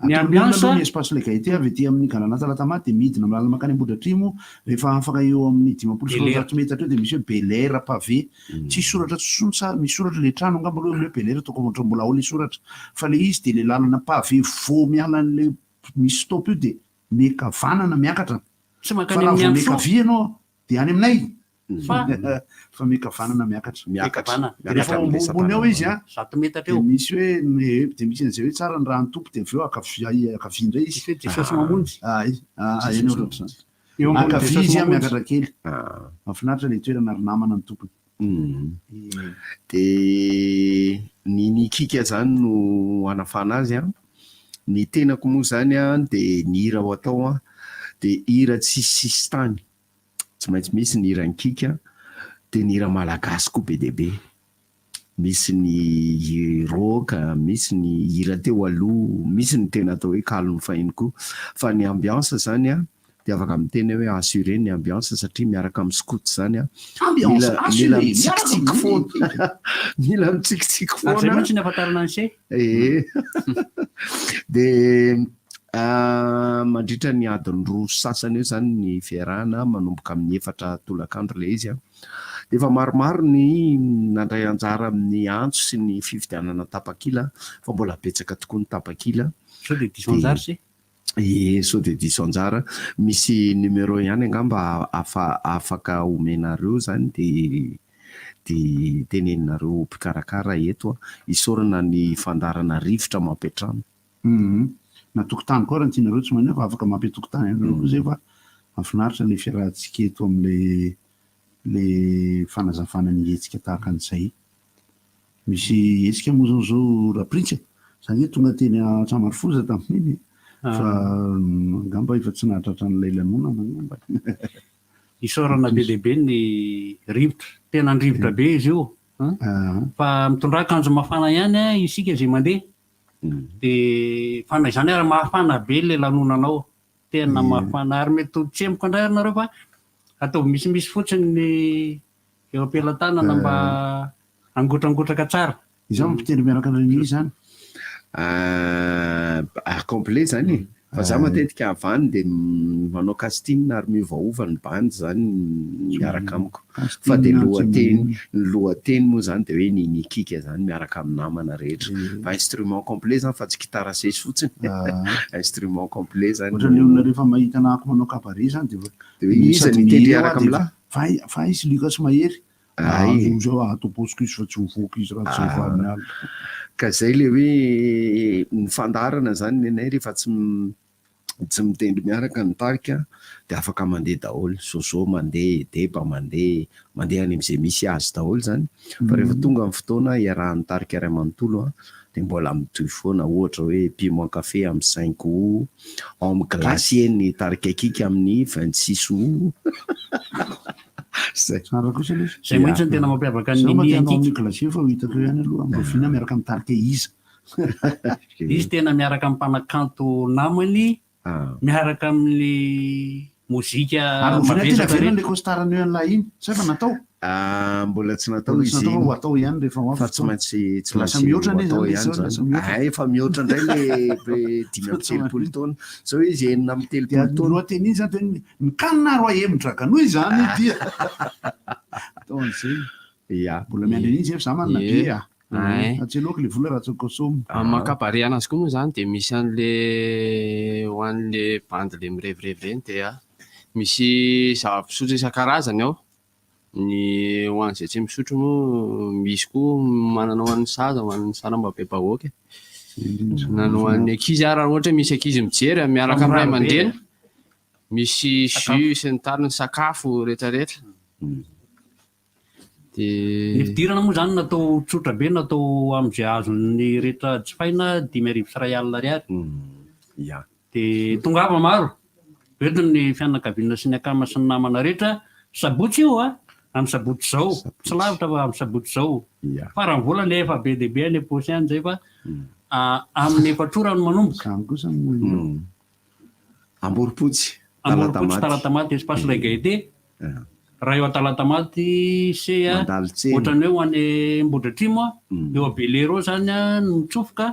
ny ambiance espace le gaieté avy ety amin'ny galana Talatamaty de midina milala makany Ambohidratrimo rehefa afaka eo amin'ny 500 metatra eo de misy hoe Bel Air pavé tsy soratra tsonsa misy soratra le trano angamba aloha amin'ny hoe Bel Air toko montra mbola ao le soratra fa le izy de le lalana pavé vo miala an'le misy stop io de mekavanana miakatra tsy makany amin'ny mekavy ianao de any aminay fa mekavanana miakatra rehefa ambony ao izy 100 metatra eo misy hoe de misy an'izay hoe tsara ny rano tompo de avy eo akavy indray izy akavy izy miakatra kely mahafinaritra le toerana ary namana ny tompony de ny kika zany no anafana azy ny tenako moa zany de ny hira ho atao de hira tsisy tany tsy maintsy misy ny hira ny kika de ny hira malagasy koa be deaibe misy ny roka misy ny hira teo aloha misy ny tena atao hoe kalony fahiny koa fa ny ambiance zany de afaka miteny hoe assuré ny ambiance satria miaraka amin'ny skoto zany mila mitsikitsiky foana mila mitsikitsiky foana tsy ny afantarana an'se de mandritra ny adiny roa sasany eo zany ny fiarahana manomboka amin'ny 4 tolakandro le izy de efa maromaro ny nandray anjara amin'ny antso sy ny fifidianana tapakila fa mbola betsaka tokoa ny tapakila sao de diso anjara sy sao de diso anjara misy numéro ihany angamba afaka omenareo zany de teneninareo mpikarakara eto isorana ny fandarana rivotra mampetrano na tokotany koa raha ny tianareo tsy maneo fa afaka mampitokotany anareo koa zay fa mahafinaritra le fiarahantsika eto amin'le fanazavana ny hetsika tahaka an'izay misy hetsika moa zao raha printsy zany hoe tonga teny Tramarifoza tamin'iny fa angamba efa tsy nahatratra n'ilay lanonana angamba isorana be lehibe ny rivotra tena ny rivotra be izy io fa mitondra akanjo mafana ihany isika zay mandeha de fanay zany ary mahafana be le lanonanao tena mafana ary mety tsemboka indray arynareo fa atao misimisy fotsiny ny eo ampelantanana mba angotragotraka tsara izao mampitendry miaraka an'ireny zany complet zany fa za matetika avany de manao casting ary miovaova ny bandy zany miaraka amiko fa de lohateny moa zany de hoe nikika zany miaraka amin'ny namana rehetra fa instrument complet zany fa tsy gitara sesy fotsiny instrument complet zany ohatrany olona rehefa mahita anako manao kabare zany de hoe iza mitendry araka amin'lahy fa izy Lucas Mahery zao atao poskus fa tsy mivoaka izy raha tsy mivarina ala ka zay le hoe nifandarana zany nenay rehefa tsy mitendry miaraka nitarika de afaka mandeha daholo soso mandeha deba mandeha any am'izay misy azy daholo zany fa rehefa tonga amin'ny fotoana iaraha nitarika iray manontolo de mbola mitohy foana ohatra hoe piment café amin'ny 5 o homme glacier ny tarika kika amin'ny 26 o zay mihitsy ny tena mampiavaka ny glacier fa hitako ihany aloha ambofina miaraka mitarika izy izy tena miaraka amin'ny mpanakanto namany miaraka amin'ny mozika mavesaka le costarany eo an'la iny sa efa natao mbola tsy natao izy ho atao ihany rehefa fa tsy maintsy mihoatra efa mihoatra indray le 5 taona zao izy 4 taona lohateny iny zany hoe mikanina roa emin-drakanoy zany dia taon'izay mbola miandry an'iny zay fa za manana be tsy aloaka le vola raha tsy kosoma makabare anazy koa moa zany de misy an'le ho an'le bandy le mirevirevy reny dia misy zava-pisotro isan-karazany ao ny ho an'izay tsy misotro moa misy koa manana ho an'ny saza ho an'ny saram-babe bahoaka na ho an'ny ankizy raha ohatra misy ankizy mijery miaraka amin'ny ray aman-dreny misy jus sy ny tariny sakafo rehetrarehetra ny fidirana moa zany natao tsotra be natao am'izay azony rehetra jifaina 5,000 ariary de tongava maro oetiny ny fianakaviana sy ny akama sy ny namana rehetra sabotsy io amin'ny sabotsy zao tsy lavitra fa amin'ny sabotsy zao farany vola le efa be deabe any aposy any zay fa amin'ny efatrora no manomboka amboripotsy talatamaty espace la gaieté raha eo atalatamaty se ohatrany hoe ho any Ambohidratrimo eo abelero zany nitsofoka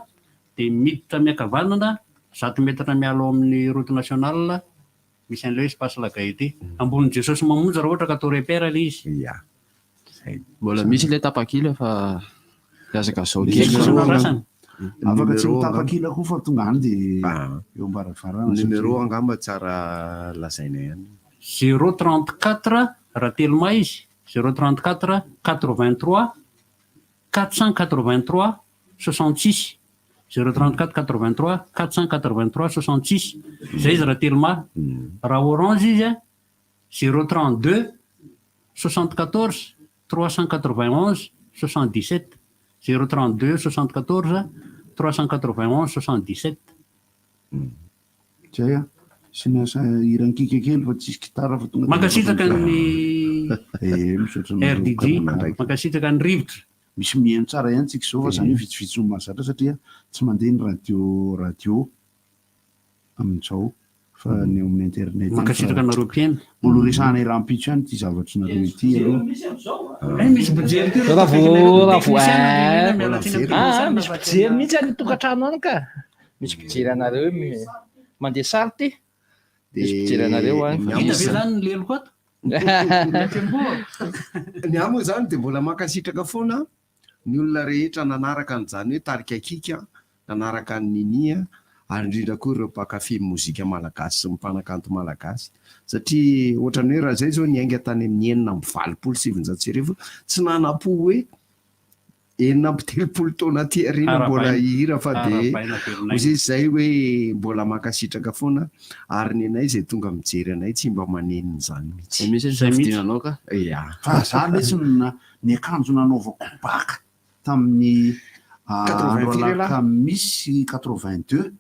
de miditra miakavanana 100 metatra mialo amin'ny route nationale misy an'le espace la gaieté ambonin'ny Jesosy mamonjy raha ohatra ka atao repère le izy mbola misy le tapakila fa miazaka zao afaka tsy mitapakila koa fa tonga any de eo ambaravarana numéro angamba tsara lazaina ihany 034 raha teloma izy 034 83 483 66 034 83 483 66 zay izy raha teloma raha orange izy 032 74 391 77 032 74 391 77 zay sy nasa irankika kely fa tsisy gitara fa tonga mankasitraka ny RDJ mankasitraka ny rivotra misy mihaino tsara ihany tsika zao fa zany hoe vitsivitsy no mahazatra satria tsy mandeha ny radio amin'izao fa ny eo amin'ny internet mankasitraka nareo mpiaina oloresahana rahampitso ihany ty zavatry nareo ity aloha misy bojery misy pijery mihitsy any tokantrano any ka misy pijery anareo mandeha sary ty misy pijery anareo ita ve zany ny lelo koa ny amo zany de mbola mankasitraka foana ny olona rehetra nanaraka an'izany hoe tarika kika nanaraka ny ninia ary indrindra koa ireo mpakafy mozika malagasy sy mipanakanto malagasy satria ohatrany hoe raha zay zao niainga tany amin'ny 9,7 tsy nanapo hoe 9,3 taona aty arina mbola hira fa de ozy zay hoe mbola mankasitraka foana ary ny anay zay tonga mijery anay tsy mba maneniny zany mihitsy ka fa za lesy ny akanjo nanaovako baka tamin'ny androalaka misy 82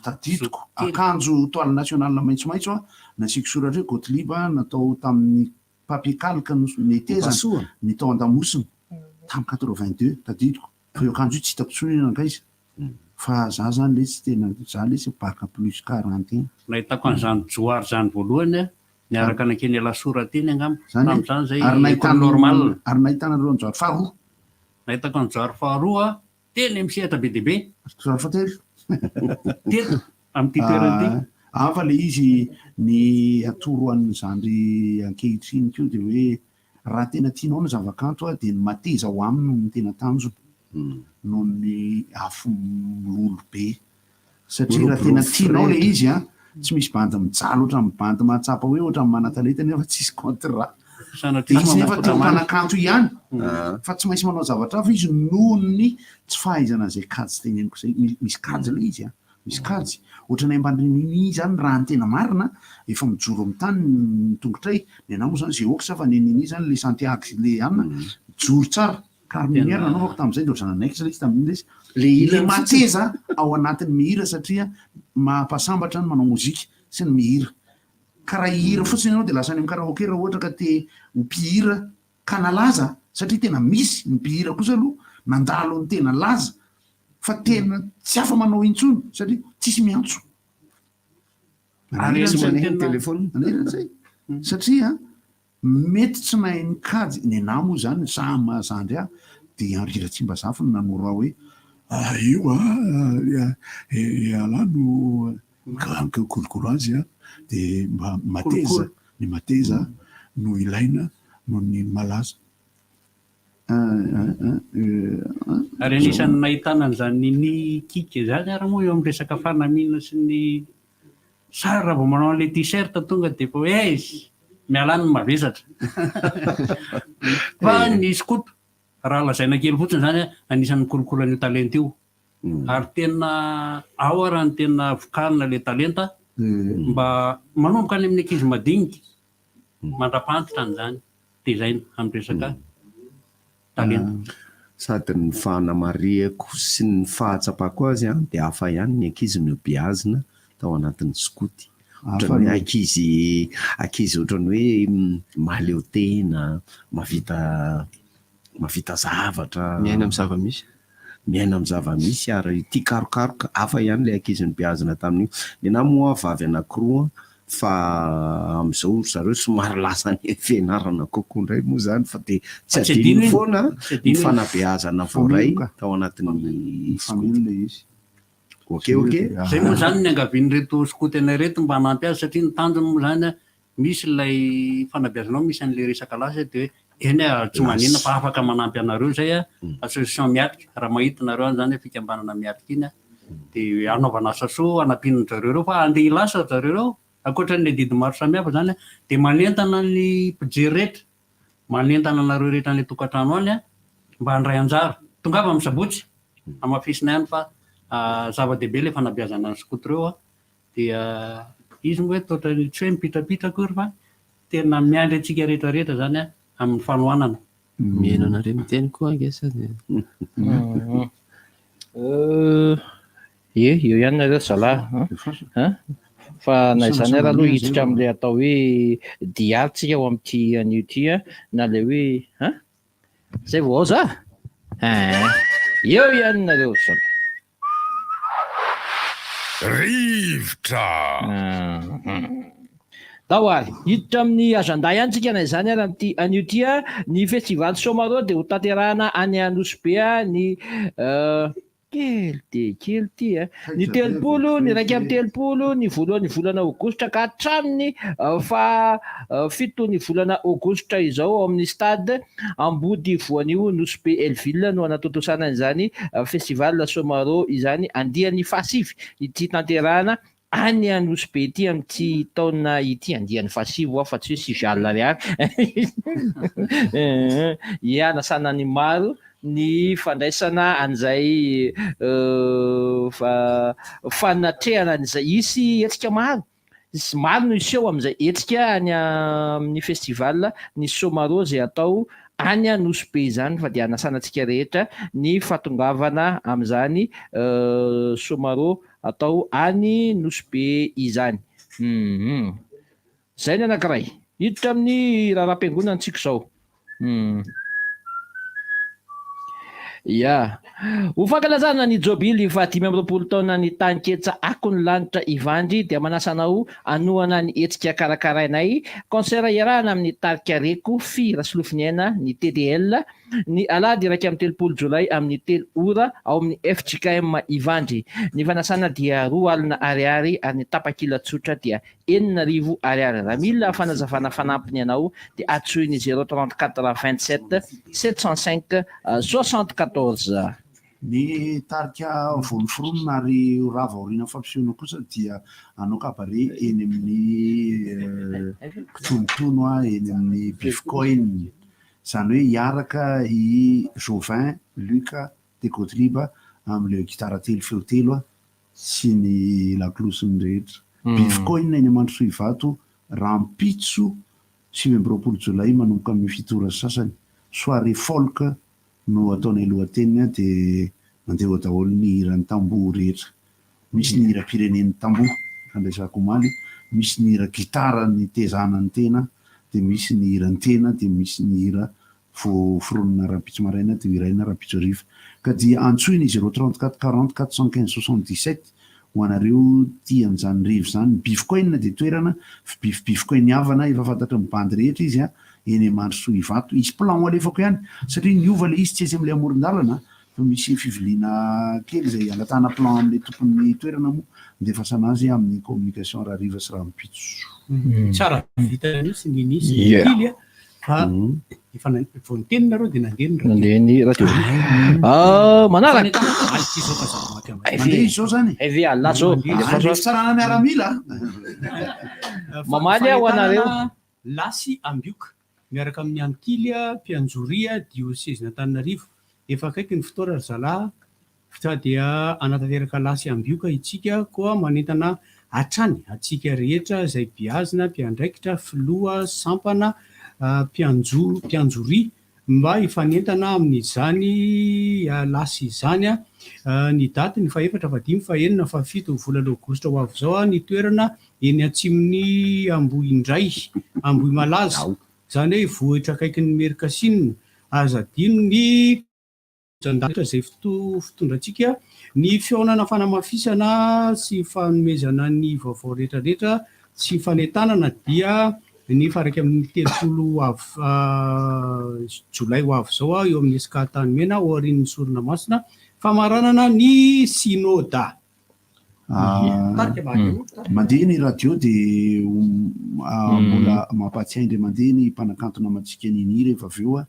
tadidiko akanjo toile nationale maitsomaitso nasiako soratra hoe Gottlieb natao tamin'ny papier calque netezana ny tao an-damosina tamin'ny 82 tadidiko fa io akanjo io tsy hitako tsony nankaiza fa za zany le tsy tena za le sy baka plus 40 nahitako an'izany joary zany voalohany niaraka nakeny lasora teny angamba tamin'izany zay normal ary nahitana reo anjoary faharoa nahitako anjoary faharoa teny misehatra be deaibe fately teto amin'ity toerany ty afa le izy ny atoro an'zandry ankehitriny keo de hoe raha tena tianao ny zavakanto a de ny mateza ho aminy ny tena tanjo noho ny afo lolo be satria raha tena tianao le izy a tsy misy bandy mijalo oatra ny bandy mahatsapa hoe oatra ny mana-talenta nefa tsisy contrat izy nefa teopanakanto ihany fa tsy maintsy manao zavatra hafa izy noho ny tsy fahaizana zay kajy teneniko zay misy kajy le izy a misy kajy ohatrany ambandrininy zany raha ny tena marina efa mijoro amin'ny tany ny tongotray ny anao moa zany zay oka sa fa neniny zany le santiago le anina joro tsara carminière nanaovako tam'izay de ohatrana naikitra le izy tamin'iny le mateza ao anatin'ny mihira satria mampasambatra ny manao mozika sy ny mihira ka raha ihira fotsiny anao de lasa any amin'ny karaoke raha ohatra ka te ho mpihira ka nalaza satria tena misy ny mpihira kosa aloha nandalo ny tena laza fa tena tsy afa manao intsony satria tsisy miantso telefônzay satria mety tsy nahay ny kajy ny ana moa zany sa mahazandry ah de anrira tsimba zafy no nanora hoe io alano kolokolo azy a de mba mateza ny mateza no ilaina no ny malaza ary anisan'ny nahitana an'zany ny kika zany ary moa eo amin'ny resaka fanamina sy ny sary raha vao manao an'le t-shirt tonga de fa hoe izy mialany ny mavesatra fa ny skoto raha lazaina kely fotsiny zany anisan'ny kolokolo an'io talenta io ary tena ao raha ny tena vokarina le talenta mba manomboka any amin'ny ankizy madinika mandra-pantitra an'zany de zay amin'ny resaka sady ny fanamariako sy ny fahatsapako azy a de hafa ihany ny ankizy miobiazina tao anatin'ny skoty ohatrany hoe ankizy ohatrany hoe maleo tena mavita zavatra miaina amin'ny zava-misy ary tia karokaroka hafa ihany le ankizy miobiazina tamin'io de na moa vavy anankiroa fa am'izao zareo somary lasa ny fianarana kokoa indray moa zany fa de tsy adino foana ny fanabeazana voaray tao anatin'ny famille izy zay moa zany ny angavian'reto skoty anay reto mba hanampy azy satria ny tanjony moa zany misy lay fanabeazanao misy an'le resaka lasa de hoe eny tsy manina fa afaka manampy anareo zay association miatrika raha mahita nareo any zany fikambanana miatrika iny de anaovana asa soa anampiany zareo reo fa andeha ilasa zareo reo akoatran'le didy maro samihafa zany de manentana ny mpijery rehetra manentana anareo rehetra an'le tokantrano any mba handray anjara tongava amin'ny sabotsy amafisina ihany fa zava-dehibe le fanabeazana ny skoty reo dia izy moa hoe toatra tsy hoe mipitrapitra akory fa tena miandry atsika rehetrarehetra zany amin'ny fanohanana mihaino anareo miteny koa angesa eo ihany nareo zalahy fa na izany ara aloha hiditra am'le atao hoe diarytsika ao am'ty an'io ty na le hoe zay vao ao za eo ihany nareo zala rivotra tao ary hiditra amin'ny agenda ihany tsika na izany ary am'ty an'io ty ny festival somaro de ho tanterahana any Anosy ny kely ty ny telopolo ny raiky amin'ny telopolo ny voalohan'ny volana aogositra ka hatramin'ny fito ny volana aogositra izao ao amin'ny stade Ambody voanio Nosy Be Elville no anatotosana izany festival somaro izany andiany fasivy ity tanterahana any Anosy Be ity amin'ty taona ity andiany fasivo fa tsy hoe sivy alina ariary ianasana ny maro ny fandraisana an'izay fanatrehana an'izay isy hetsika maro no iseho amin'izay hetsika any amin'ny festival ny somaro zay atao any Anosy Be izany fa de anasanantsika rehetra ny fatongavana amin'izany somaro atao any Nosy Be izany zay ny anankiray hiditra amin'ny raharam-piangonana antsika zao ia ho fankalazana ny jobily fa 5 taona ny taniketsa ako ny lanitra ivandry dia manasanao anohana ny hetsika karakarainay concert iarahana amin'ny tarika reko fira solofiniaina ny TDL ny alady iraika amin'ny 3 jolay amin'ny 3 ora ao amin'ny FJKM ivandry. Ny fanasana dia 2 alina ariary ary ny tapakila tsotra dia 9,000 ariary. Raha mila fanazavana fanampiny ianao dia atsoiny 034 27 705 74. Ny tarika vonoforonina ary rava aoriana fampisehoana kosa dia anao kabare eny amin'ny tonotono eny amin'ny Bifcoin, izany hoe hiaraka i Jovin, Luca, Tekotriba amin'ilay gitara telo feo telo sy ny laklosiny rehetra. Bifcoin eny Mandrosoa Ivato, Rampitso 20 jolay manomboka amin'ny fitora sasany. Soirée folk no ataonay lohateny dia mandeha ho daholo ny hiran'ny tamboho rehetra. Misy ny hira pirenen'ny tamboho fandraisako omaly, misy ny hira gitara ny tezanany tena, dia misy ny hiran'ny tena, dia misy ny hira foronina Rampitso maraina dia hiraina Rampitso hariva. Ka dia antsoiny 034 40 415 77 ho anareo tia an'izany rivo izany. Bifcoin dia toerana Bifcoin havana efa fantatra ny bandy rehetra izy eny Mandrosoa Ivato. Isy plan alefako ihany satria niova ilay izy tsy aizy amin'ilay amoron-dalana fa misy fiviliana kely izay angatahana plan amin'ilay tompon'ny toerana moa dia fasana azy amin'ny communication Rariva sy Rampitso. Tsara vita nisy ny nisy kely fa efa vao nitenina reo dia nandeha ny radio. Manaraka mandeha izao zany evy alina zao fitsarana miaramila mamaly ho anareo lasy ambioka miaraka amin'ny Ankily Mpianjoria diocèse n'Antananarivo efa akaiky ny fotoana ry zalahy fa dia anatanteraka lasy ambioka itsika koa manentana hatrany atsika rehetra izay biazina mpiandraikitra filoha sampana mpianjoria mba hifanentana amin'izany lasy izany ny daty ny 4 fa 5 fa 9 fa 7 volana aogositra ho avy zao ny toerana eny atsimon'ny Ambohindray Ambohimalaza izany hoe vohitra akaiky ny Merkasine azadino ny jandatra izay fitondratsika ny fiaonana fanamafisana sy fanomezana ny vaovao rehetrarehetra sy fanentanana dia ny faraka amin'ny 30 jolay ho avy zao eo amin'ny Esika-tany mena ao aorian'ny Sorona Masina famaranana ny sinoda. Mandeha ny radio dia mbola mampatsiahy indray mandeha ny mpanakantona amantsika niny rehefa avy eo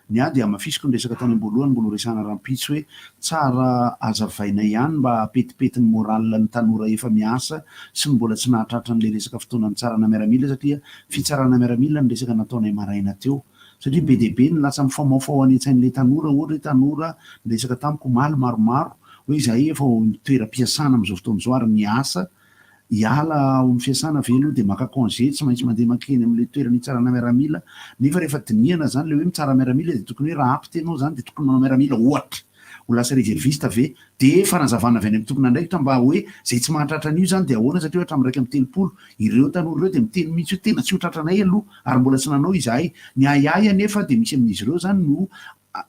ny dia amafisiko ny resaka tany am-boalohany mbola resana Rampitso hoe tsara azavaina ihany mba apetipety ny moral ny tanora efa miasa sy ny mbola tsy nahatratra n'ilay resaka fotoanany tsarana miaramila satria fitsarana miaramila ny resaka nataonay maraina teo satria be dia be ny lasa mifaomafao any an-tsain'ilay tanora ohatra hoe tanora ny resaka tamiko maly maromaro hoe izahay efa toeram-piasana amin'izao fotoana izao ary miasa hiala ao amin'ny fiasana velo dia maka congé tsy maintsy mandeha mankeny amin'ilay toerana hitsarana miaramila nefa rehefa dinihana zany le hoe mitsara miaramila dia tokony hoe raha ampitenao zany dia tokony manao miaramila ohatra ho lasa réserviste ave dia fanazavana avy any amin'ny tompona andraikitra mba hoe zay tsy mahatratra an'io zany dia ahoana satria ohatra amin'ny 130 ireo tanora ireo dia miteny mihitsy hoe tena tsy ho tratranay aloha ary mbola tsy nanao izahay ny ayay anefa dia misy amin'izy ireo zany no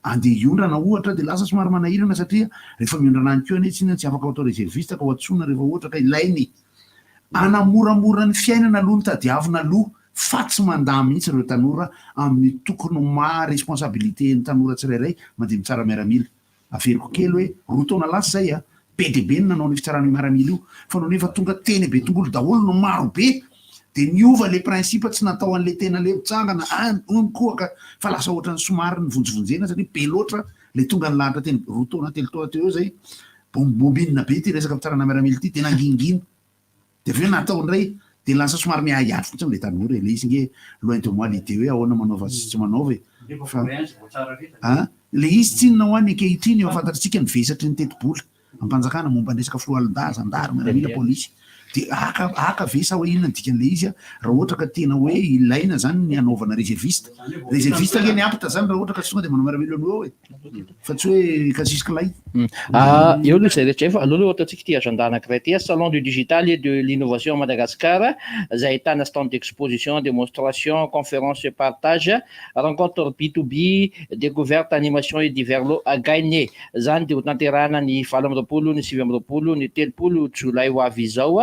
andeha hiondrana ohatra dia lasa somary manahirana satria rehefa miondrana any keo anie tsy afaka atao réserviste ka ho atsoina rehefa ohatra ka ilainy anamoramora ny fiainana aloha ny tadiavina aloha fa tsy mandà mihitsy ireo tanora amin'ny tokony responsabilité ny tanora tsirairay mandeha mitsara miaramila. Averiko kely hoe roa taona lasa zay be dia be ny nanao ny fitsarana miaramila io fa no nefa tonga teny be tongolo daholo no maro be dia niova le principe tsy natao an'ilay tena le mitsangana koa ka fa lasa ohatra ny somary ny vonjivonjena satria be loatra le tonga ny lahatra teny roa taona telo taona teo zay bombinina be ty resaka fitsarana miaramila ty tena ngingina dia avy eo natao indray dia lasa somary miahiaty fotsiny le tanora le izy nge loin de moi l'idée hoe ahoana manaova sy tsy manaova le izy tsy nona ho any ankehitriny eo afantatritsika ny vesatry ny teti-bola ampanjakana momba ny resaka filohalon-daza andary miaramila polisy de aka ve sa hoe inona dikan'le izy a raha ohatra ka tena hoe ilaina zany ny anaovana réserviste ke ny ampita zany raha ohatra ka songa de manao miaramilaloha hoe fa tsy hoe kasisikilay. Eo aloha zay rehetra efa aloha ohatra antsika ty agenda anankiray ty salon du digital et de l'innovation à Madagascar izay ahitana stand d'exposition, démonstration, conférence et partage, rencontre B2B, découverte, animation et divers lots à gagner. Zany de ho tanterahana ny 20, ny 20, ny 30 jolay ho avy izao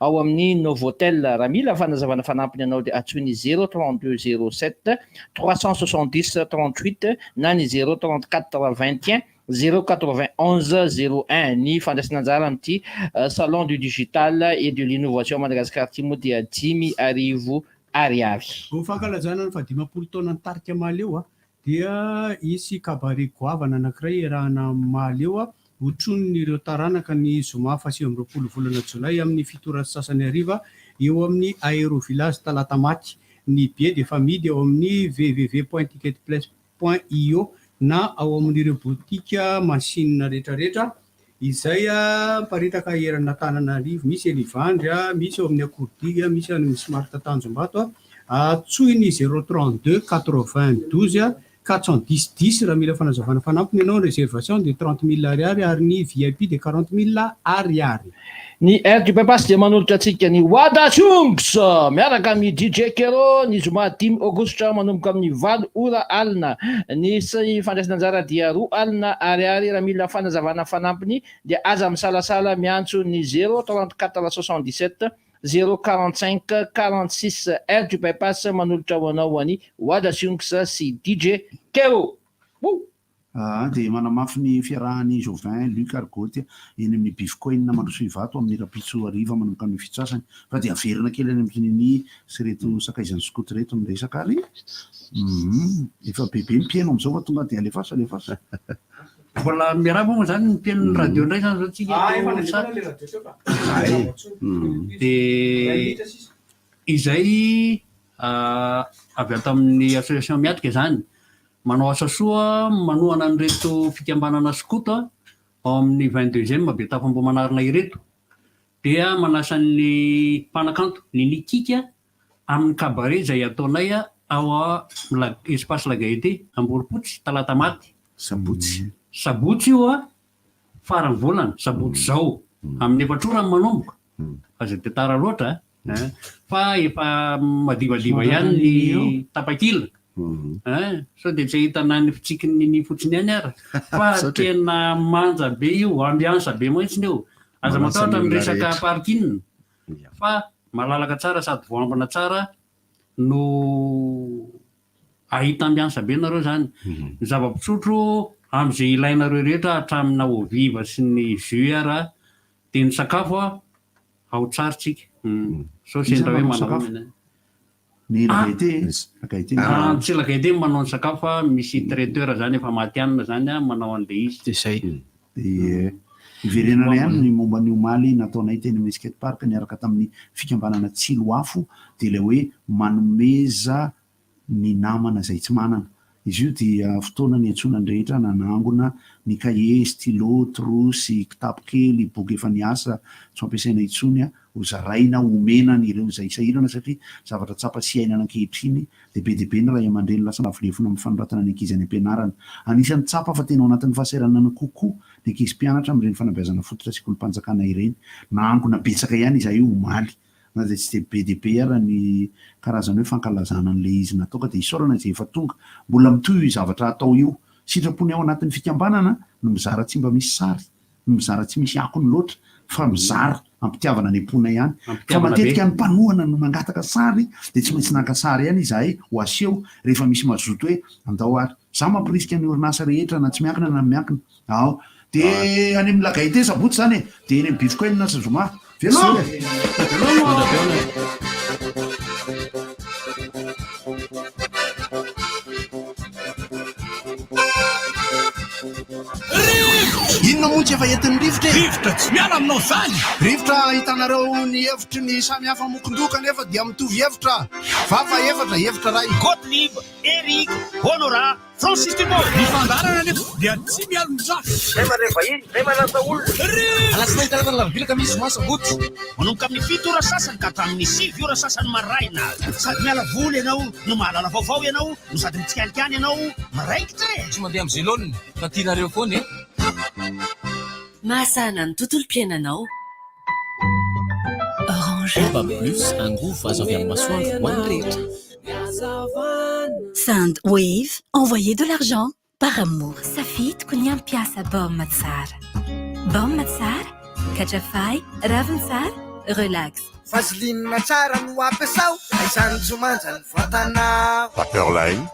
ao amin'ny Novotel. Raha mila fanazavana fanampiny anao dia atsoiny 032 07 370 38 na ny 034 21 091 01. Ny fandraisana anjara amin'ity salon du digital et de l'innovation Madagascar ty moa dia 10,000 ariary. Ho fankalazana ny 15 taona nitarika maly eo dia isy kabaret goavana anankiray rahana maly eo hotron'ireo taranaka ny zoma 20 volana jolay amin'ny fitorany sasany ariva eo amin'ny aérovillage Talatamaky. Ny billet de famille eo amin'ny www.ticketplace.io na ao amin'ireo botika machine rehetrarehetra izay paritaka herana Tananarivo, misy Elivandry, misy ao amin'ny Akordiga, misy amin'ny Smart Tanjombato. Atsoiny 032 92 410 raha mila fanazavana fanampiny ianao. Réservation de 30,000 ariary ary ny VIP de 40,000 ariary. Ny air du bypass dia manolotra antsika ny Wada Jungs miaraka amin'ny DJ Kero ny zoma 10 aogositra manomboka amin'ny 20 ora alina. Ny fandraisana anjara dia 2 alina ariary. Raha mila fanazavana fanampiny dia aza misalasala miantso ny 034 77 045 46. Air du bypass manolotra ho anao any Wada Jungs sy DJ Kero. De manamafy ny fiarahan'ny Jovin Luc Argoty eny amin'ny Bifcoin mandroso ivato amin'ny rapitso ariva manomboka amin'ny fitsasany fa dia averina kely any amin'ny sy reto sakaizany skoto reto miresaka ary efa bebe mpieno am'izao fa tonga de alefasa mbola miarahaba moa zany ny mpienon'ny radio ndray zany zao tsika de izay avy ato amin'ny association miatika zany manao asa soa manohana ny reto fikambanana skoto ao amin'ny 22e be tafambomanarina ireto dia manasa ny mpanakanto ny nikika amin'ny kabaret izay ataonay ao espace la Gaieté Amboropotsy Talatamaty sabotsy io farany volana sabotsy zao amin'ny 4 ora manomboka aza de tara loatra fa efa madivadiva ihany ny tapakila so de tsy hitana ny fitsikiny ny fotsiny ihany ara fa tena manja be io ambiansa be mihitsiny io aza matahotra miresaka parking fa malalaka tsara sady voambana tsara no ahita ambiansa be nareo zany. Ny zava-pisotro am'izay ilainareo rehetra hatramina oviva sy ny jus ara de ny sakafo ao tsara tsika so sendra hoe manao ny tsy la Gaieté manao ny sakafo misy traiteur zany efa matianina zany manao an'le izy de zay iverenana ihany ny momba ny omaly nataonay teny amin'ny skate park niaraka tamin'ny fikambanana Tsiloafo de le hoe manomeza ny namana zay tsy manana. Izy io dia fotoana ny antsonany rehetra nanangona ny cahier, stylo, trousse, kitapo kely, boky efa niasa tsy ampiasaina intsony ho zaraina omena ireo izay sahirana satria zavatra tsapa sy ainana ankehitriny de be ny ray aman-dreny lasa lavolefona amin'ny fanoratana ny ankizy any ampianarana. Anisan'ny tsapa fa tena ao anatin'ny fahasahiranana kokoa ny ankizy mpianatra amin'ireny fanabeazana fototra sekolim-panjakana ireny nangona betsaka ihany izahay omaly na de tsy de be de be ara ny karazany hoe fankalazana an'le izy natao ka de isaorana izay efa tonga mbola mitoy zavatra atao io sitrapony ao anatin'ny fikambanana no mizara tsy mba misy sary no mizara tsy misy akony loatra fa mizara ampitiavana ny ampona ihany fa matetika ny mpanohana no mangataka sary de tsy maintsy naka sary ihany izahay ho aseho rehefa misy mazoto hoe andao ary za mampirisika ny orinasa rehetra na tsy miankina na miankina ao de any amin'ny la Gaieté sabotsy zany de eny amin'ny Bifcoin na Zoma inona moa tsy efa entin'ny rivotra rivotra tsy miala aminao zany rivotra hitanareo ny hevitry ny samy hafa mokondoka nefa dia mitovy hevitra vafa hevitra ray Gottlieb, Eric, Honora, Francis Dumont. Ny fandarana nefa dia tsy miala mizafy zay mareva iny zay manasa olona alatsinainy karazana lavibilaka misy masabotsy manomboka amin'ny 7 ora sasany ka hatramin'ny 7 ora sasany maraina sady miala voly ianao no mahalala vaovao ianao no sady mitsikanikany ianao maraikitra tsy mandeha amin'ny zélone fa tianareo foana mahasana ny tontolo-piainanao. Orange Plus, un groupe azo avy amin'ny masoandro ho an'ny rehetra. Sandwave, envoyez de l'argent par amour. Safidiko ny ampiasa baomma tsara. Baomma tsara, katrafay, raviny tsara, relax. Vaseline tsara no ampiasao, izany tsy manja ny vatana. Paperline,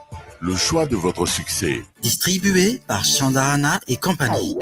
le choix de votre succès. Distribué par Chandarana et compagnie.